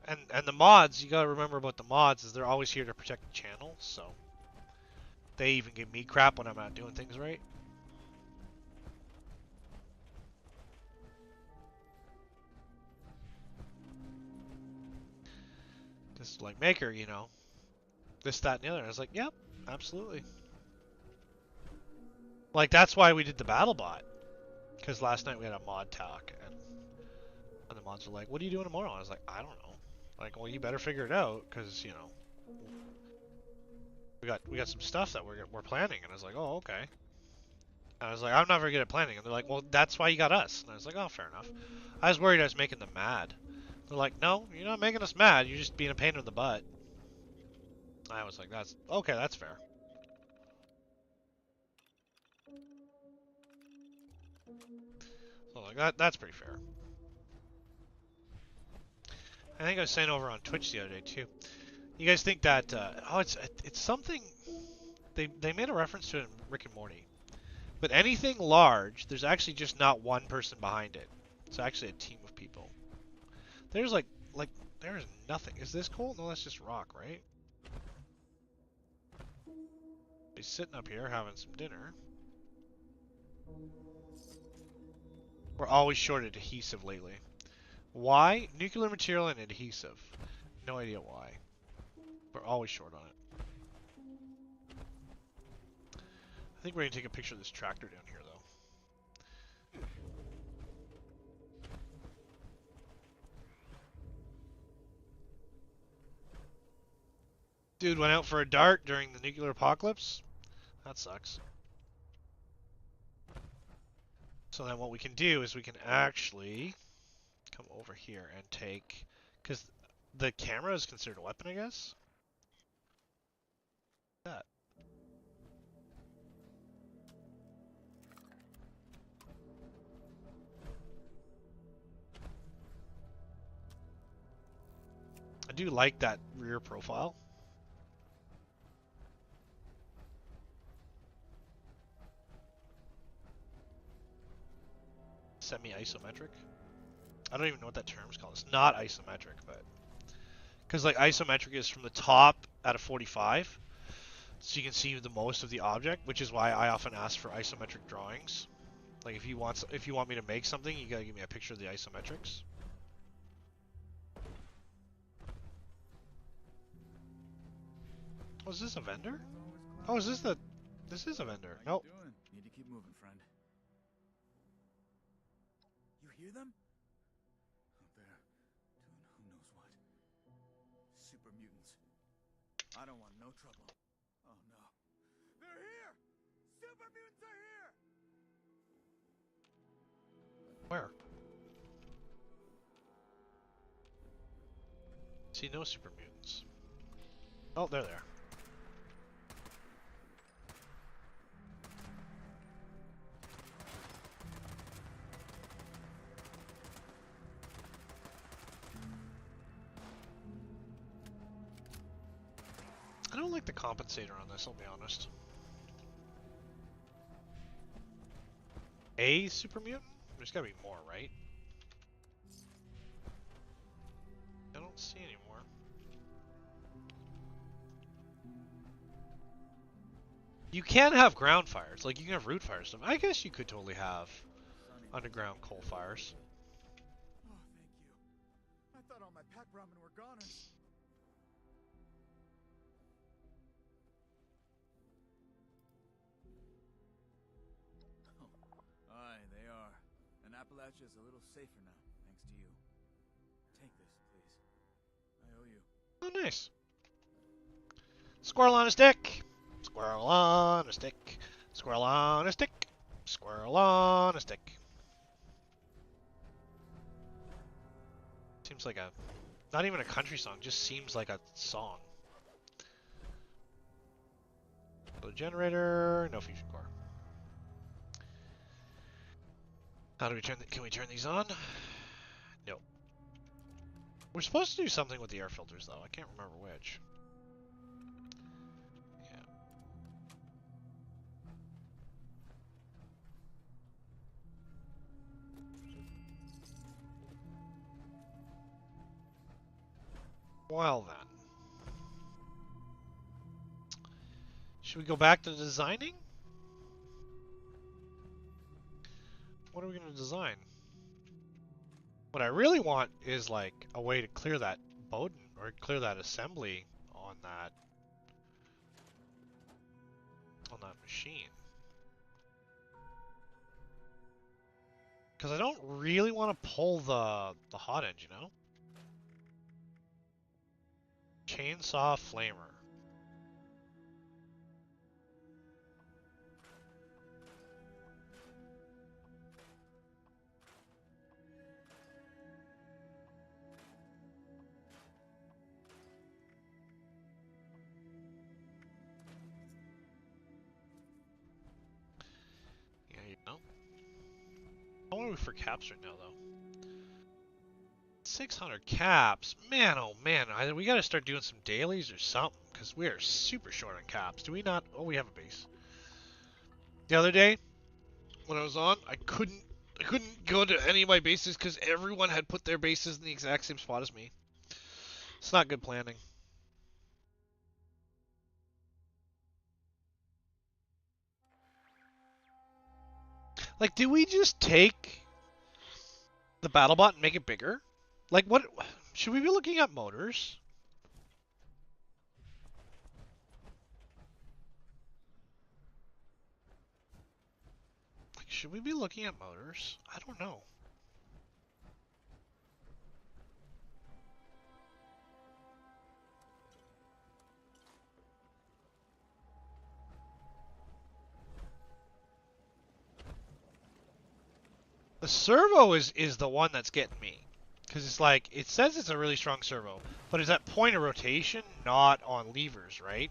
And the mods, you gotta remember about the mods, is they're always here to protect the channel, so they even give me crap when I'm not doing things right. This is like Maker, you know. This, that, and the other. And I was like, yep, absolutely. Like, that's why we did the battle bot. Because last night we had a mod talk, and the mods were like, what are you doing tomorrow? I was like, I don't know. Like, well, you better figure it out, because, you know, we got some stuff that we're planning. And I was like, oh, okay. And I was like, I'm not very good at planning. And they're like, well, that's why you got us. And I was like, oh, fair enough. I was worried I was making them mad. They're like, no, you're not making us mad. You're just being a pain in the butt. I was like, that's okay, that's fair. So like that's pretty fair. I think I was saying over on Twitch the other day too. You guys think that it's something they made a reference to it in Rick and Morty. But anything large, there's actually just not one person behind it. It's actually a team of people. There's like there's nothing. Is this coal? No, that's just rock, right? He's sitting up here having some dinner. We're always short adhesive lately. Why? Nuclear material and adhesive. No idea why. We're always short on it. I think we're going to take a picture of this tractor down here, though. Dude went out for a dart during the nuclear apocalypse. That sucks. So then what we can do is we can actually come over here and take... Because the camera is considered a weapon, I guess? That. I do like that rear profile. Semi-isometric. I don't even know what that term is called. It's not isometric, but... Because like isometric is from the top at a 45, so you can see the most of the object, which is why I often ask for isometric drawings. Like if you want me to make something, you gotta give me a picture of the isometrics. Oh, is this a vendor? Oh, is this the... This is a vendor. Nope. Need to keep moving, friend. You hear them? Out there, doing who knows what. Super mutants. I don't want no trouble. Oh no. They're here! Super mutants are here! Where? See no super mutants. Oh, they're there. I don't like the compensator on this, I'll be honest. A super mutant? There's gotta be more, right? I don't see any more. You can have ground fires, like you can have root fire stuff. I guess you could totally have underground coal fires. Oh, thank you. I thought all my pack ramen were goners. Aye, they are. And Appalachia is a little safer now, thanks to you. Take this, please. I owe you. Oh, nice. Squirrel on a stick. Squirrel on a stick. Squirrel on a stick. Squirrel on a stick. Seems like a... Not even a country song, just seems like a song. The generator, no fusion core. How do we turn can we turn these on? No. We're supposed to do something with the air filters though. I can't remember which. Yeah. Well then. Should we go back to designing? What are we going to design? What I really want is like a way to clear that Bowden or clear that assembly on that machine. Because I don't really want to pull the hot end, you know? Chainsaw flamer. What are we for caps right now, though? 600 caps. Man, oh man. We got to start doing some dailies or something, because we are super short on caps. Do we not? Oh, we have a base. The other day, when I was on, I couldn't go to any of my bases because everyone had put their bases in the exact same spot as me. It's not good planning. Like, do we just take the BattleBot and make it bigger? Like, what? Should we be looking at motors? Like, should we be looking at motors? I don't know. The servo is the one that's getting me. Because it's like, it says it's a really strong servo, but it's at point of rotation, not on levers, right?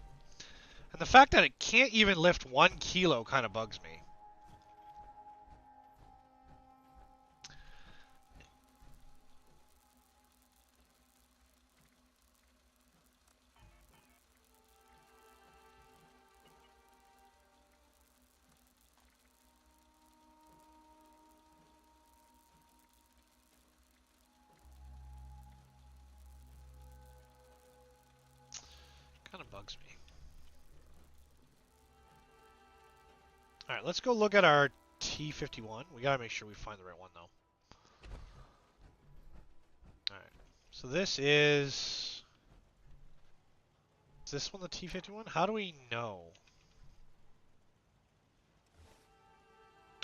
And the fact that it can't even lift 1 kilo kind of bugs me. Kind of bugs me. Alright, let's go look at our T51. We gotta make sure we find the right one, though. Alright, so this is... Is this one the T51? How do we know?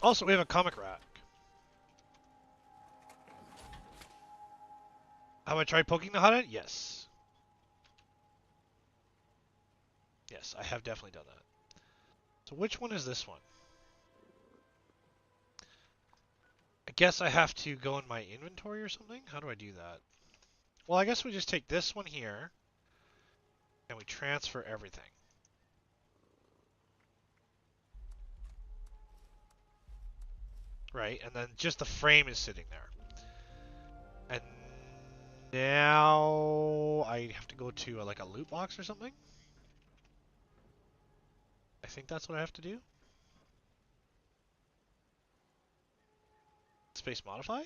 Also, we have a comic rack. Have I tried poking the hot end? Yes. Yes, I have definitely done that. So which one is this one? I guess I have to go in my inventory or something? How do I do that? Well, I guess we just take this one here and we transfer everything. Right, and then just the frame is sitting there. And now I have to go to like a loot box or something? I think that's what I have to do. Space modify?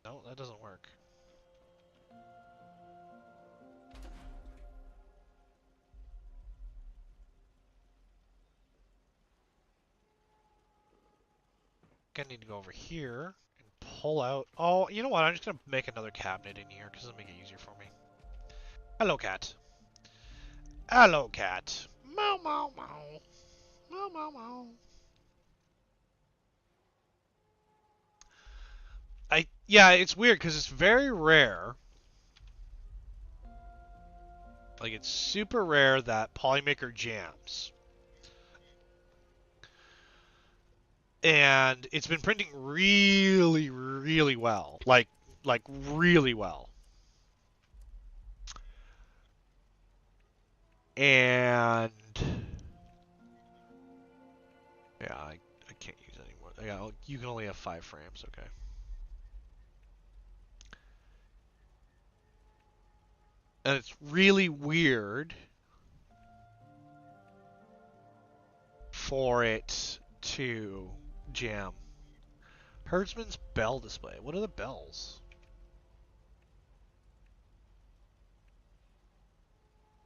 No, that doesn't work. I need to go over here and pull out. Oh, you know what? I'm just gonna make another cabinet in here because it'll make it easier for me. Hello, cat. Hello, cat. Meow, meow, meow. Meow, meow, meow. Yeah, it's weird because it's very rare. Like, it's super rare that Polymaker jams. And it's been printing really, really well. Like really well. And yeah, I can't use it anymore. Yeah, you can only have 5 frames, okay. And it's really weird for it to jam. Herdsman's bell display. What are the bells?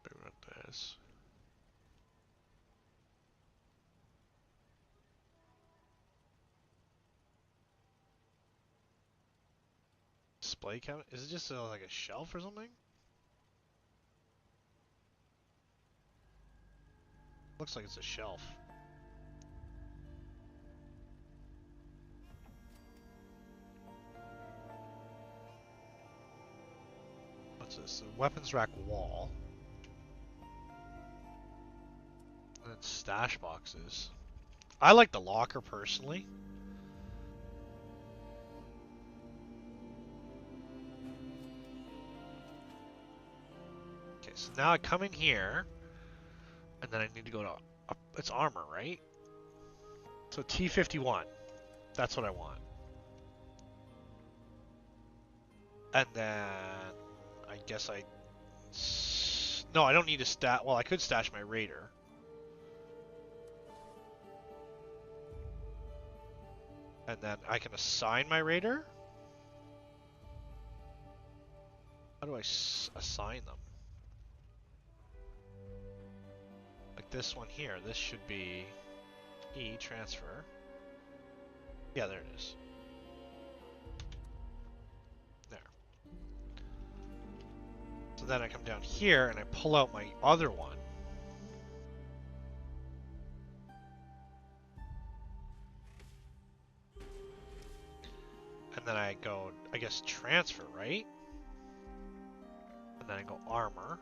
What this? Display cabinet? Is it just like a shelf or something? Looks like it's a shelf. What's this? A weapons rack wall. And then stash boxes. I like the locker personally. Okay, so now I come in here, and then I need to go to It's armor, right? So T51. That's what I want. And then I guess no, I don't need to stash. Well, I could stash my Raider. And then I can assign my Raider. How do I assign them? Like this one here. This should be E, transfer. Yeah, there it is. There. So then I come down here and I pull out my other one. And then I go, I guess, transfer, right? And then I go armor.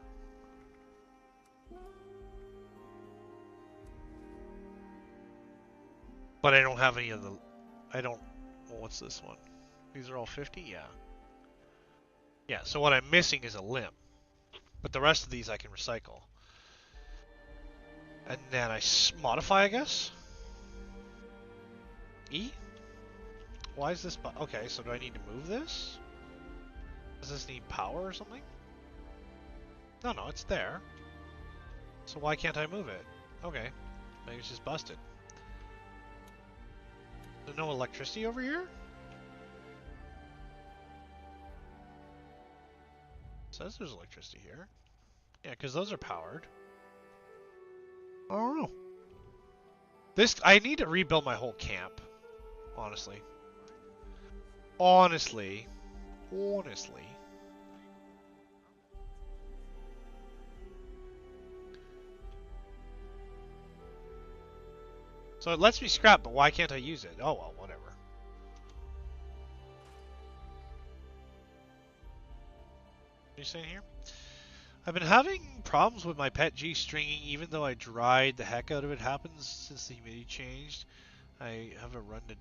But I don't have any of the, well, what's this one? These are all 50? Yeah. Yeah, so what I'm missing is a limb. But the rest of these I can recycle. And then I modify, I guess? E? Why is this, okay, so do I need to move this? Does this need power or something? No, it's there. So why can't I move it? Okay, maybe it's just busted. There's no electricity over here? It says there's electricity here. Yeah, because those are powered. I don't know. I need to rebuild my whole camp. Honestly. Honestly. So it lets me scrap, but why can't I use it? Oh well, whatever. What are you saying here? I've been having problems with my pet G stringing, even though I dried the heck out of it. Happens since the humidity changed. I have a run to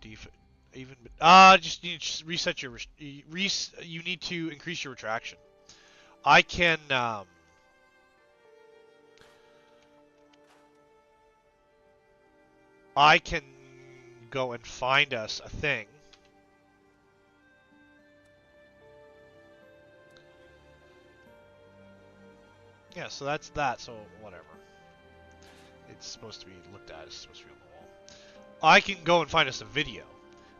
just need to reset your you need to increase your retraction. I can go and find us a thing. Yeah, so that's that, so whatever. It's supposed to be looked at, it's supposed to be on the wall. I can go and find us a video.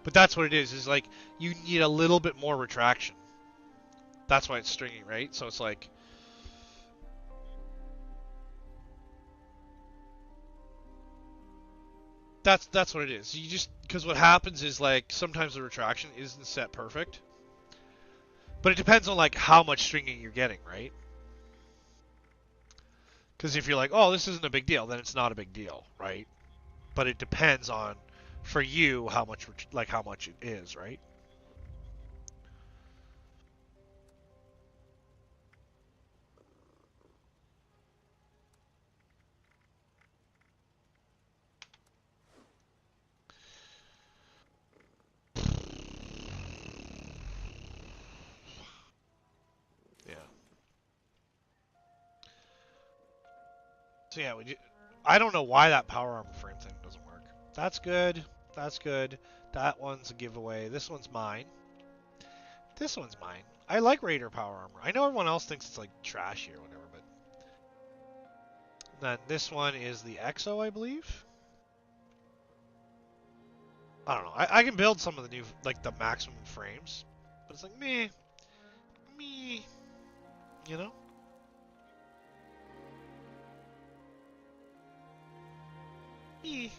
But that's what it is like you need a little bit more retraction. That's why it's stringing, right? So it's like that's what it is. You just, because what happens is like sometimes the retraction isn't set perfect. But it depends on like how much stringing you're getting, right? Because if you're like, oh, this isn't a big deal, then it's not a big deal, right? But it depends on, for you, how much it is, right? Yeah. So yeah, I don't know why that power armor frame thing doesn't work. That's good. That's good. That one's a giveaway. This one's mine. This one's mine. I like Raider power armor. I know everyone else thinks it's like trashy or whatever, but then this one is the EXO, I believe. I don't know. I can build some of the new, like the maximum frames, but it's like meh, you know. Me.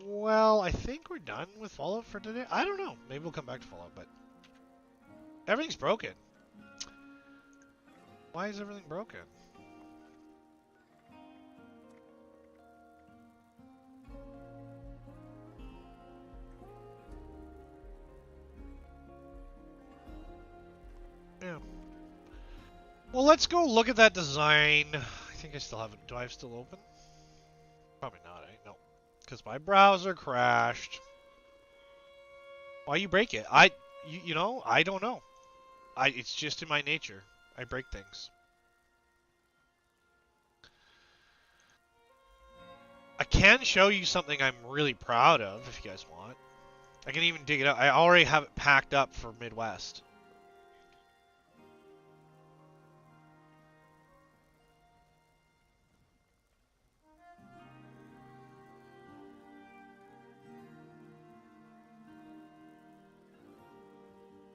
Well, I think we're done with Fallout for today. I don't know. Maybe we'll come back to Fallout, but everything's broken. Why is everything broken? Yeah. Well, let's go look at that design. I think I still have it. Do I have still open? Probably not, eh? No. Because my browser crashed. Why you break it? You know, I don't know. It's just in my nature. I break things. can show you something I'm really proud of if you guys want. I can even dig it up. I already have it packed up for Midwest.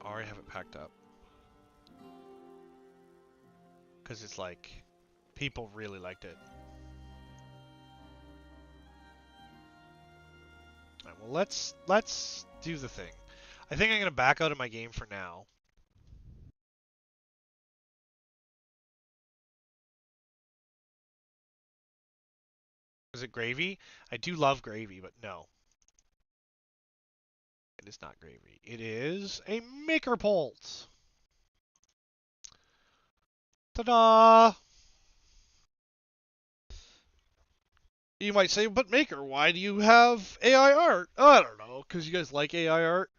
I already have it packed up. Because it's like, people really liked it. Alright, well, let's do the thing. I think I'm going to back out of my game for now. Is it gravy? I do love gravy, but no. It is not gravy. It is a Maker Pult. Ta-da! You might say, but Maker, why do you have AI art? I don't know, because you guys like AI art.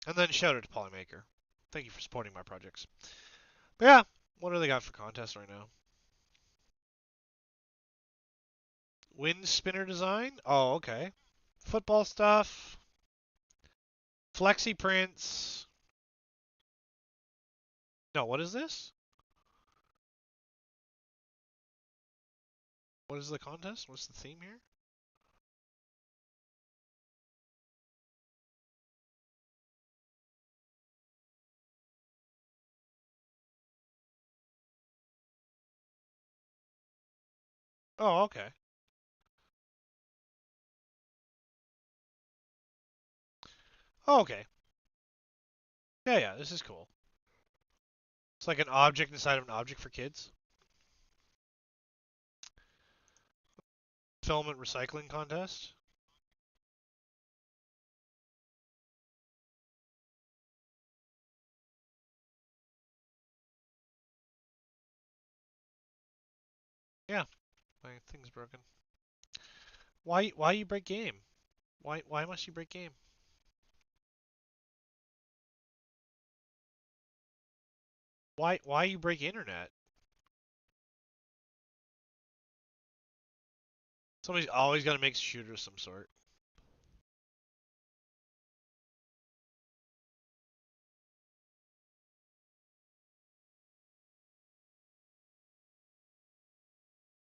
And then shout out to Polymaker. Thank you for supporting my projects. But yeah, what do they got for contests right now? Wind spinner design? Oh, okay. Football stuff. Flexi prints. No, what is this? What is the contest? What's the theme here? Oh, okay. Oh, okay. Yeah, this is cool. It's like an object inside of an object for kids. Filament recycling contest. Yeah, my thing's broken. Why you break game? Why must you break game? Why you break internet? Somebody's always got to make a shooter of some sort.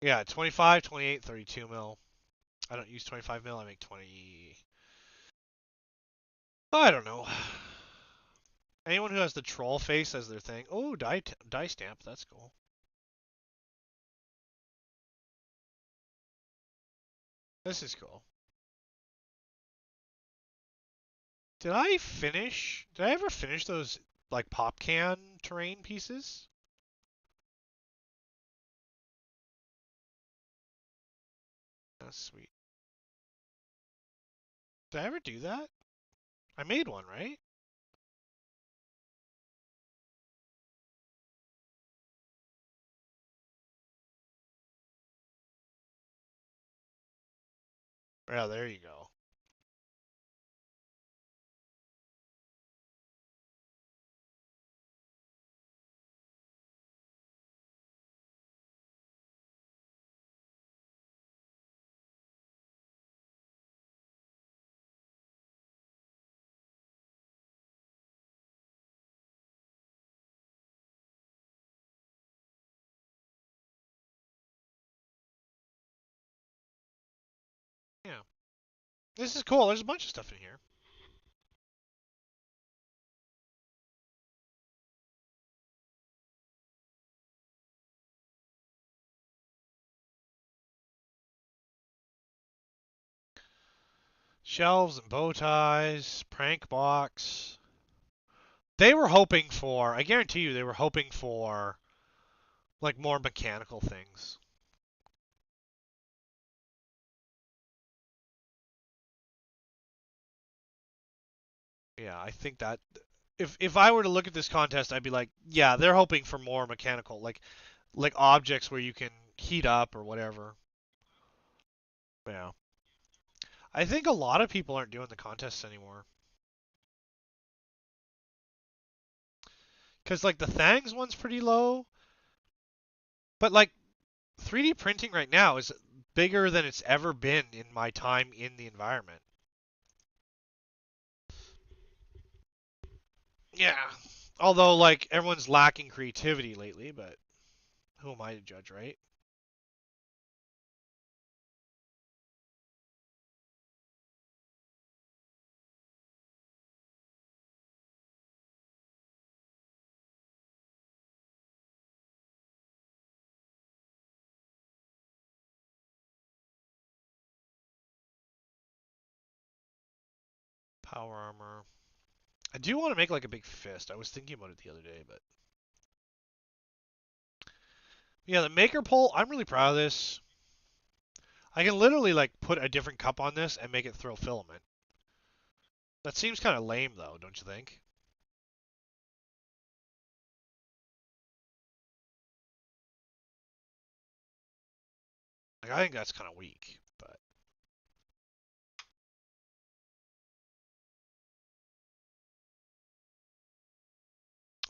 Yeah, 25, 28, 32 mil. I don't use 25 mil. I make 20. I don't know. Anyone who has the troll face as their thing. Oh, die stamp. That's cool. This is cool. Did I ever finish those like pop can terrain pieces? That's sweet. Did I ever do that? I made one, right? Yeah, there you go. Yeah. This is cool. There's a bunch of stuff in here. Shelves and bow ties, prank box. They were hoping for, I guarantee you, they were hoping for like more mechanical things. Yeah, I think that if I were to look at this contest, I'd be like, yeah, they're hoping for more mechanical, like objects where you can heat up or whatever. Yeah. I think a lot of people aren't doing the contests anymore. Because like the Thangs one's pretty low, but like 3D printing right now is bigger than it's ever been in my time in the environment. Yeah. Although like everyone's lacking creativity lately, but who am I to judge, right? Power armor. I do want to make like a big fist. I was thinking about it the other day, but yeah, the maker pole, I'm really proud of this. I can literally like put a different cup on this and make it throw filament. That seems kind of lame though, don't you think? Like I think that's kind of weak, but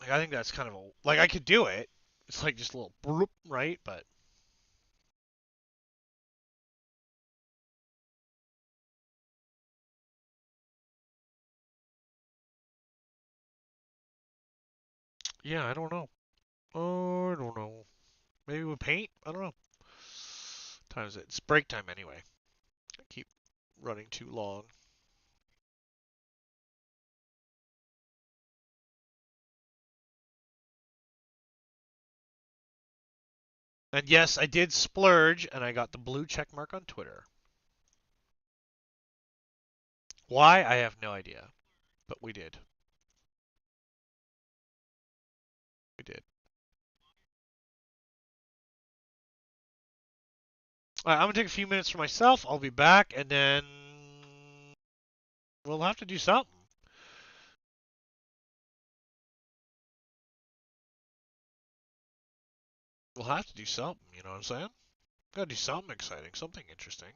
like I think that's kind of a like I could do it. It's like just a little bloop, right? But yeah, I don't know. Oh, I don't know. Maybe with paint? I don't know. Times it. It's break time anyway. I keep running too long. And yes, I did splurge, and I got the blue check mark on Twitter. Why? I have no idea. But we did. We did. All right, I'm going to take a few minutes for myself. I'll be back, and then we'll have to do something. We'll have to do something, you know what I'm saying? Gotta do something exciting, something interesting.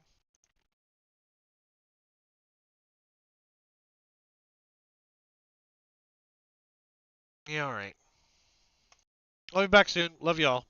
Yeah, alright. I'll be back soon. Love y'all.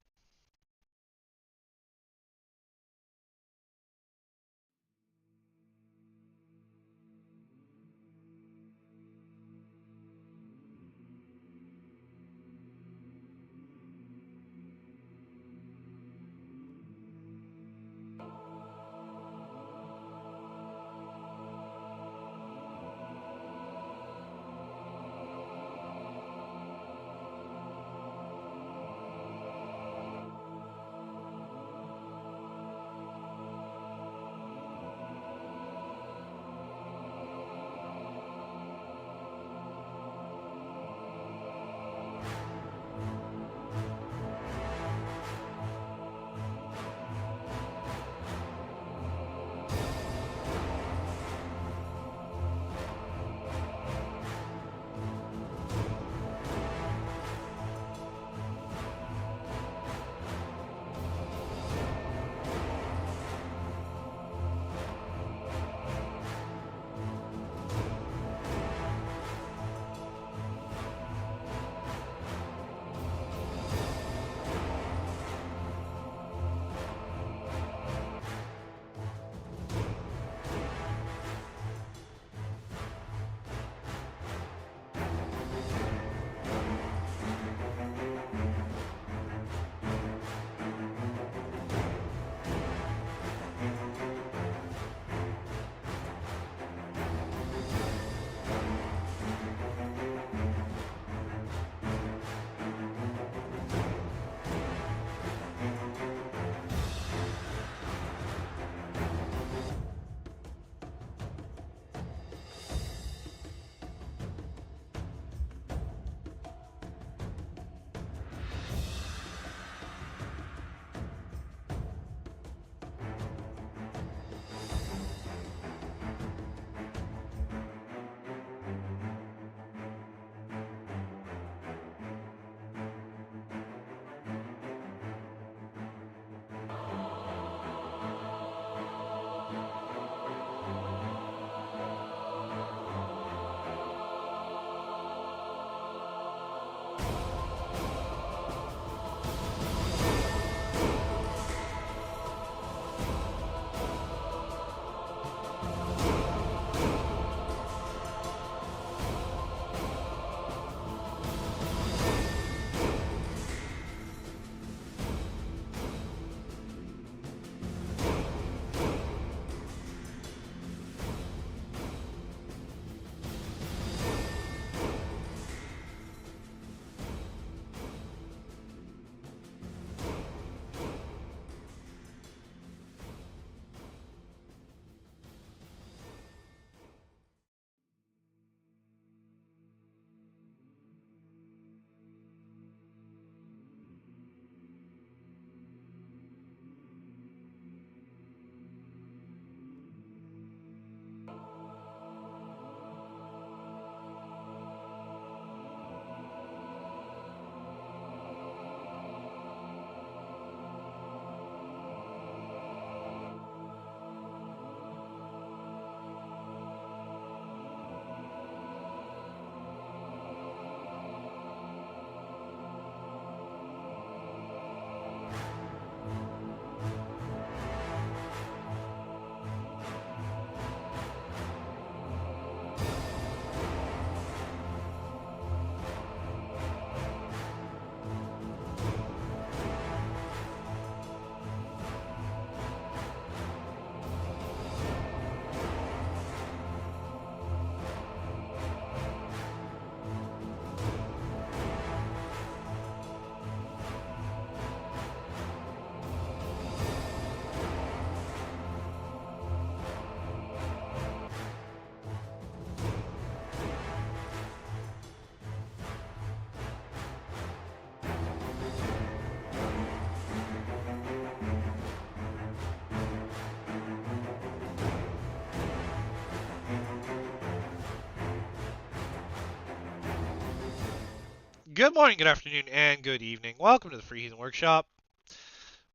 Good morning, good afternoon, and good evening. Welcome to the Free Heathen Workshop.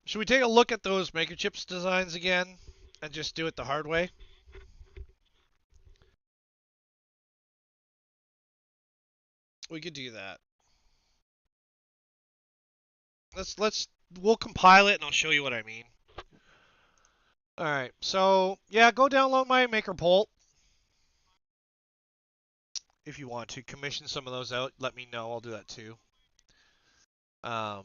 Should we take a look at those Maker Chips designs again and just do it the hard way? We could do that. We'll compile it and I'll show you what I mean. All right, so yeah, go download my Maker Pult. If you want to commission some of those out, let me know. I'll do that too. That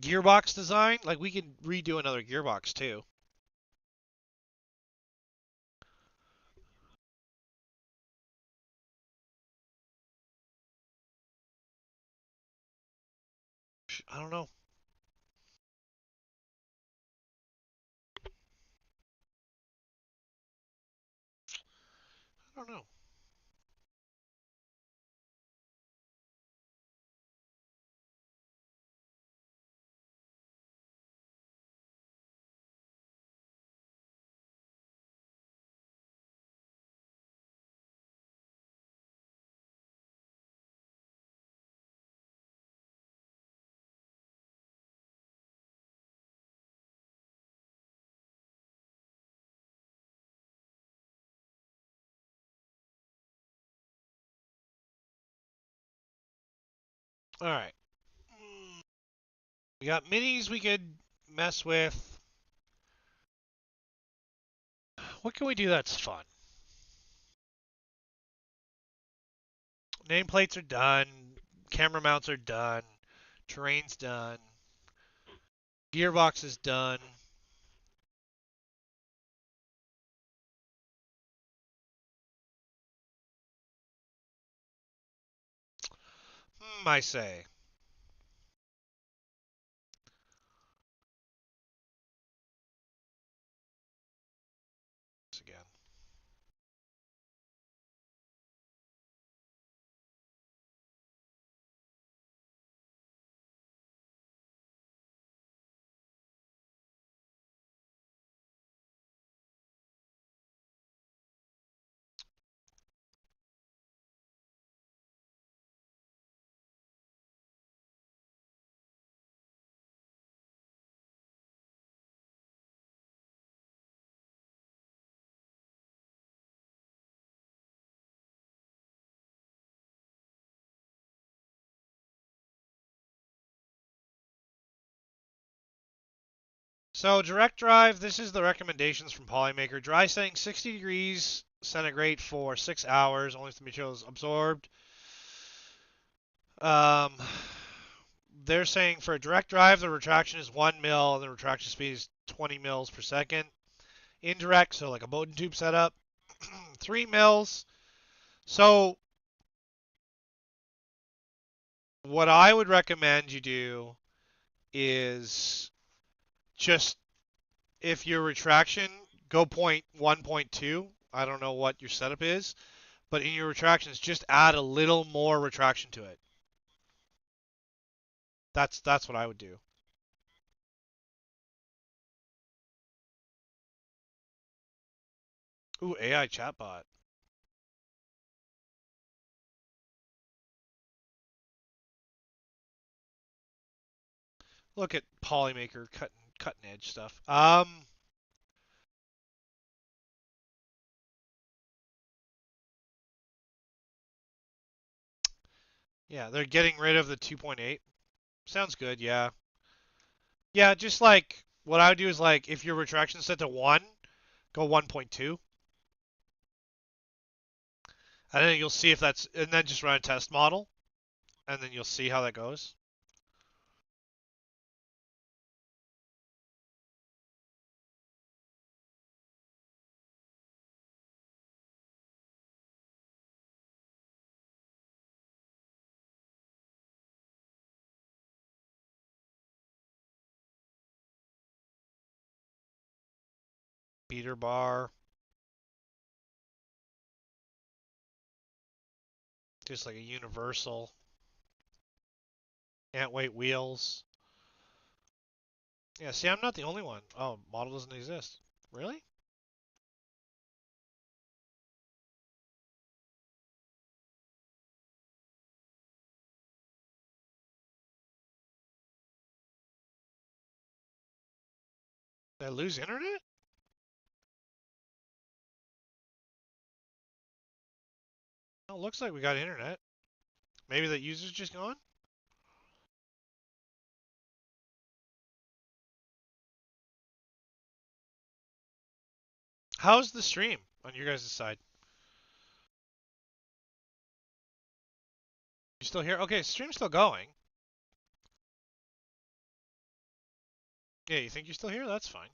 gearbox design, like we can redo another gearbox too. I don't know. I don't know. All right. We got minis we could mess with. What can we do that's fun? Nameplates are done. Camera mounts are done. Terrain's done. Gearbox is done. I say. This again. So direct drive, this is the recommendations from Polymaker. Dry setting 60 degrees centigrade for 6 hours, only if the material is absorbed. They're saying for a direct drive, the retraction is 1 mil and the retraction speed is 20 mils per second. Indirect, so like a Bowden tube setup, 3 mils. So what I would recommend you do is just, if your retraction, go point 1.2. I don't know what your setup is, but in your retractions, just add a little more retraction to it. That's what I would do. Ooh, AI chatbot. Look at Polymaker cutting edge stuff. Yeah, they're getting rid of the 2.8. Sounds good, yeah. Yeah, just like what I would do is like if your retraction is set to 1, go 1.2. And then you'll see if that's, and then just run a test model, and then you'll see how that goes. Beater bar. Just like a universal. Can't wait wheels. Yeah, see, I'm not the only one. Oh, model doesn't exist. Really? Did I lose internet? Oh, looks like we got internet. Maybe the user's just gone? How's the stream on your guys' side? You still here? Okay, stream's still going. Yeah, you think you're still here? That's fine.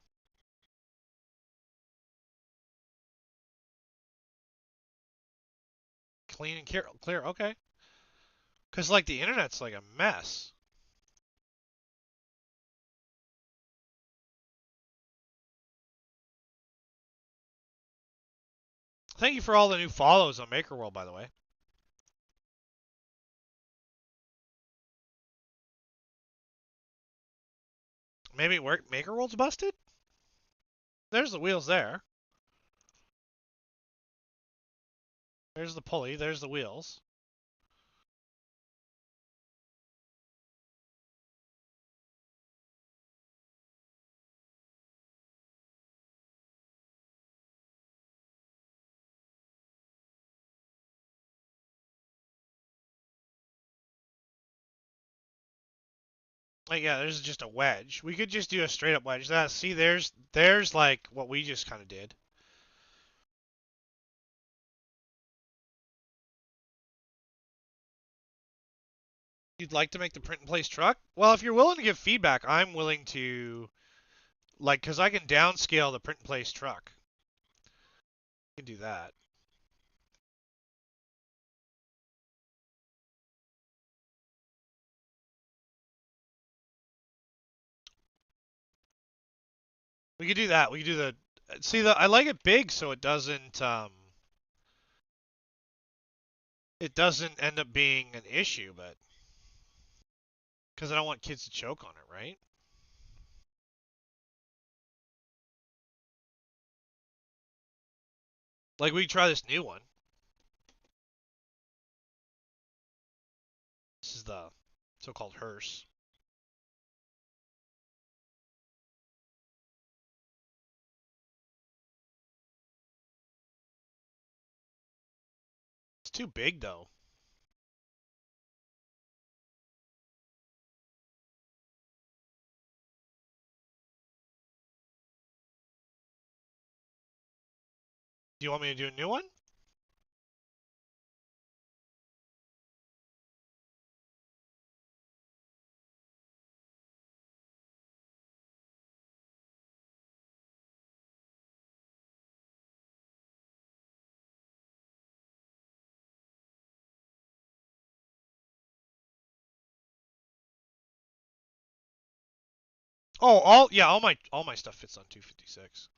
Clean and clear. Okay. Because, like, the internet's like a mess. Thank you for all the new follows on Maker World, by the way. Maybe Maker World's busted? There's the wheels there. There's the pulley. There's the wheels. Like, yeah, there's just a wedge. We could just do a straight up wedge. See, there's like what we just kind of did. You'd like to make the print and place truck? Well, if you're willing to give feedback, I'm willing to, like, because I can downscale the print and place truck. I can do that. We could do that. We could do the. See, I like it big so it doesn't end up being an issue, but because I don't want kids to choke on it, right? Like we try this new one. This is the so-called hearse. It's too big though. Do you want me to do a new one? Oh, all my stuff fits on 256.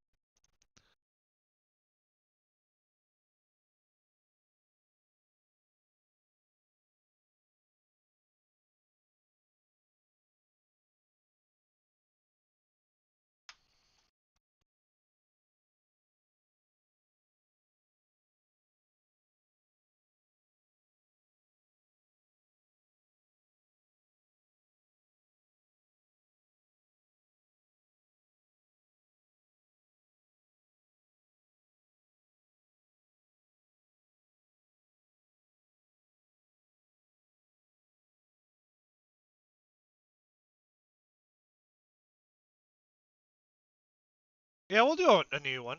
Yeah, we'll do a new one.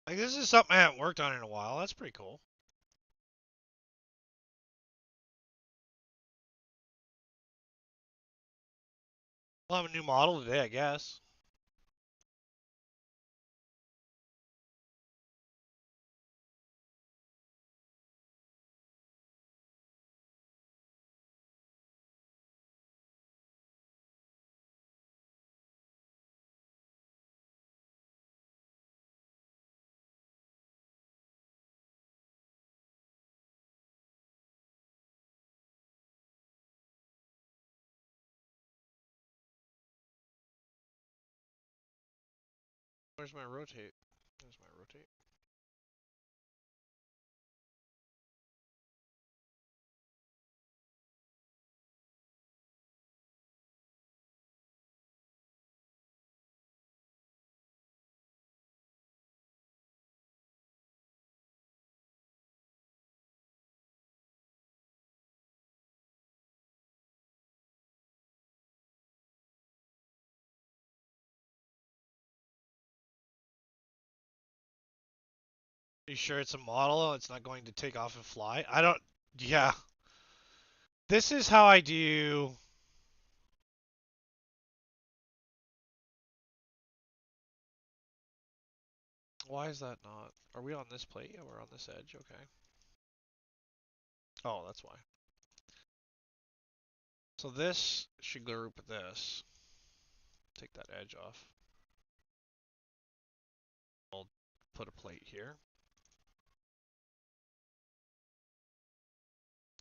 Like, this is something I haven't worked on in a while. That's pretty cool. We'll have a new model today, I guess. Where's my rotate? There's my rotate. Are you sure it's a model? It's not going to take off and fly? I don't... Yeah. This is how I do... Why is that not... Are we on this plate? Yeah, we're on this edge. Okay. Oh, that's why. So this should group this. Take that edge off. I'll put a plate here.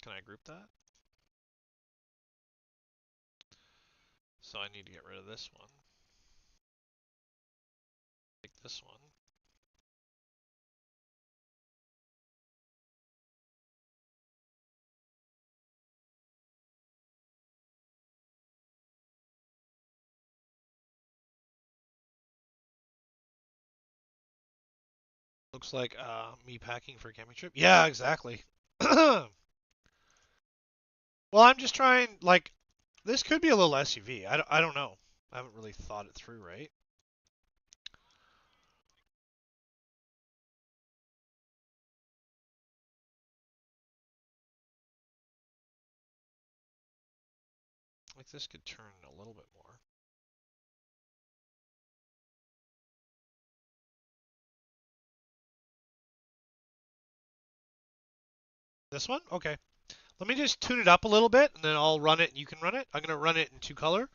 Can I group that? So I need to get rid of this one. Take this one. Looks like me packing for a camping trip. Yeah, exactly. Well, I'm just trying, like, this could be a little SUV. I don't know. I haven't really thought it through, right? Like, this could turn a little bit more. This one? Okay. Let me just tune it up a little bit, and then I'll run it and you can run it. I'm going to run it in 2-color.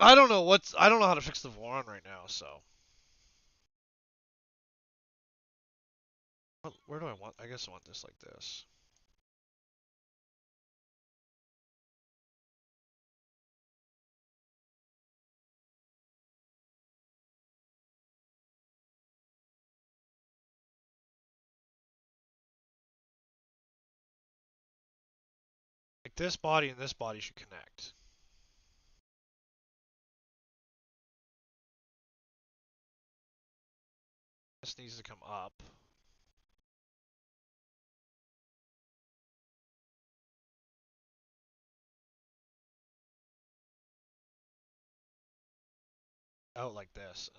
I don't know how to fix the voron right now, so. Where do I want? I guess I want this like this. Like, this body and this body should connect. This needs to come up. Out like this,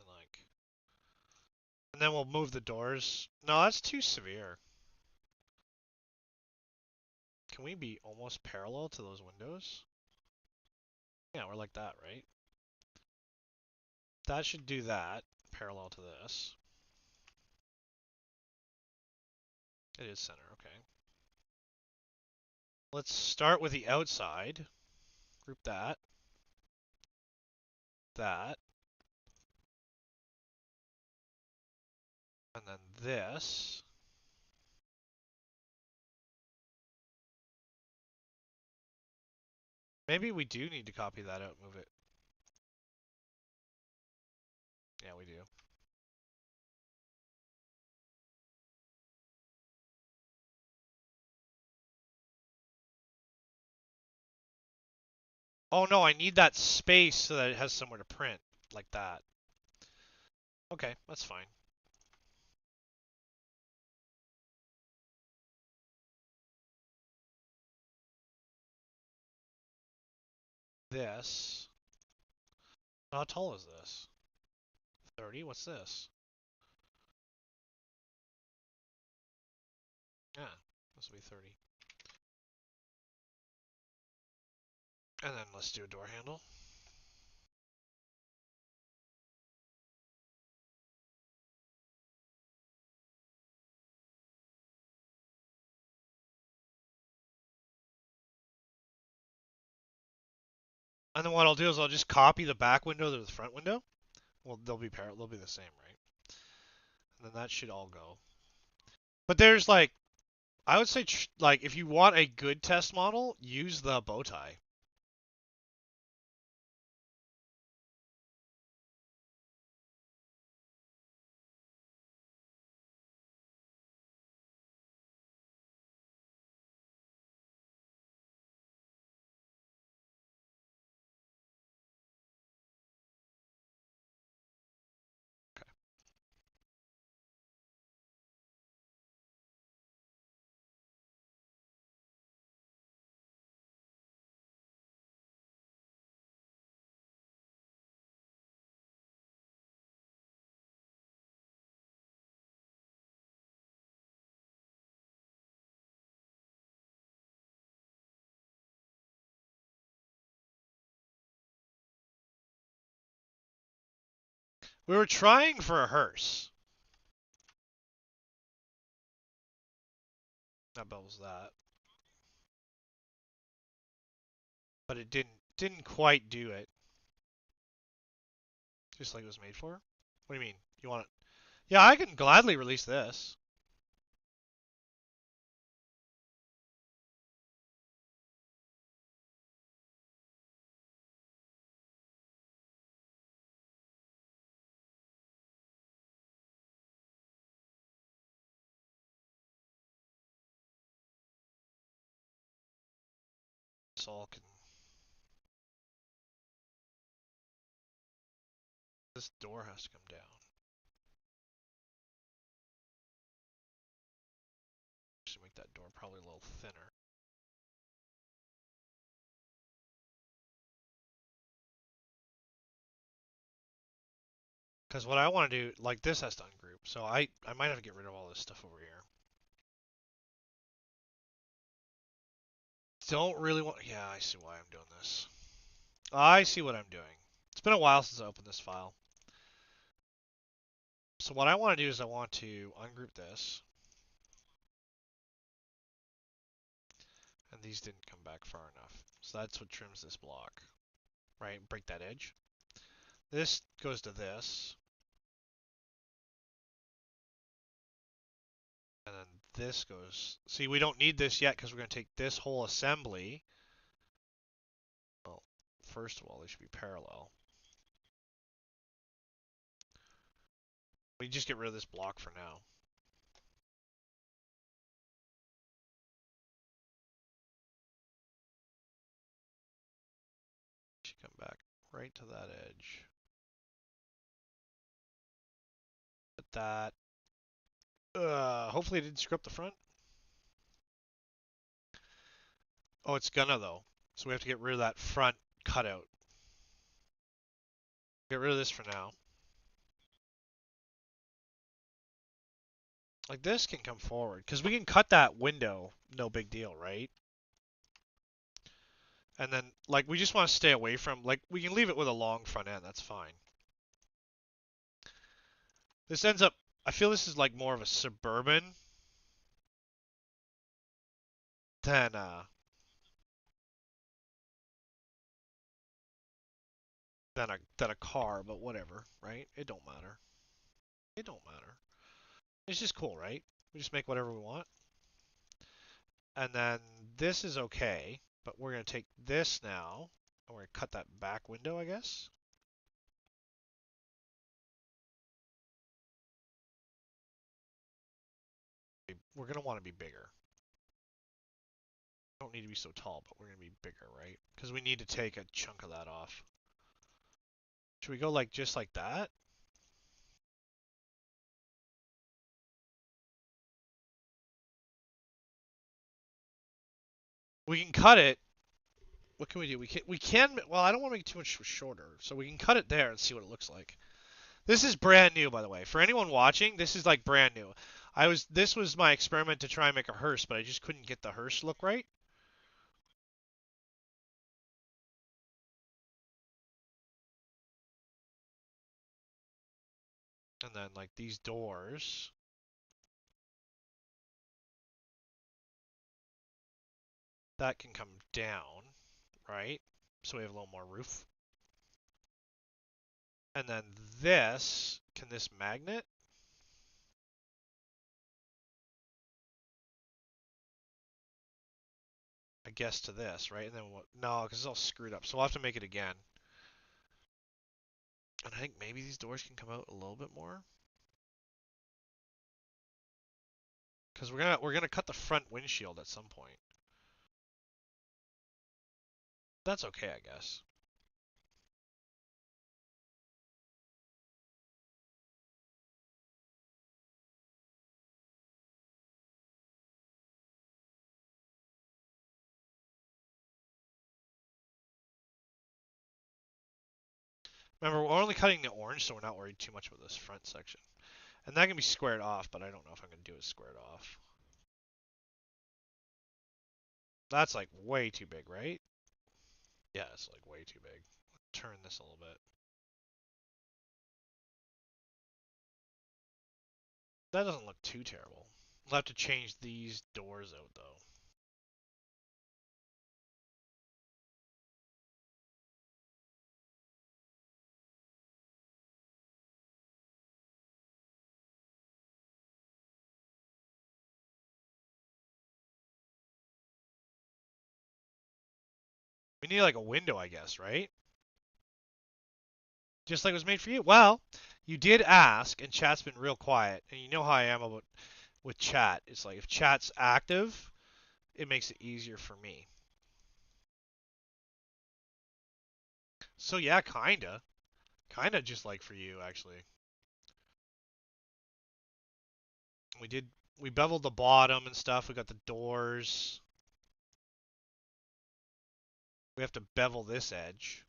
and then we'll move the doors. No, that's too severe. Can we be almost parallel to those windows? Yeah, we're like that, right? That should do that, parallel to this. It is center, okay. Let's start with the outside. Group that. That. And then this. Maybe we do need to copy that out and move it. Yeah, we do. Oh no, I need that space so that it has somewhere to print. Like that. Okay, that's fine. This. How tall is this? 30? What's this? Yeah, this will be 30. And then let's do a door handle. And then what I'll do is I'll just copy the back window to the front window. Well, they'll be parallel. They'll be the same, right? And then that should all go. But there's like, I would say, like, if you want a good test model, use the bow tie. We were trying for a hearse. That bubbles that. But it didn't quite do it. Just like it was made for. What do you mean? You want it? Yeah, I can gladly release this. All can. This door has to come down. Should make that door probably a little thinner. Because what I want to do, like this has to ungroup, so I might have to get rid of all this stuff over here. Don't really want. Yeah, I see why I'm doing this. I see what I'm doing. It's been a while since I opened this file. So what I want to do is I want to ungroup this. And these didn't come back far enough. So that's what trims this block. Right? Break that edge. This goes to this. And then this goes. See, we don't need this yet because we're going to take this whole assembly. Well, first of all, they should be parallel. We just get rid of this block for now. Should come back right to that edge. But that. Hopefully it didn't screw up the front. Oh, it's gonna though. So we have to get rid of that front cutout. Get rid of this for now. Like this can come forward because we can cut that window, no big deal, right? And then like we just want to stay away from, like we can leave it with a long front end, that's fine. This ends up, I feel this is like more of a suburban than a car, but whatever, right? It don't matter. It don't matter. It's just cool, right? We just make whatever we want. And then this is okay, but we're going to take this now, and we're going to cut that back window, I guess. We're going to want to be bigger. Don't need to be so tall, but we're going to be bigger, right? Because we need to take a chunk of that off. Should we go like just like that? We can cut it. What can we do? We can, well, I don't want to make it too much shorter, so we can cut it there and see what it looks like. This is brand new, by the way. For anyone watching, this is like brand new. This was my experiment to try and make a hearse, but I just couldn't get the hearse look right. And then like these doors. That can come down, right? So we have a little more roof. And then this, can this magnet? I guess to this, right? And then what? No, because it's all screwed up. So we'll have to make it again. And I think maybe these doors can come out a little bit more. Because we're gonna cut the front windshield at some point. That's okay, I guess. Remember, we're only cutting the orange, so we're not worried too much about this front section. And that can be squared off, but I don't know if I'm going to do it squared off. That's like way too big, right? Yeah, it's like way too big. Turn this a little bit. That doesn't look too terrible. We'll have to change these doors out, though. We need like a window, I guess, right? Just like it was made for you. Well, you did ask, and chat's been real quiet. And you know how I am about with chat. It's like if chat's active, it makes it easier for me. So yeah, kinda. Kinda just like for you, actually. We beveled the bottom and stuff. We got the doors. We have to bevel this edge.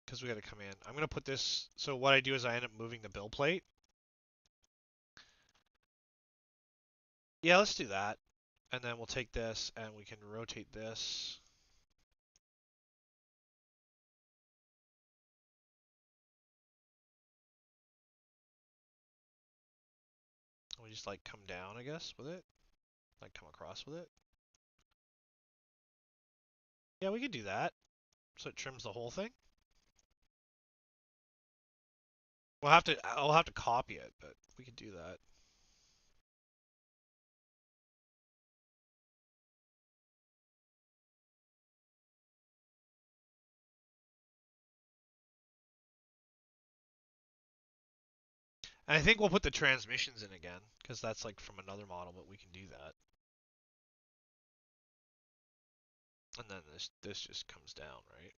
Because we got to come in. I'm going to put this, so what I do is I end up moving the bill plate. Yeah, let's do that. And then we'll take this and we can rotate this. We just like come down, I guess, with it. Like come across with it. Yeah, we could do that. So it trims the whole thing. I'll have to copy it, but we could do that. And I think we'll put the transmissions in again, because that's like from another model, but we can do that. And then this just comes down, right?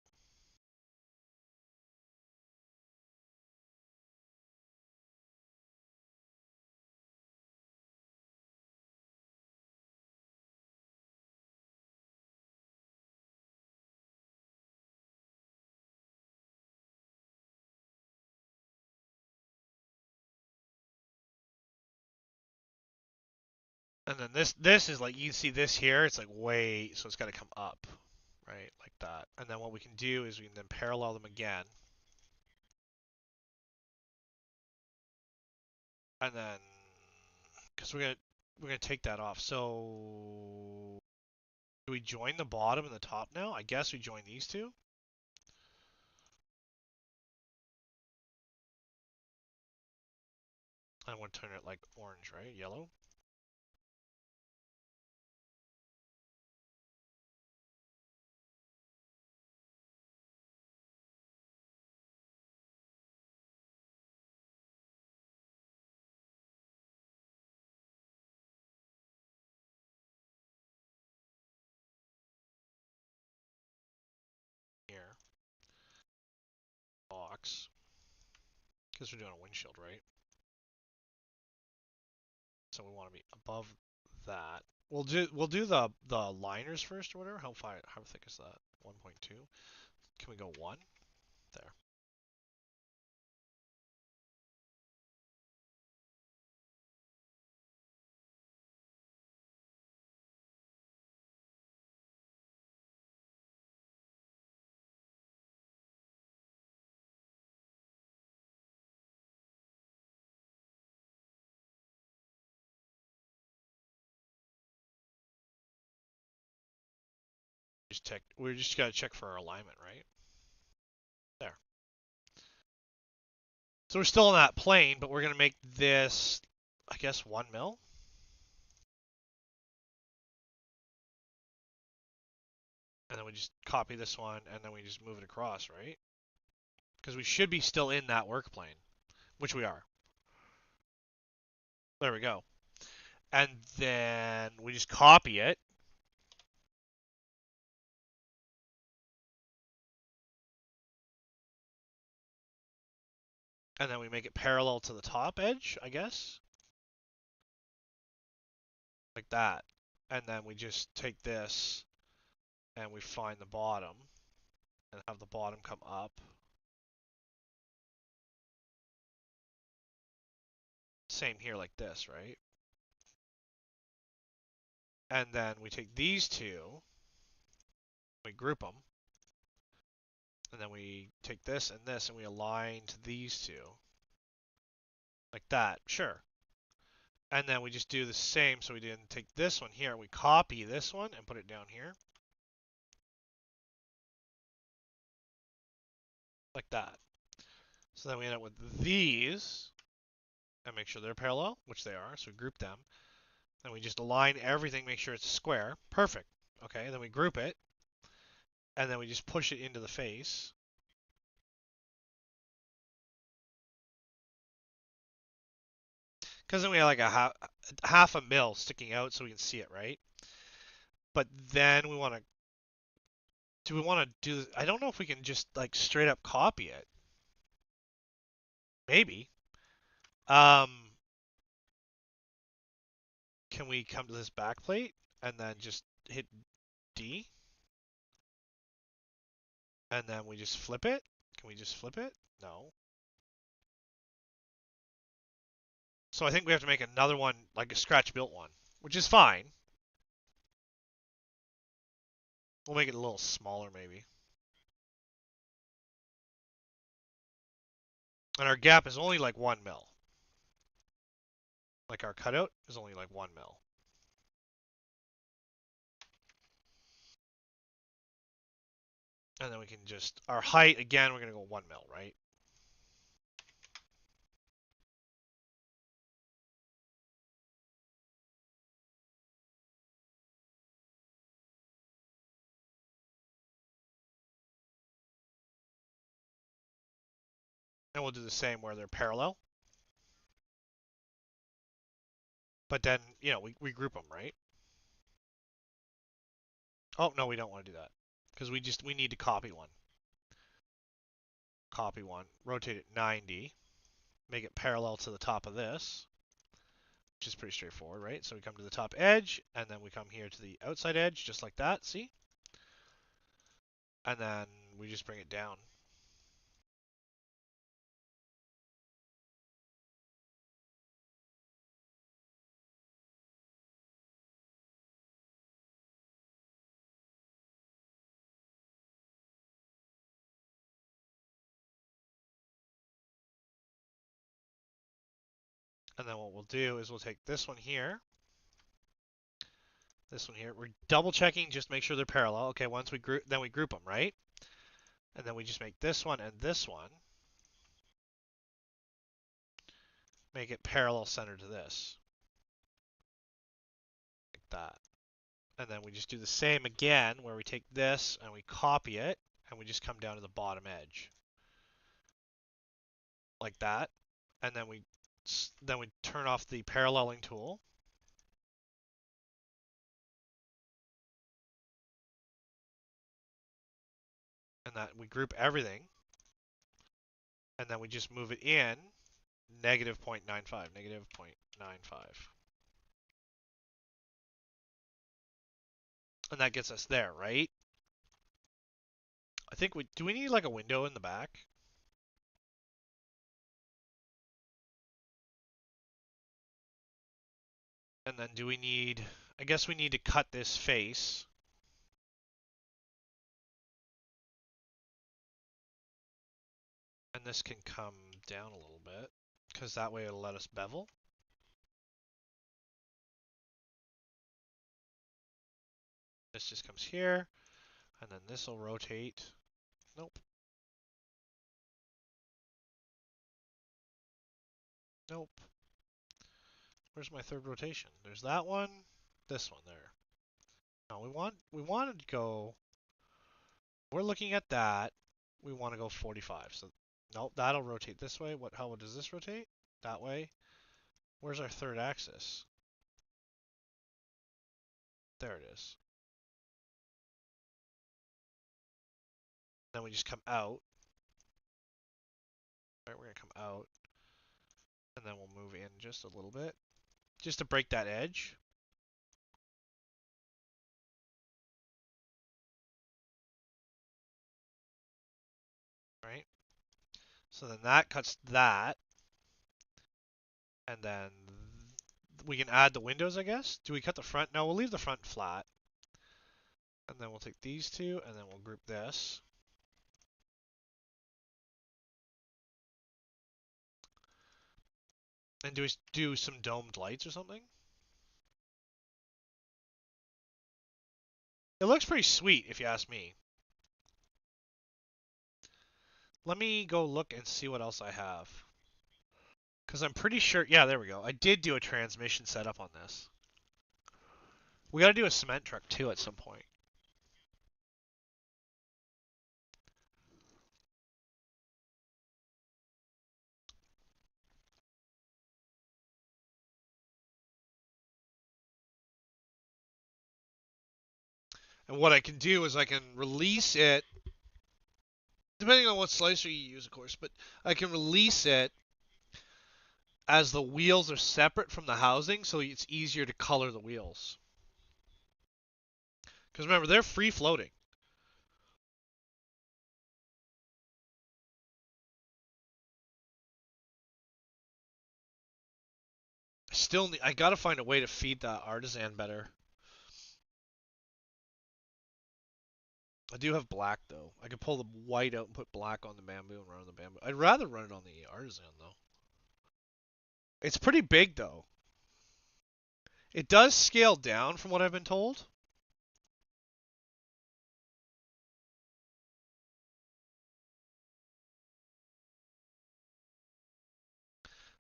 And then this is like, you can see this here, it's like way, so it's got to come up, right? Like that. And then what we can do is we can then parallel them again. And then, because we're gonna take that off. So do we join the bottom and the top now? I guess we join these two. I want to turn it like orange, right? Yellow. Here. Box. Because we're doing a windshield, right? So we want to be above that. We'll do the liners first or whatever. How thick is that? 1.2. Can we go 1? There. We just gotta check for our alignment, right? There. So we're still on that plane, but we're gonna make this, I guess, 1 mil. And then we just copy this one, and then we just move it across, right? Because we should be still in that work plane, which we are. There we go. And then we just copy it. And then we make it parallel to the top edge, I guess. Like that. And then we just take this and we find the bottom and have the bottom come up. Same here like this, right? And then we take these two, we group them, and then we take this and we align to these two. Like that, sure. And then we just do the same, so we didn't take this one here, we copy this one and put it down here. Like that. So then we end up with these, and make sure they're parallel, which they are, so we group them. Then we just align everything, make sure it's a square. Perfect. Okay, then we group it, and then we just push it into the face. Because then we have like a half a mil sticking out so we can see it, right? But then we want to, do we want to do, I don't know if we can just like straight up copy it. Maybe. Can we come to this back plate and then just hit D? And then we just flip it? Can we just flip it? No. So I think we have to make another one, like a scratch built one, which is fine. We'll make it a little smaller maybe. And our gap is only like 1 mil. Like our cutout is only like 1 mil. And then we can just, our height, again, we're going to go 1 mil, right? And we'll do the same where they're parallel. But then, you know, we group them, right? Oh, no, we don't want to do that. Because we need to copy one. Copy one, rotate it 90, make it parallel to the top of this, which is pretty straightforward, right? So we come to the top edge, and then we come here to the outside edge, just like that, see? And then we just bring it down. And then what we'll do is we'll take this one here, we're double checking, just make sure they're parallel. Okay, once we group, then we group them, right? And then we just make this one and this one, make it parallel center to this. Like that. And then we just do the same again, where we take this and we copy it, and we just come down to the bottom edge. Like that. And then we turn off the paralleling tool. And that we group everything. And then we just move it in negative 0.95, negative 0.95. And that gets us there, right? I think do we need like a window in the back? And then do we need, I guess we need to cut this face. And this can come down a little bit, because that way it'll let us bevel. This just comes here. And then this will rotate. Nope. Nope. Where's my third rotation? There's that one, this one there. Now we wanted to go. We're looking at that. We want to go 45. So nope, that'll rotate this way. How does this rotate? That way. Where's our third axis? There it is. Then we just come out. Alright, we're gonna come out. And then we'll move in just a little bit. Just to break that edge. Right? So then that cuts that. And then we can add the windows, I guess. Do we cut the front? No, we'll leave the front flat. And then we'll take these two, and then we'll group this. And do we do some domed lights or something? It looks pretty sweet, if you ask me. Let me go look and see what else I have. Because I'm pretty sure... Yeah, there we go. I did do a transmission setup on this. We got to do a cement truck, too, at some point. And what I can do is I can release it, depending on what slicer you use, of course, but I can release it as the wheels are separate from the housing, so it's easier to color the wheels. Because remember, they're free floating. I gotta find a way to feed that artisan better. I do have black though. I could pull the white out and put black on the bamboo and run on the bamboo. I'd rather run it on the artisan though. It's pretty big though. It does scale down from what I've been told.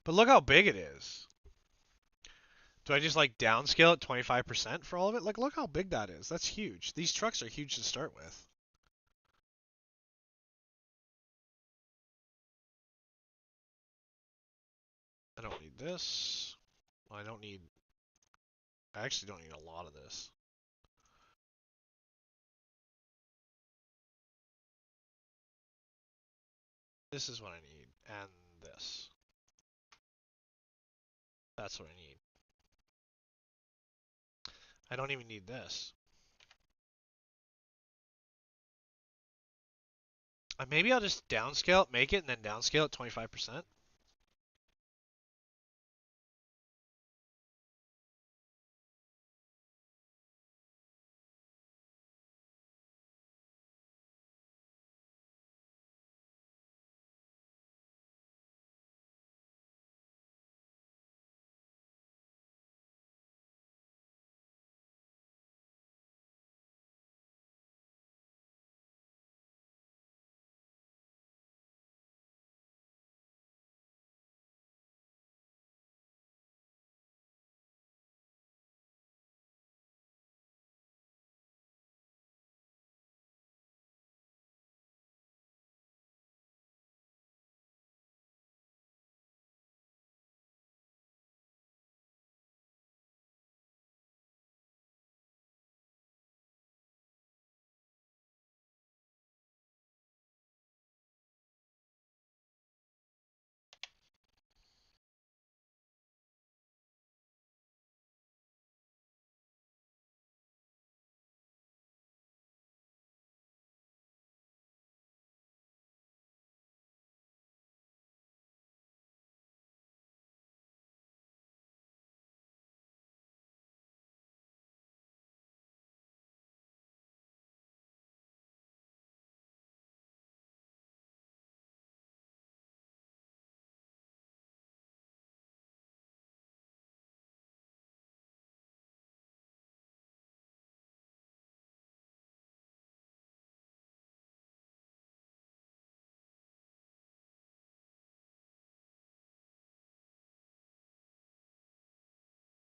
But look how big it is. Do I just like downscale it 25% for all of it? Like look how big that is. That's huge. These trucks are huge to start with. I don't need this. I actually don't need a lot of this. This is what I need. And this. That's what I need. I don't even need this. Maybe I'll just downscale it, make it, and then downscale it 25%.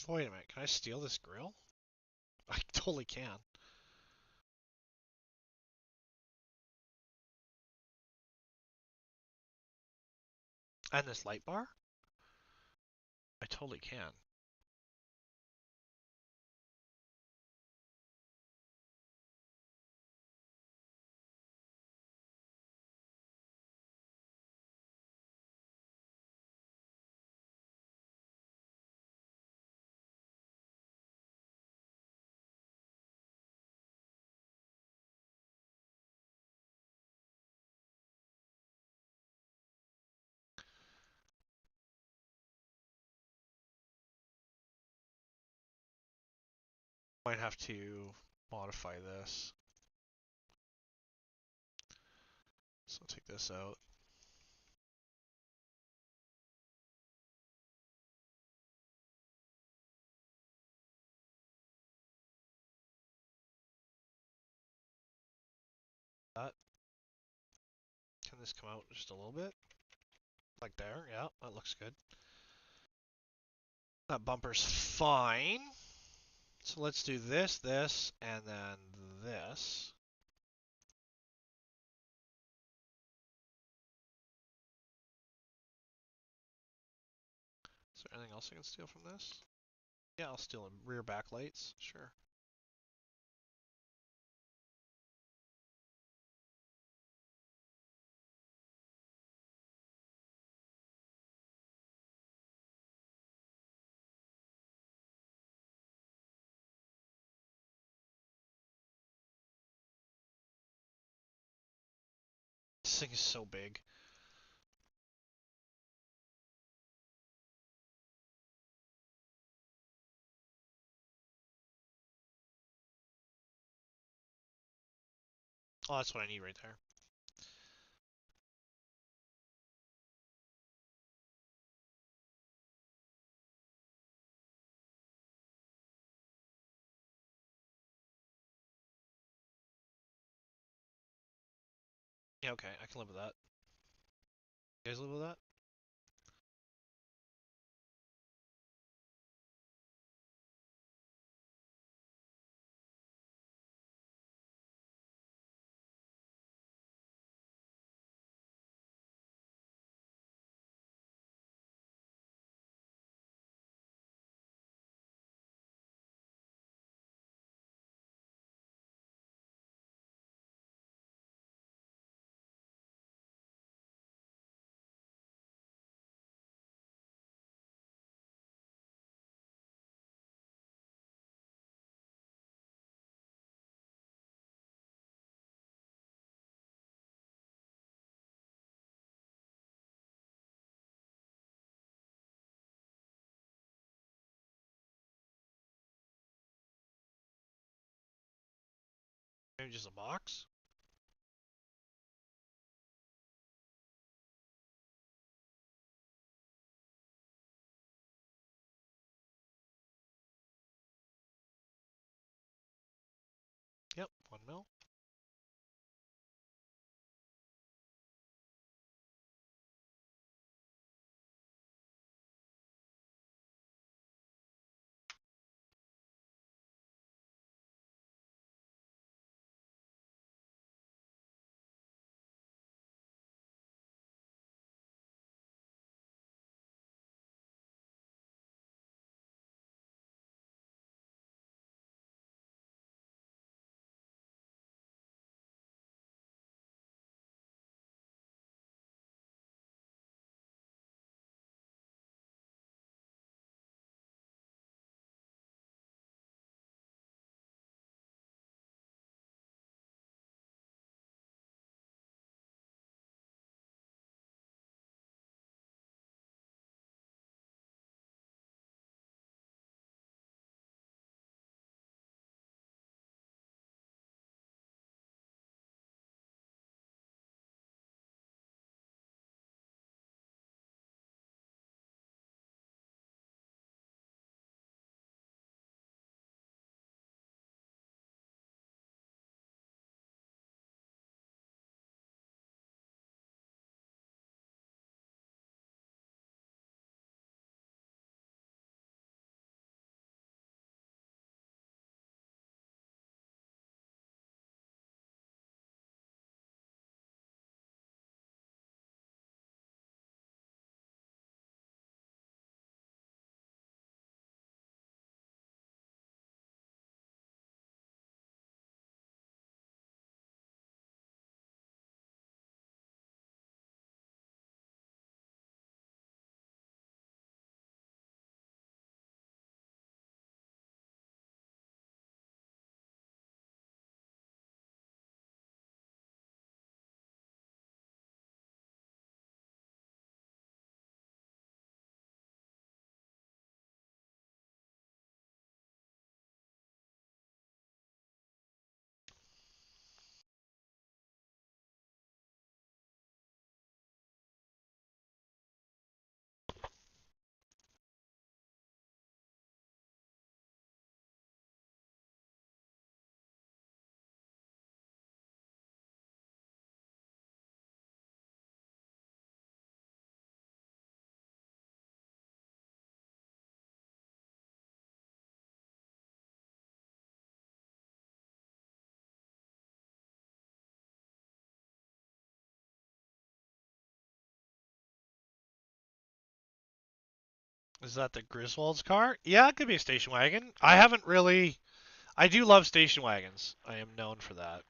Wait a minute, can I steal this grill? I totally can. And this light bar? I totally can. Might have to modify this. So I'll take this out. That. Can this come out just a little bit? Like there, yeah, that looks good. That bumper's fine. So let's do this, this, and then this. Is there anything else I can steal from this? Yeah, I'll steal rear backlights, sure. This thing is so big. Oh, that's what I need right there. Yeah, okay, I can live with that. You guys live with that? Maybe just a box? Yep, 1 mil. Is that the Griswold's car? Yeah, it could be a station wagon. I haven't really... I do love station wagons. I am known for that.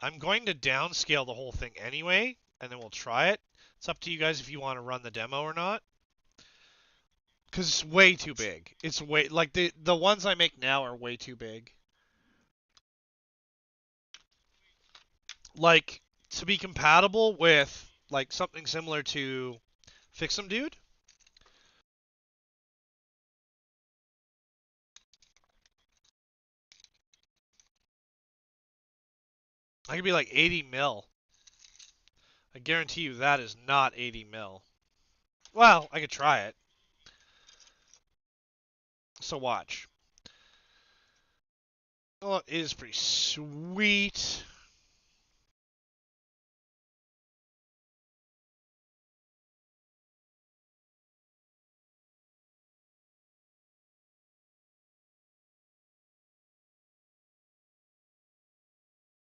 I'm going to downscale the whole thing anyway, and then we'll try it. It's up to you guys if you want to run the demo or not. Because it's way too big. It's way... Like, the ones I make now are way too big. Like, to be compatible with, like, something similar to Fix 'em Dude. I could be like 80 mil. I guarantee you that is not 80 mil. Well, I could try it. So watch. Oh, it is pretty sweet.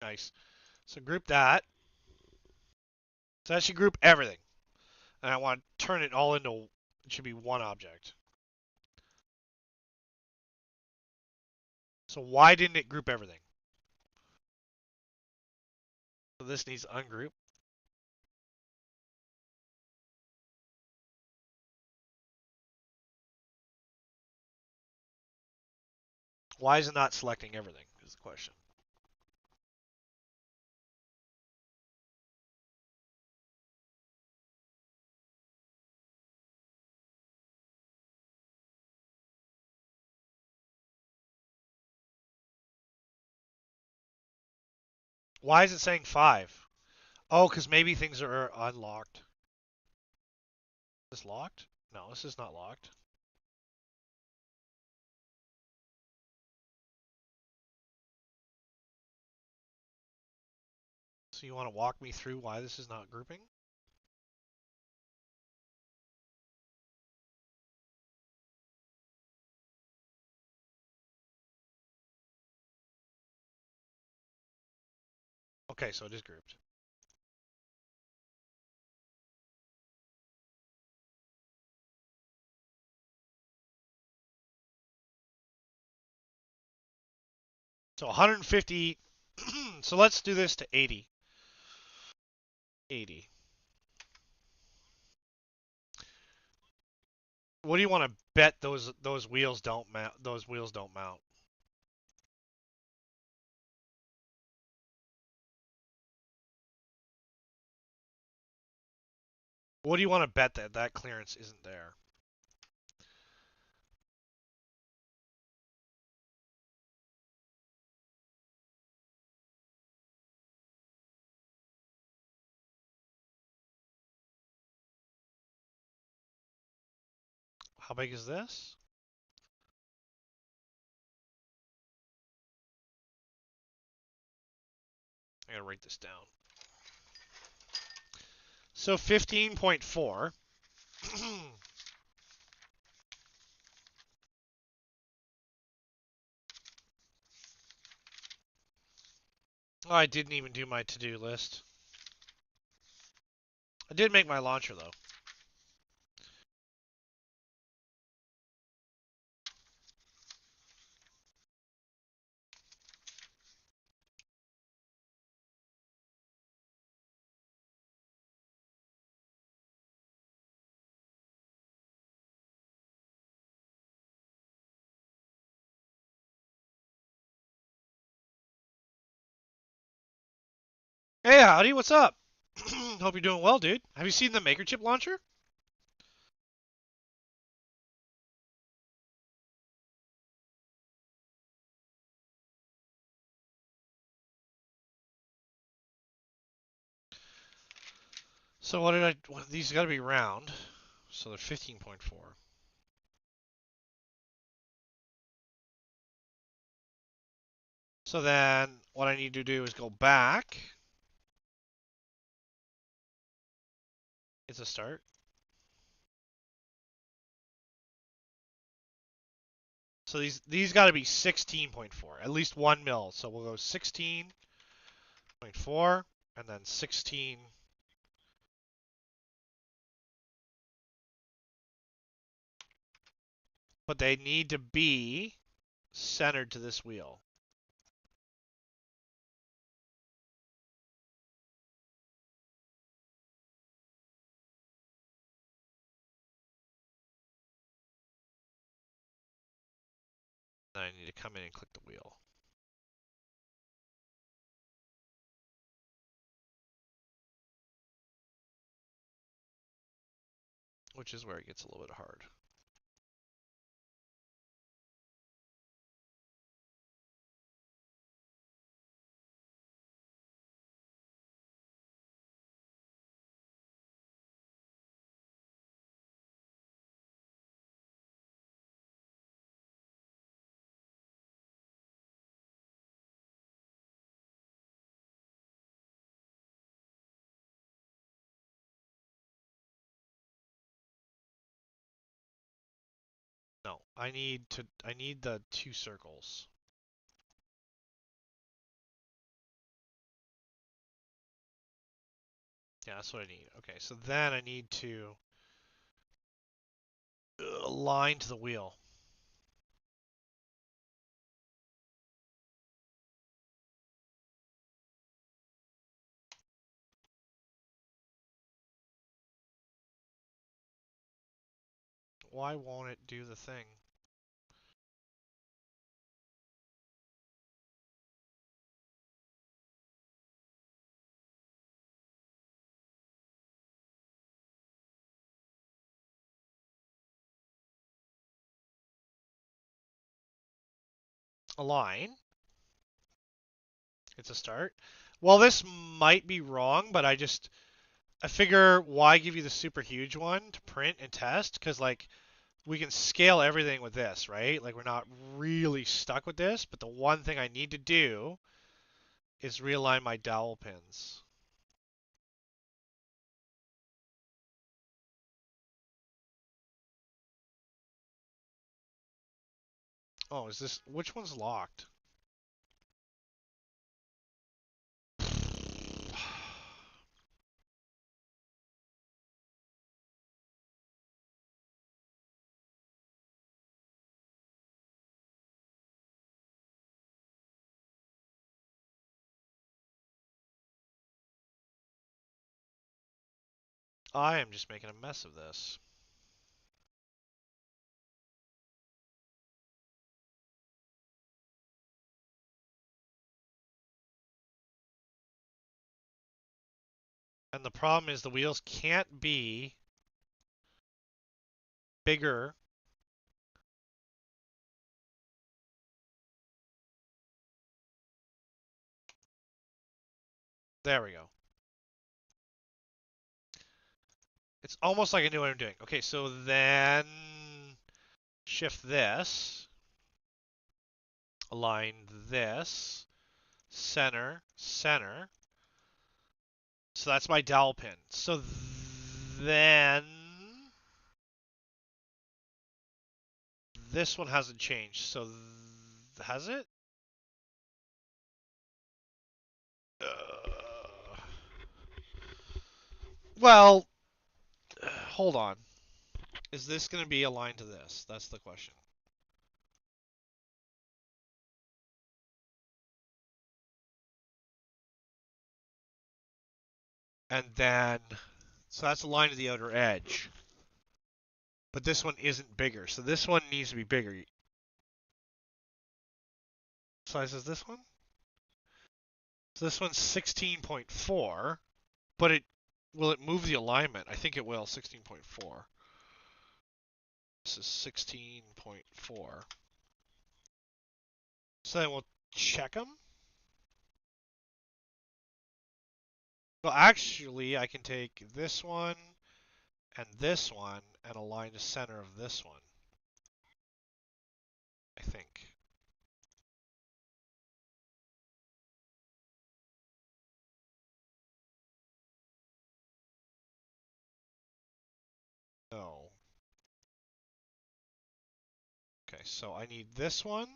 Nice. So group that. So that should group everything. And I want to turn it all into, it should be one object. So why didn't it group everything? So this needs ungroup. Why is it not selecting everything is the question. Why is it saying 5? Oh, because maybe things are unlocked. Is this locked? No, this is not locked. So you want to walk me through why this is not grouping? Okay, so it is grouped. So 150. So let's do this to 80. 80. What do you want to bet those wheels don't mount? Those wheels don't mount. What do you want to bet that that clearance isn't there? How big is this? I gotta write this down. So 15.4. Oh, I didn't even do my to-do list. I did make my launcher though. Hey, howdy, what's up? Hope you're doing well, dude. Have you seen the Maker Chip launcher? So what did I? Well, these got to be round, so they're 15.4. So then what I need to do is go back. It's a start. So these got to be 16.4, at least 1 mil. So we'll go 16.4 and then 16. But they need to be centered to this wheel. Then I need to come in and click the wheel. Which is where it gets a little bit hard. No, I need the 2 circles. Yeah, that's what I need. Okay, so then I need to align to the wheel. Why won't it do the thing? Align. It's a start. Well, this might be wrong, but I figure why give you the super huge one to print and test? Because like we can scale everything with this, right? Like we're not really stuck with this, but the one thing I need to do is realign my dowel pins. Oh, which one's locked? I am just making a mess of this. And the problem is the wheels can't be bigger. There we go. It's almost like I knew what I'm doing. Okay, so then shift this, align this, center, center. So that's my dowel pin. So then this one hasn't changed. So has it? Well, hold on. Is this going to be aligned to this? That's the question. And then, so that's aligned to the outer edge. But this one isn't bigger. So this one needs to be bigger. Size is this one? So this one's 16.4, but will it move the alignment? I think it will, 16.4. This is 16.4. So then we'll check them. Well, actually, I can take this one and align the center of this one. I think. No. Okay. so I need this one.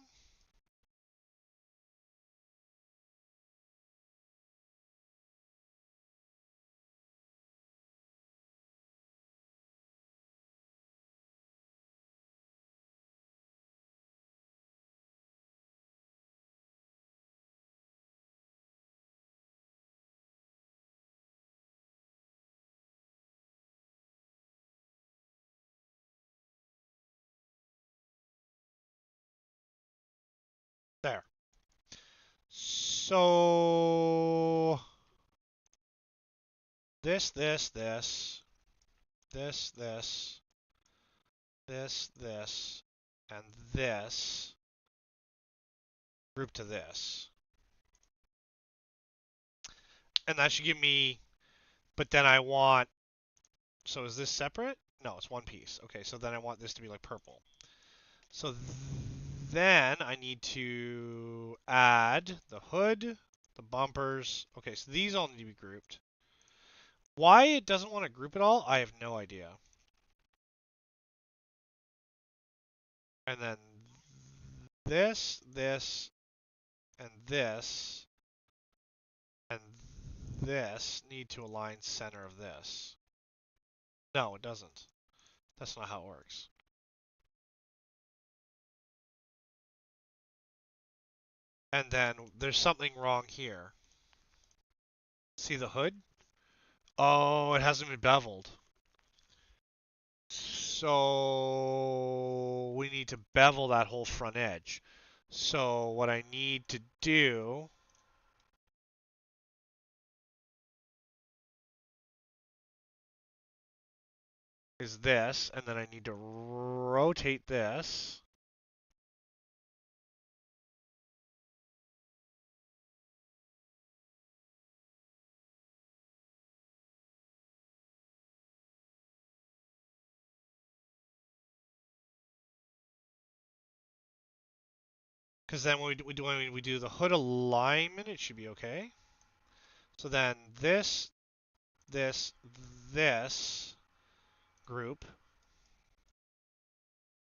There. So this, and this group to this. And that should give me, but then I want, so is this separate? No, it's one piece. Okay, so then I want this to be like purple. So then I need to add the hood, the bumpers. Okay, so these all need to be grouped. Why it doesn't want to group it all, I have no idea. And then this, and this need to align center of this. No, it doesn't. That's not how it works. And then there's something wrong here. See the hood? Oh, it hasn't been beveled. So we need to bevel that whole front edge. So what I need to do is this, and then I need to rotate this. Because then when we do the hood alignment, it should be okay. So then this group.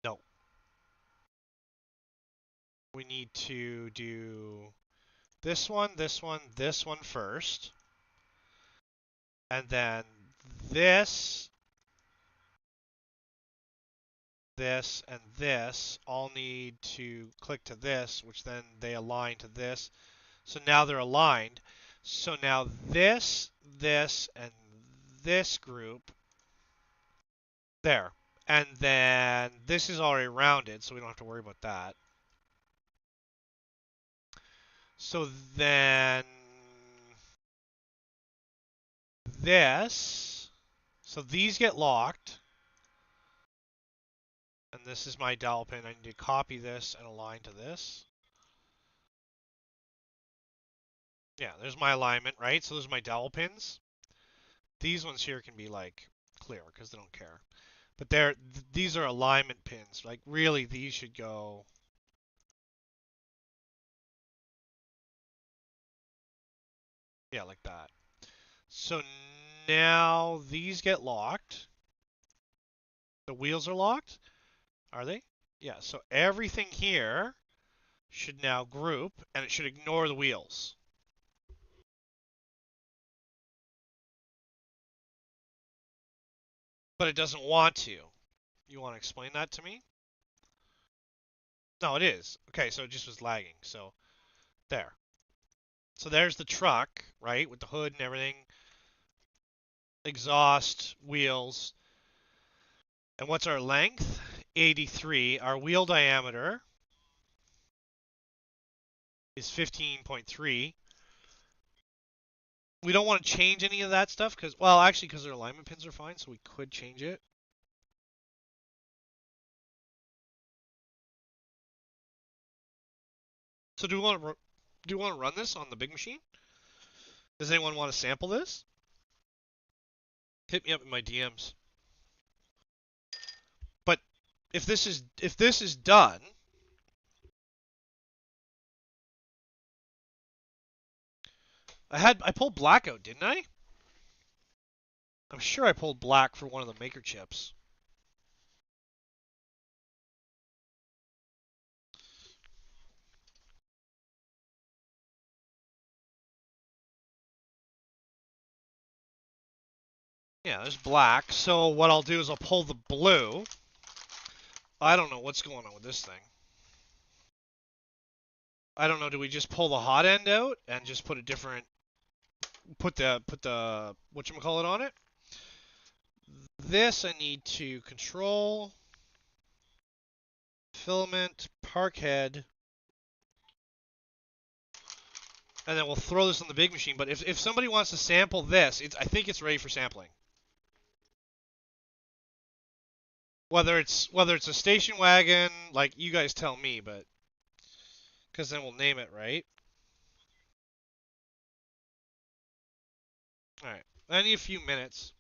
No. We need to do this one first. And then this, and this all need to click to this, which then they align to this. So now they're aligned. So now this, and this group, there. And then this is already rounded, so we don't have to worry about that. So then this, so these get locked. And this is my dowel pin. I need to copy this and align to this. Yeah, there's my alignment, right? So those are my dowel pins. These ones here can be like clear because they don't care. But these are alignment pins. Like really, these should go. Yeah, like that. So now these get locked. The wheels are locked. Are they? Yeah, so everything here should now group, and it should ignore the wheels. But it doesn't want to. You want to explain that to me? No, it is. Okay, so it just was lagging. So there. So there's the truck, right, with the hood and everything. Exhaust, wheels. And what's our length? 83. Our wheel diameter is 15.3. We don't want to change any of that stuff because, well, actually, because our alignment pins are fine, so we could change it. So do we want to run this on the big machine? Does anyone want to sample this? Hit me up in my DMs. But if this is done, I pulled black out, didn't I? I'm sure I pulled black for one of the maker chips. Yeah, there's black. So what I'll do is I'll pull the blue. I don't know what's going on with this thing. I don't know. Do we just pull the hot end out and just put a different, put the whatchamacallit on it? This I need to control, filament, park head, and then we'll throw this on the big machine. But if somebody wants to sample this, I think it's ready for sampling. Whether it's a station wagon, like you guys tell me, but because then we'll name it, right? All right. I need a few minutes.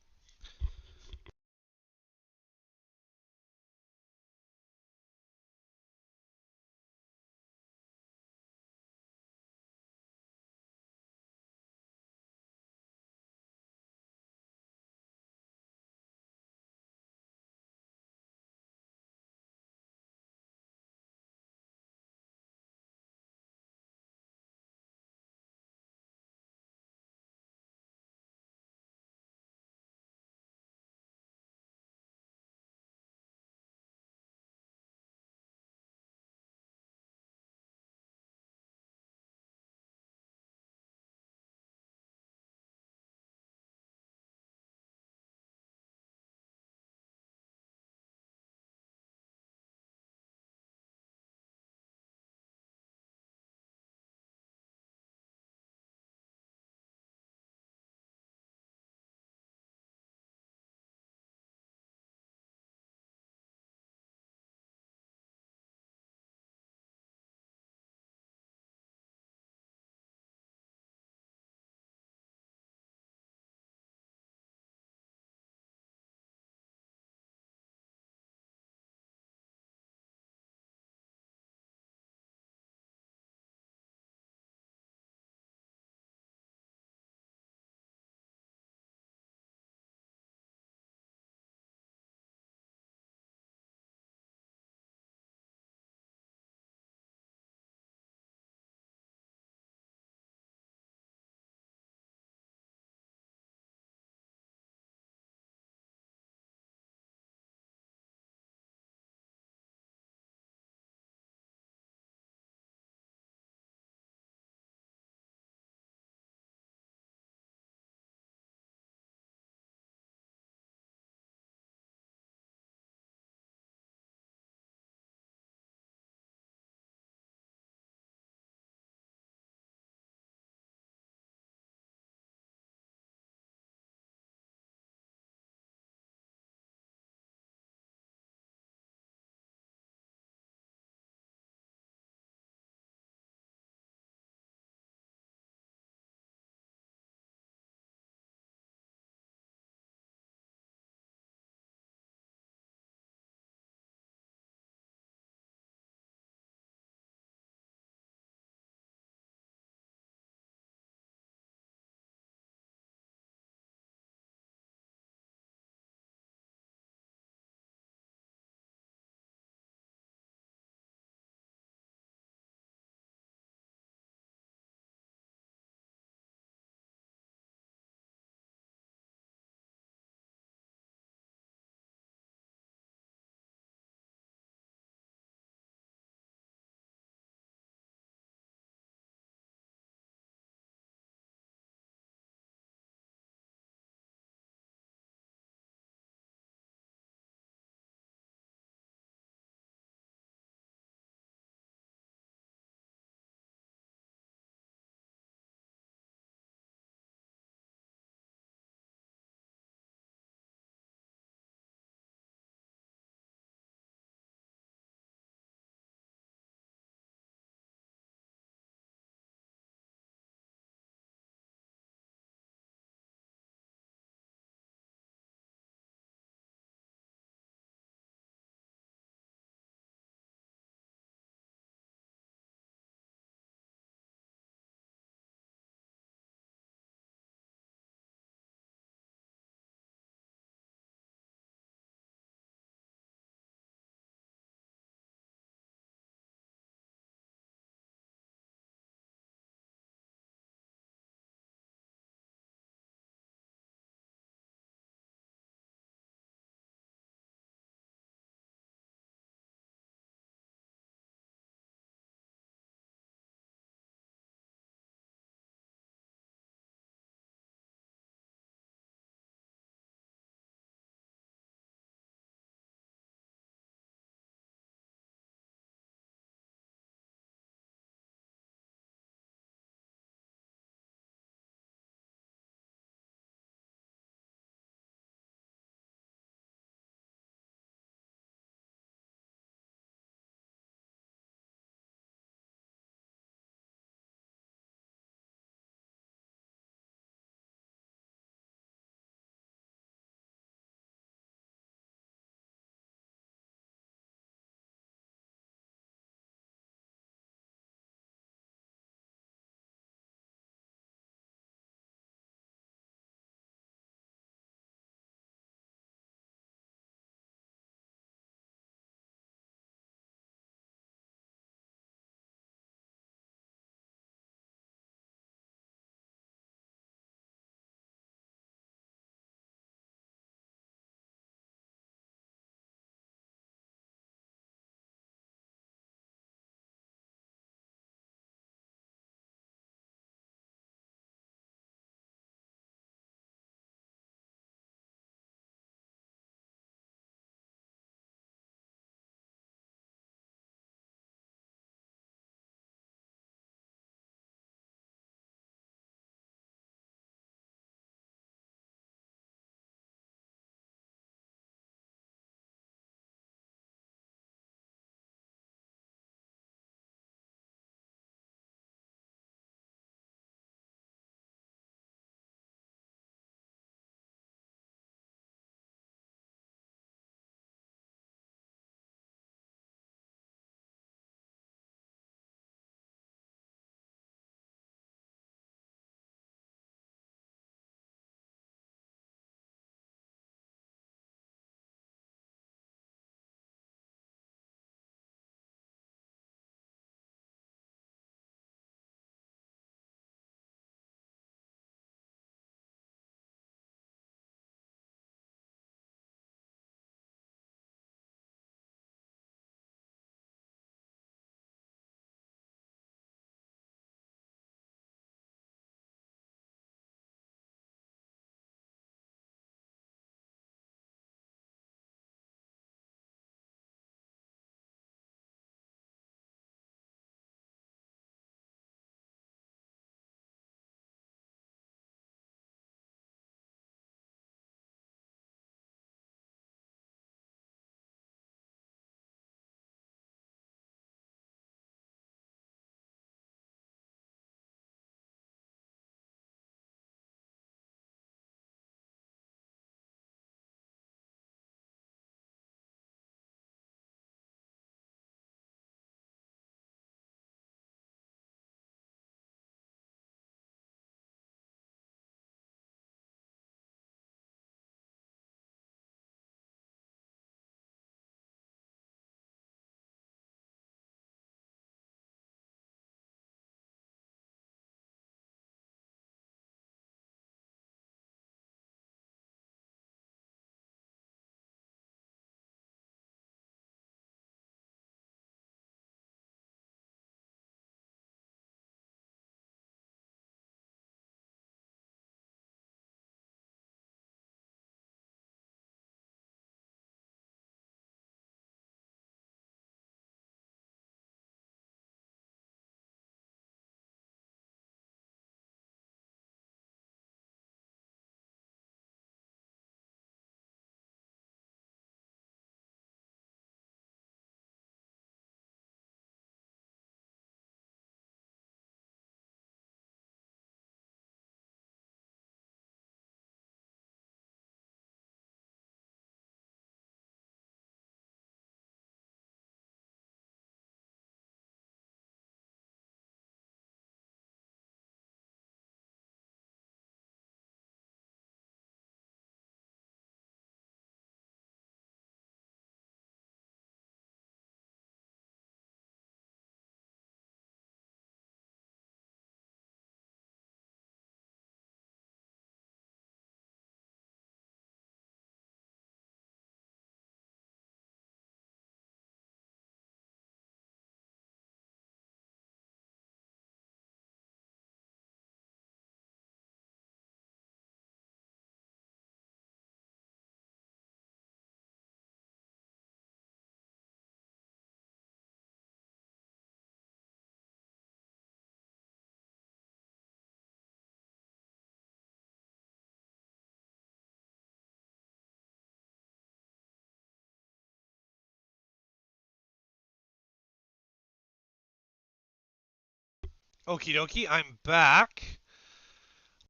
Okie dokie, I'm back.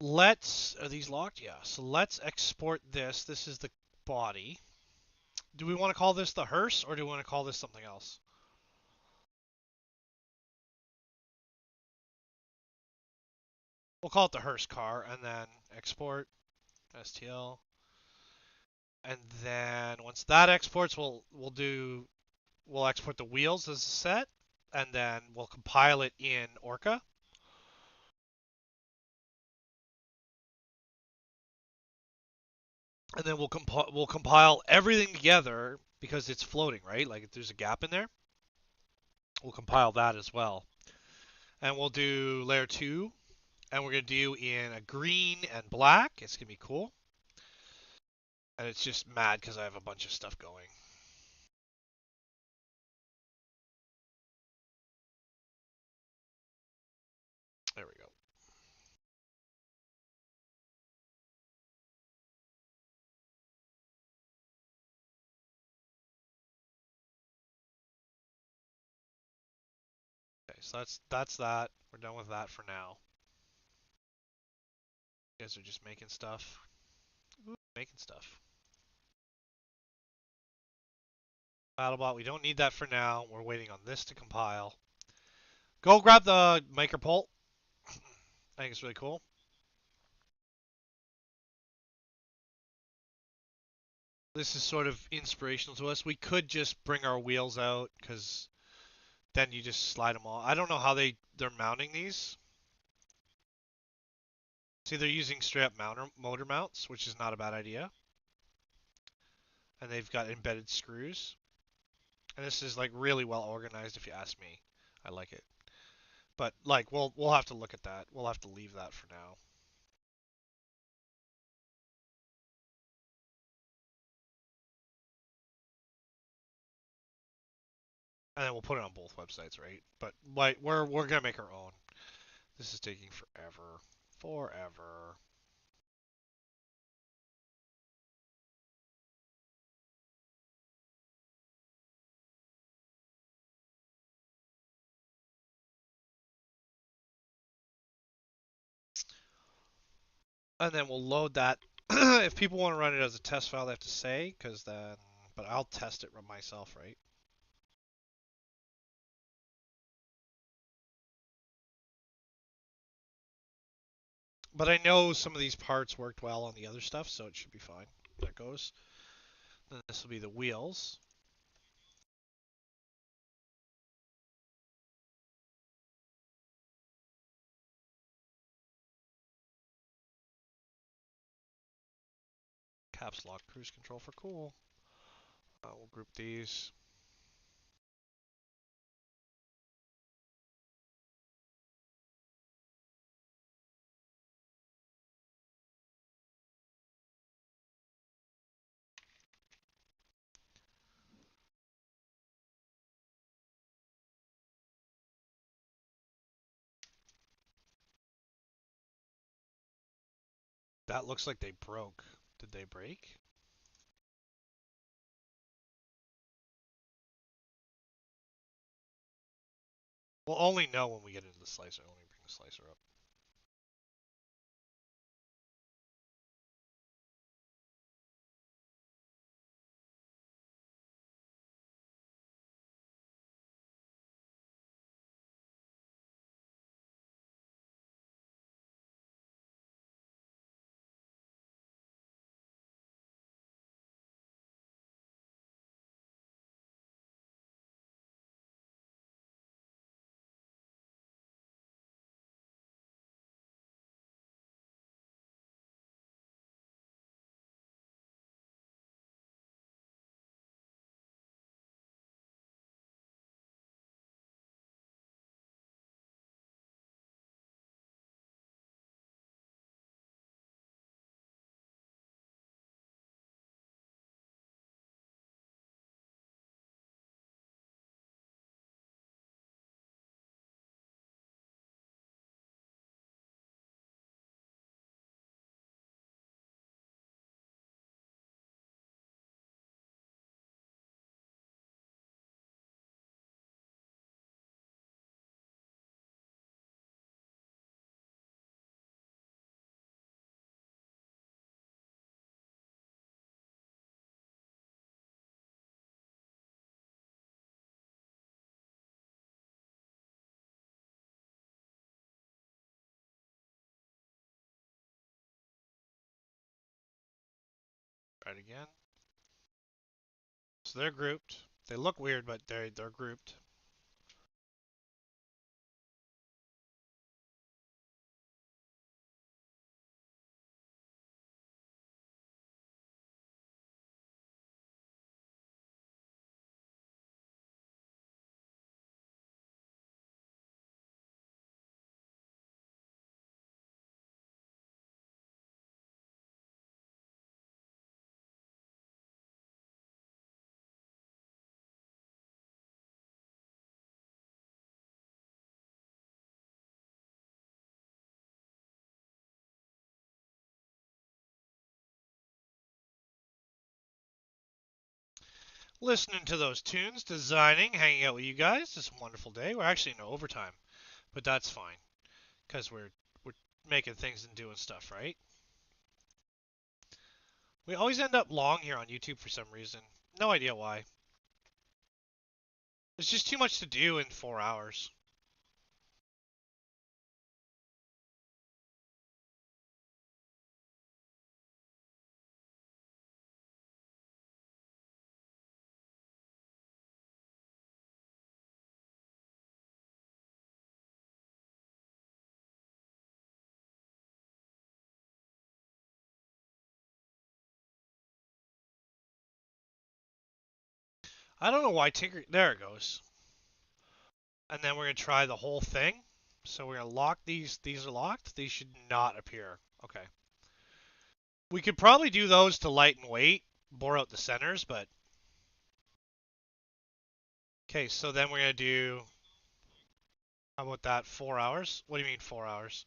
Are these locked? Yeah. So let's export this. This is the body. Do we want to call this the hearse or do we want to call this something else? We'll call it the hearse car and then export STL. And then once that exports, we'll export the wheels as a set and then we'll compile it in Orca. And then we'll compile everything together because it's floating, right? Like if there's a gap in there, we'll compile that as well. And we'll do layer 2, and we're going to do in a green and black. It's going to be cool. And it's just mad because I have a bunch of stuff going. There we go. Okay, so that's that. We're done with that for now. You guys are just making stuff. Ooh, making stuff. BattleBot, we don't need that for now. We're waiting on this to compile. Go grab the maker pult. I think it's really cool. This is sort of inspirational to us. We could just bring our wheels out because then you just slide them all. I don't know how they're mounting these. See, they're using straight up motor mounts, which is not a bad idea. And they've got embedded screws. And this is like really well organized if you ask me. I like it. But like we'll have to look at that. We'll have to leave that for now. And then we'll put it on both websites, right? But like we're gonna make our own. This is taking forever. Forever. And then we'll load that. If people want to run it as a test file, they have to say, because then, but I'll test it myself, right? But I know some of these parts worked well on the other stuff, so it should be fine. There it goes. Then this will be the wheels. Caps lock cruise control for cool. We'll group these. That looks like they broke. Did they break? We'll only know when we get into the slicer. Let me bring the slicer up. Try it again. So they're grouped. They look weird, but they're grouped. Listening to those tunes, designing, hanging out with you guys. It's a wonderful day. We're actually in overtime, but that's fine because we're making things and doing stuff, right? We always end up long here on YouTube for some reason. No idea why. There's just too much to do in 4 hours. I don't know why Tinker. There it goes. And then we're gonna try the whole thing. So we're gonna lock these. These are locked. These should not appear. Okay. We could probably do those to light and weight, bore out the centers, but okay. So then we're gonna do. How about that? 4 hours? What do you mean 4 hours?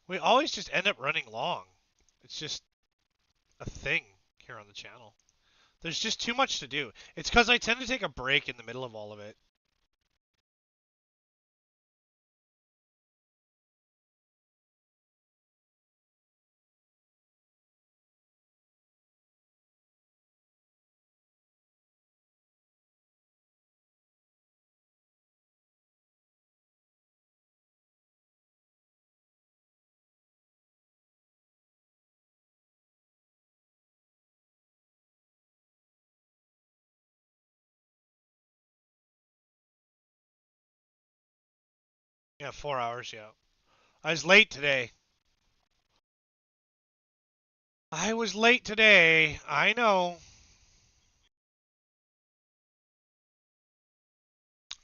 We always just end up running long. It's just a thing here on the channel. There's just too much to do. It's because I tend to take a break in the middle of all of it. Yeah, 4 hours, yeah. I was late today. I was late today. I know.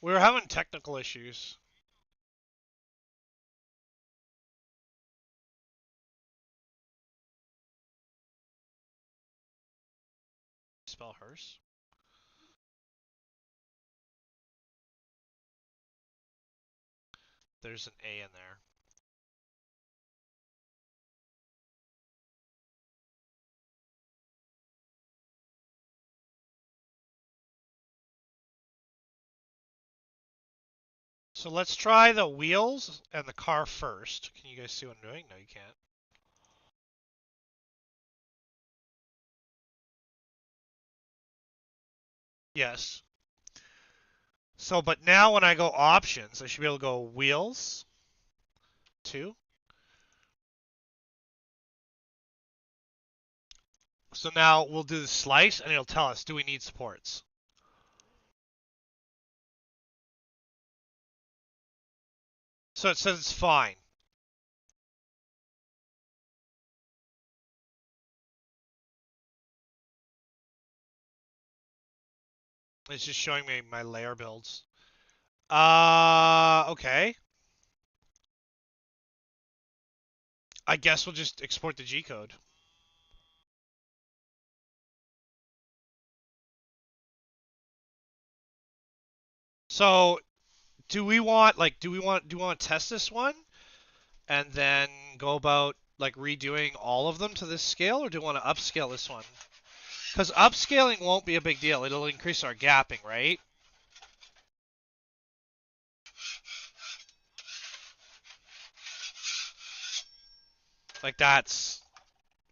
We were having technical issues. Spell hearse. There's an A in there. So let's try the wheels and the car first. Can you guys see what I'm doing? No, you can't. Yes. So, but now when I go options, I should be able to go wheels, 2. So now we'll do the slice and it'll tell us, do we need supports? So it says it's fine. It's just showing me my layer builds. Okay. I guess we'll just export the G code. So, do we want to test this one and then go about like redoing all of them to this scale, or do we want to upscale this one? Because upscaling won't be a big deal. It'll increase our gapping, right? Like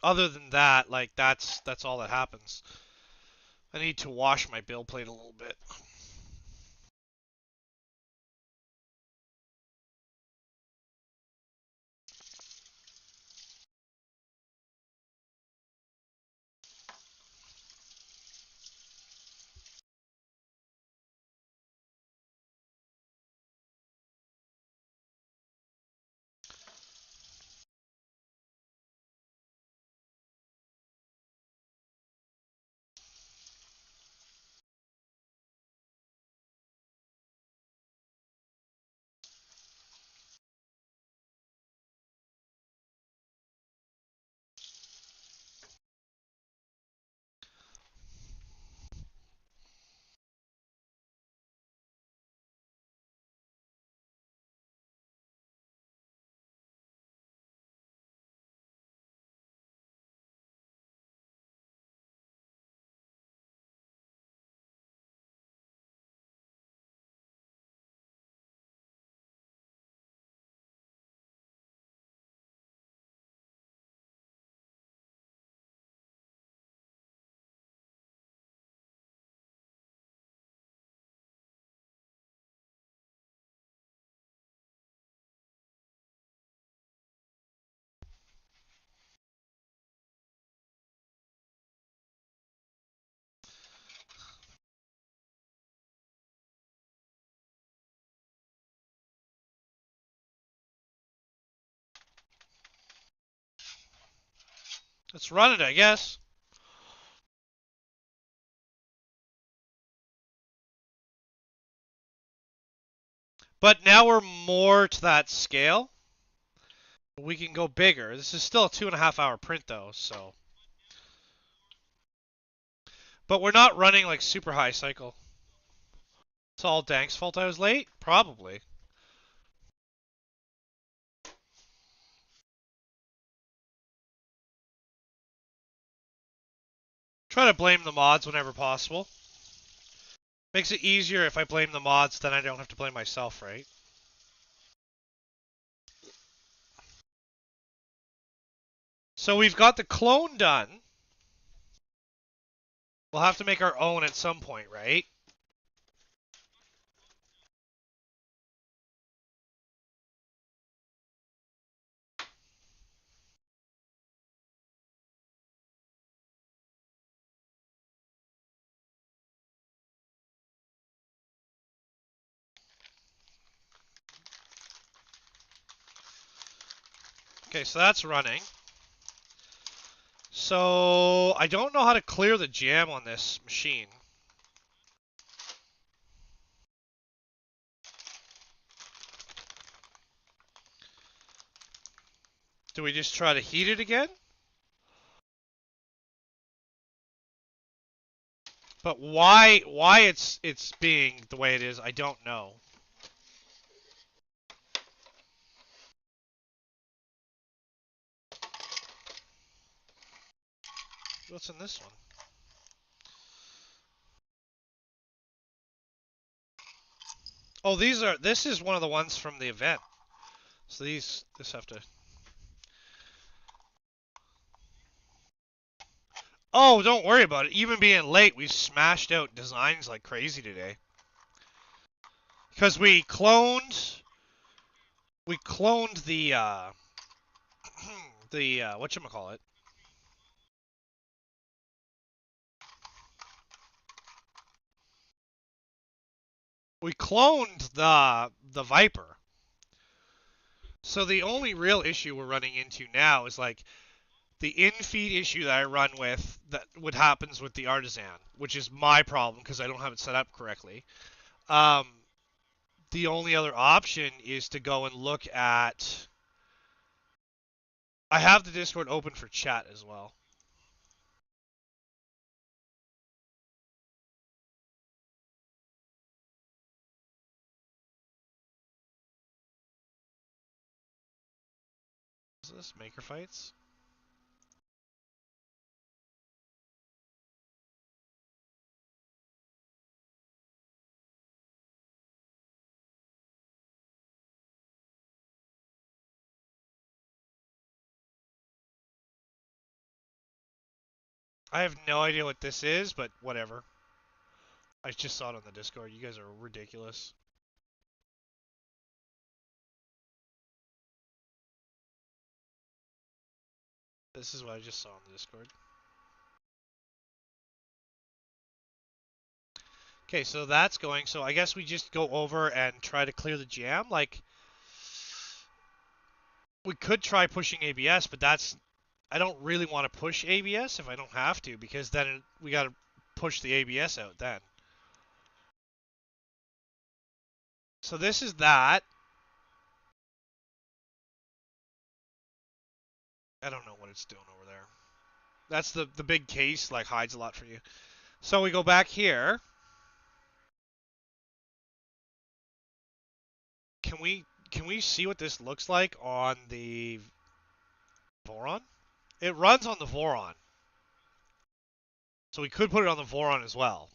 other than that, like that's all that happens. I need to wash my build plate a little bit. Let's run it, I guess. But now we're more to that scale. We can go bigger. This is still a 2.5 hour print though, so. But we're not running like super high cycle. It's all Dank's fault I was late? Probably. Try to blame the mods whenever possible. Makes it easier if I blame the mods, then I don't have to blame myself, right? So we've got the clone done. We'll have to make our own at some point, right? Okay, so that's running. So I don't know how to clear the jam on this machine. Do we just try to heat it again? But why it's being the way it is, I don't know. What's in this one? Oh, this is one of the ones from the event. So this have to. Oh, don't worry about it. Even being late, we smashed out designs like crazy today. Because we cloned the whatchamacallit. We cloned the Viper. So the only real issue we're running into now is like the in-feed issue that I run with, that what happens with the Artisan, which is my problem because I don't have it set up correctly. The only other option is to go and look at. I have the Discord open for chat as well. Is this Maker Fights? I have no idea what this is, but whatever. I just saw it on the Discord. You guys are ridiculous. This is what I just saw on the Discord. Okay, so that's going. So I guess we just go over and try to clear the jam. Like, we could try pushing ABS, but I don't really want to push ABS if I don't have to, because then we got to push the ABS out then. So this is that. I don't know what it's doing over there. That's the big case, like hides a lot for you. So we go back here. Can we see what this looks like on the voron? It runs on the voron. So we could put it on the voron as well.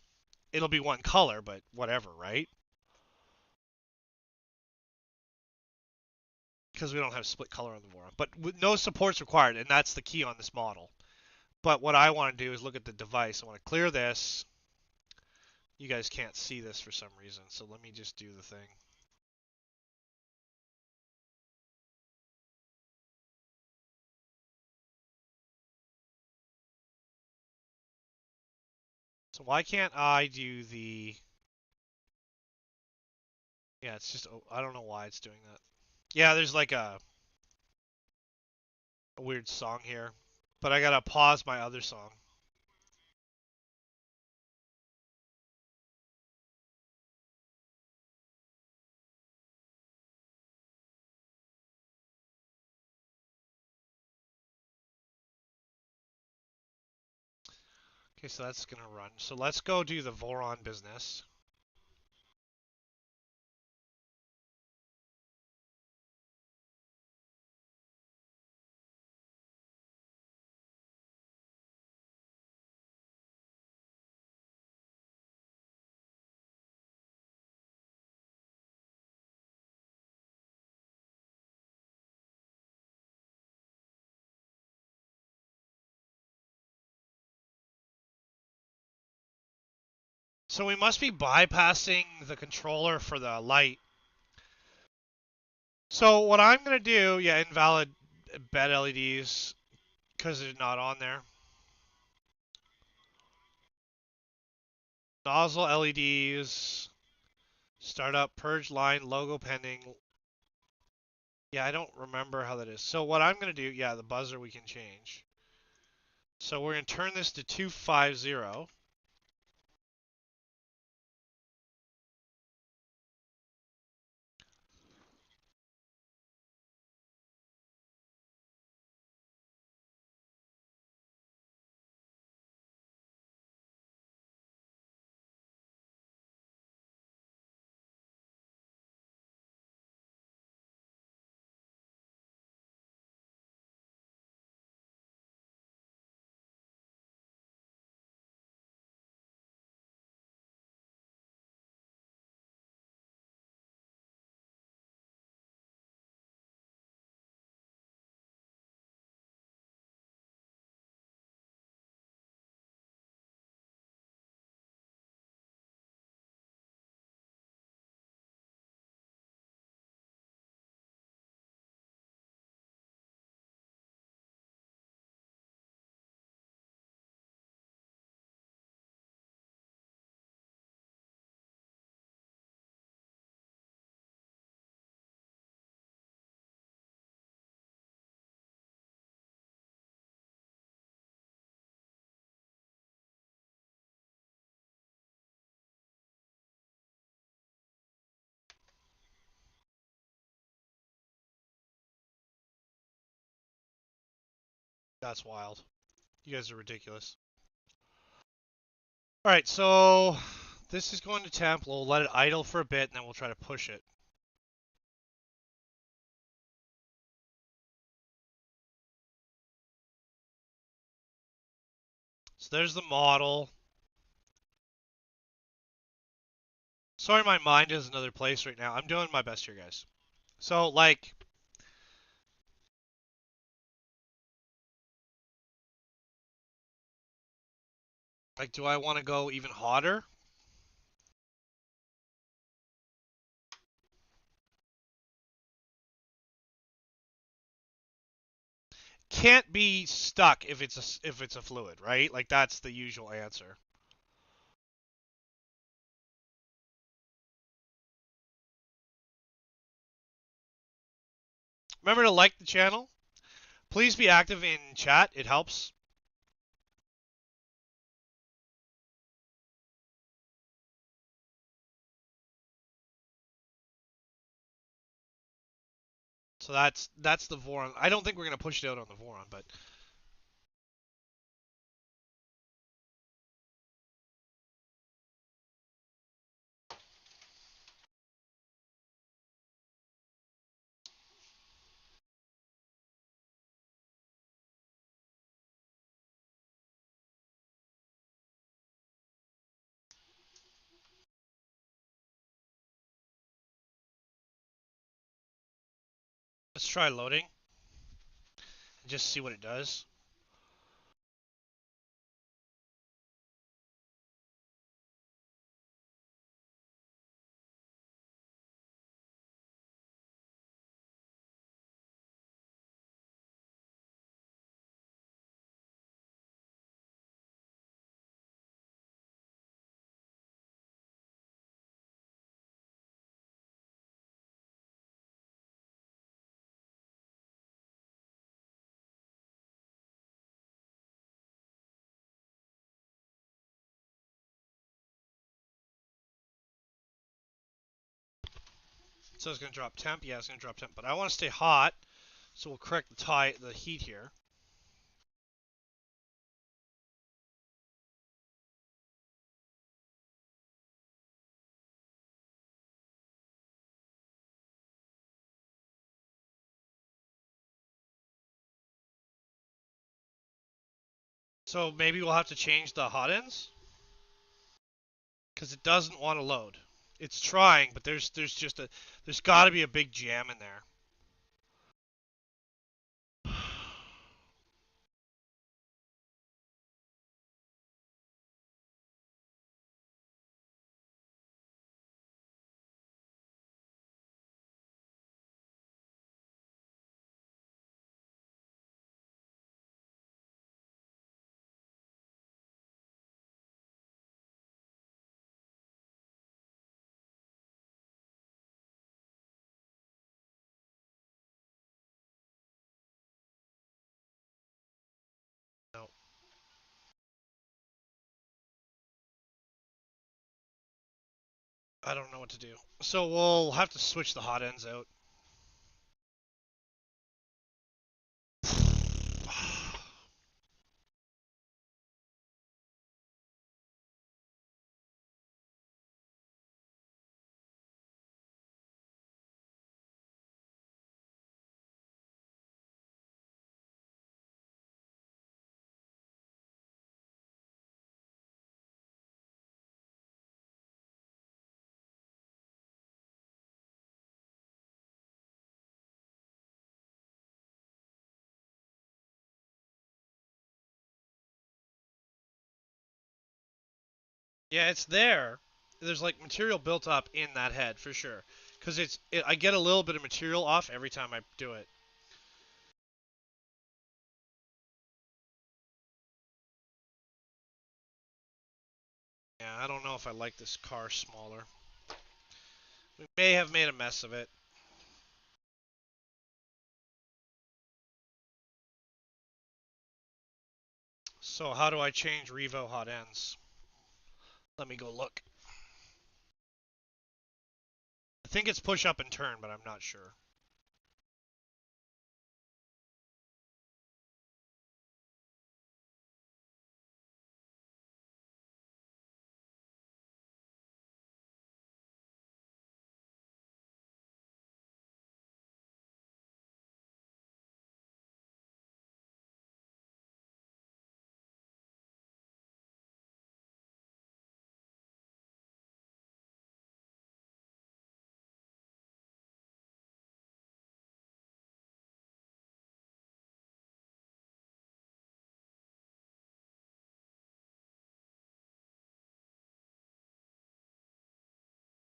It'll be one color, but whatever, right? Because we don't have split color on the voron. But no supports required, and that's the key on this model. But what I want to do is look at the device. I want to clear this. You guys can't see this for some reason, so let me just do the thing. So why can't I do the... Yeah, it's just... I don't know why it's doing that. Yeah, there's like a weird song here. but I gotta pause my other song. Okay, so that's gonna run. So let's go do the voron business. So we must be bypassing the controller for the light. So what I'm gonna do, yeah, invalid bed LEDs because they're not on there. Nozzle LEDs, startup, purge line, logo pending. Yeah, I don't remember how that is. So what I'm gonna do, yeah, the buzzer we can change. So we're gonna turn this to 250. That's wild. You guys are ridiculous. All right, so this is going to temp. We'll let it idle for a bit, and then we'll try to push it. So there's the model. Sorry, my mind is another place right now. I'm doing my best here, guys. So, like, do I want to go even hotter? Can't be stuck if it's a fluid, right? Like that's the usual answer. Remember to like the channel. Please be active in chat. It helps. So that's the voron. I don't think we're gonna push it out on the voron, but let's try loading and just see what it does. So it's going to drop temp. Yeah, it's going to drop temp. But I want to stay hot, so we'll correct the heat here. So maybe we'll have to change the hot ends because it doesn't want to load. It's trying, but there's got to be a big jam in there. No, I don't know what to do. So we'll have to switch the hot ends out. Yeah, it's there. There's like material built up in that head for sure. Because I get a little bit of material off every time I do it. Yeah, I don't know if I like this car smaller. We may have made a mess of it. So how do I change Revo hot ends? Let me go look. I think it's push up and turn, but I'm not sure.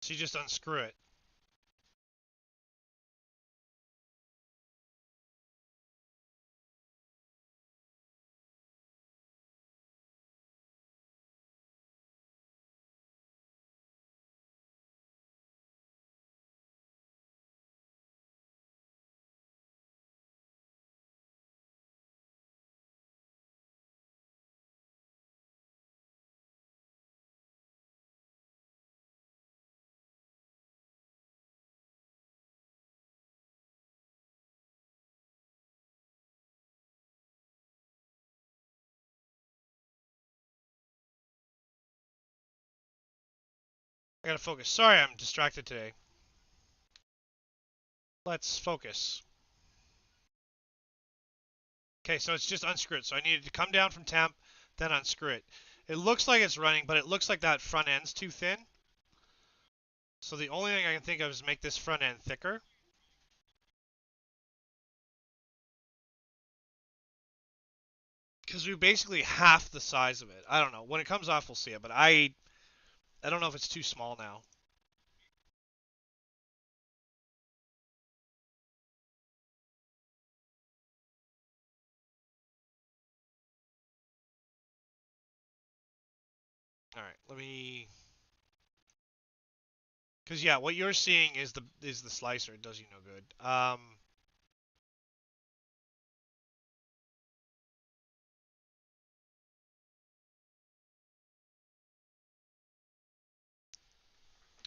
So you just unscrew it. I gotta focus. Sorry, I'm distracted today. Let's focus. Okay, so it's just unscrew it. So I needed to come down from temp, then unscrew it. It looks like it's running, but it looks like that front end's too thin. So the only thing I can think of is make this front end thicker. Because we're basically half the size of it. I don't know. When it comes off, we'll see it. But I don't know if it's too small now. All right, let me. Because yeah, what you're seeing is the slicer. It does you no good.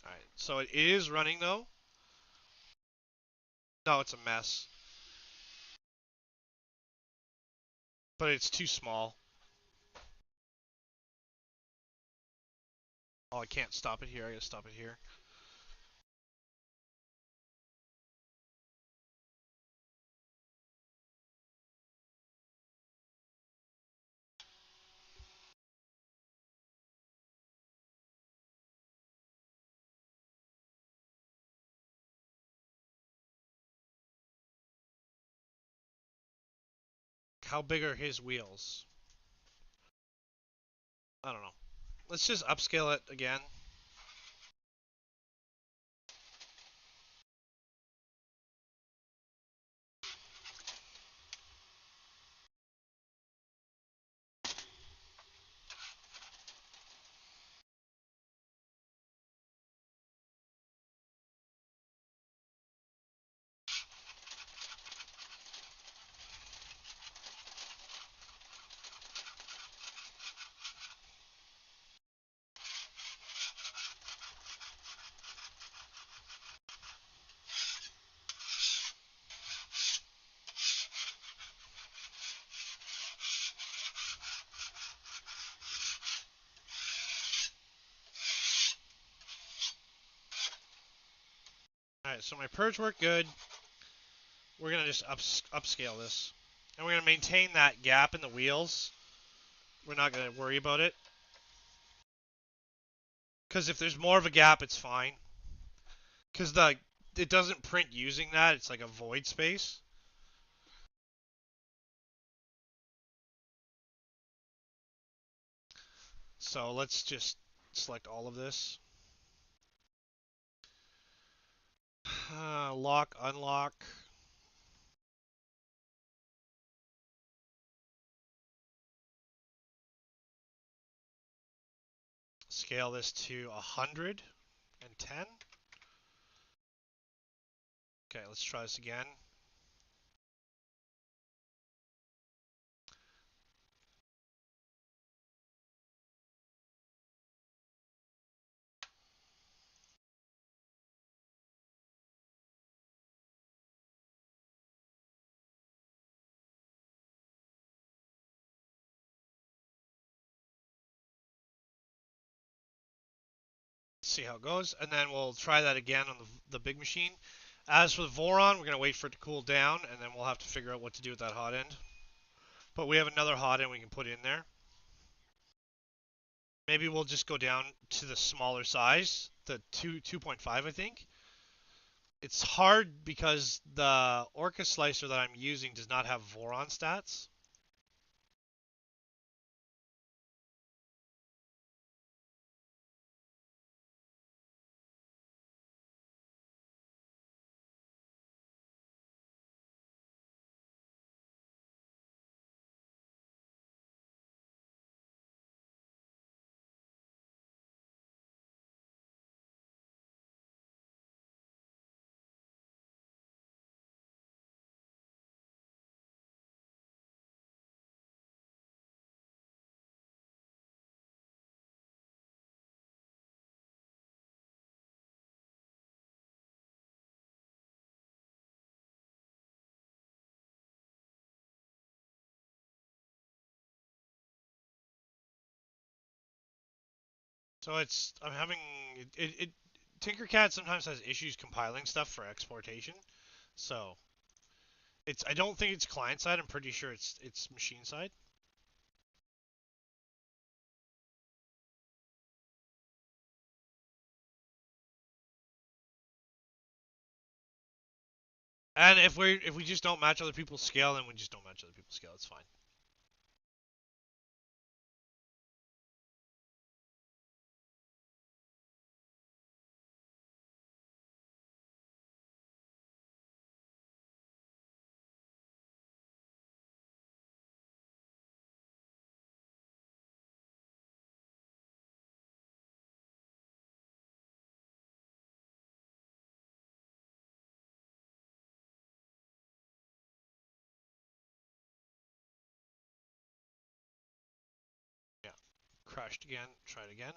All right, so it is running though. No, it's a mess. But it's too small. Oh, I can't stop it here. I gotta stop it here. How big are his wheels? I don't know. Let's just upscale it again. Alright, so my purge worked good. We're gonna just upscale this. And we're gonna maintain that gap in the wheels. We're not gonna worry about it. Because if there's more of a gap, it's fine. Because it doesn't print using that. It's like a void space. So let's just select all of this. Lock, unlock. Scale this to 110. Okay, let's try this again. See how it goes, and then we'll try that again on the big machine. As for the voron, we're going to wait for it to cool down, and then we'll have to figure out what to do with that hot end. But we have another hot end we can put in there. Maybe we'll just go down to the smaller size, the 2.5, I think. It's hard because the Orca slicer that I'm using does not have voron stats. So I'm having Tinkercad sometimes has issues compiling stuff for exportation. So I don't think it's client side. I'm pretty sure it's machine side. And if we just don't match other people's scale, then we just don't match other people's scale. It's fine. Yeah. Crashed again. Try it again.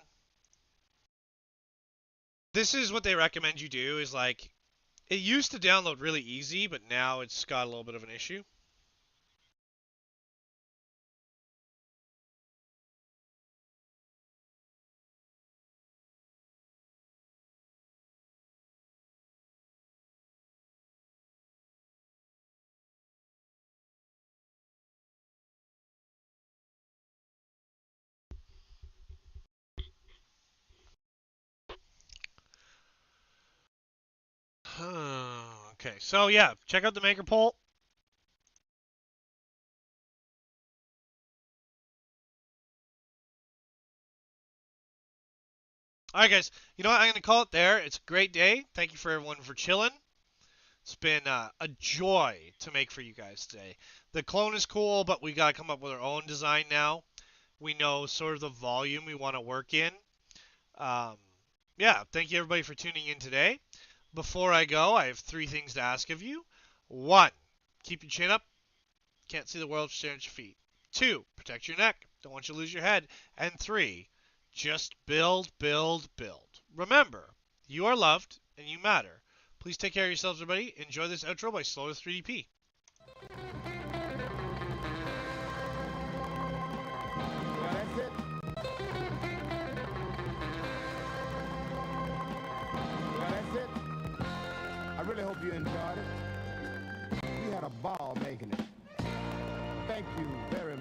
This is what they recommend you do is like It used to download really easy, but now it's got a little bit of an issue. Okay, so yeah, check out the maker poll. All right, guys. You know what? I'm going to call it there. It's a great day. Thank you for everyone for chilling. It's been a joy to make for you guys today. The clone is cool, but we got to come up with our own design now. We know sort of the volume we want to work in. Um, yeah, thank you everybody for tuning in today. Before I go, I have 3 things to ask of you. 1, keep your chin up. Can't see the world staring at your feet. 2, protect your neck. Don't want you to lose your head. And 3, just build, build, build. Remember, you are loved and you matter. Please take care of yourselves, everybody. Enjoy this outro by Slower 3DP. That's it. That's it. I really hope you enjoyed it. We had a ball making it. Thank you very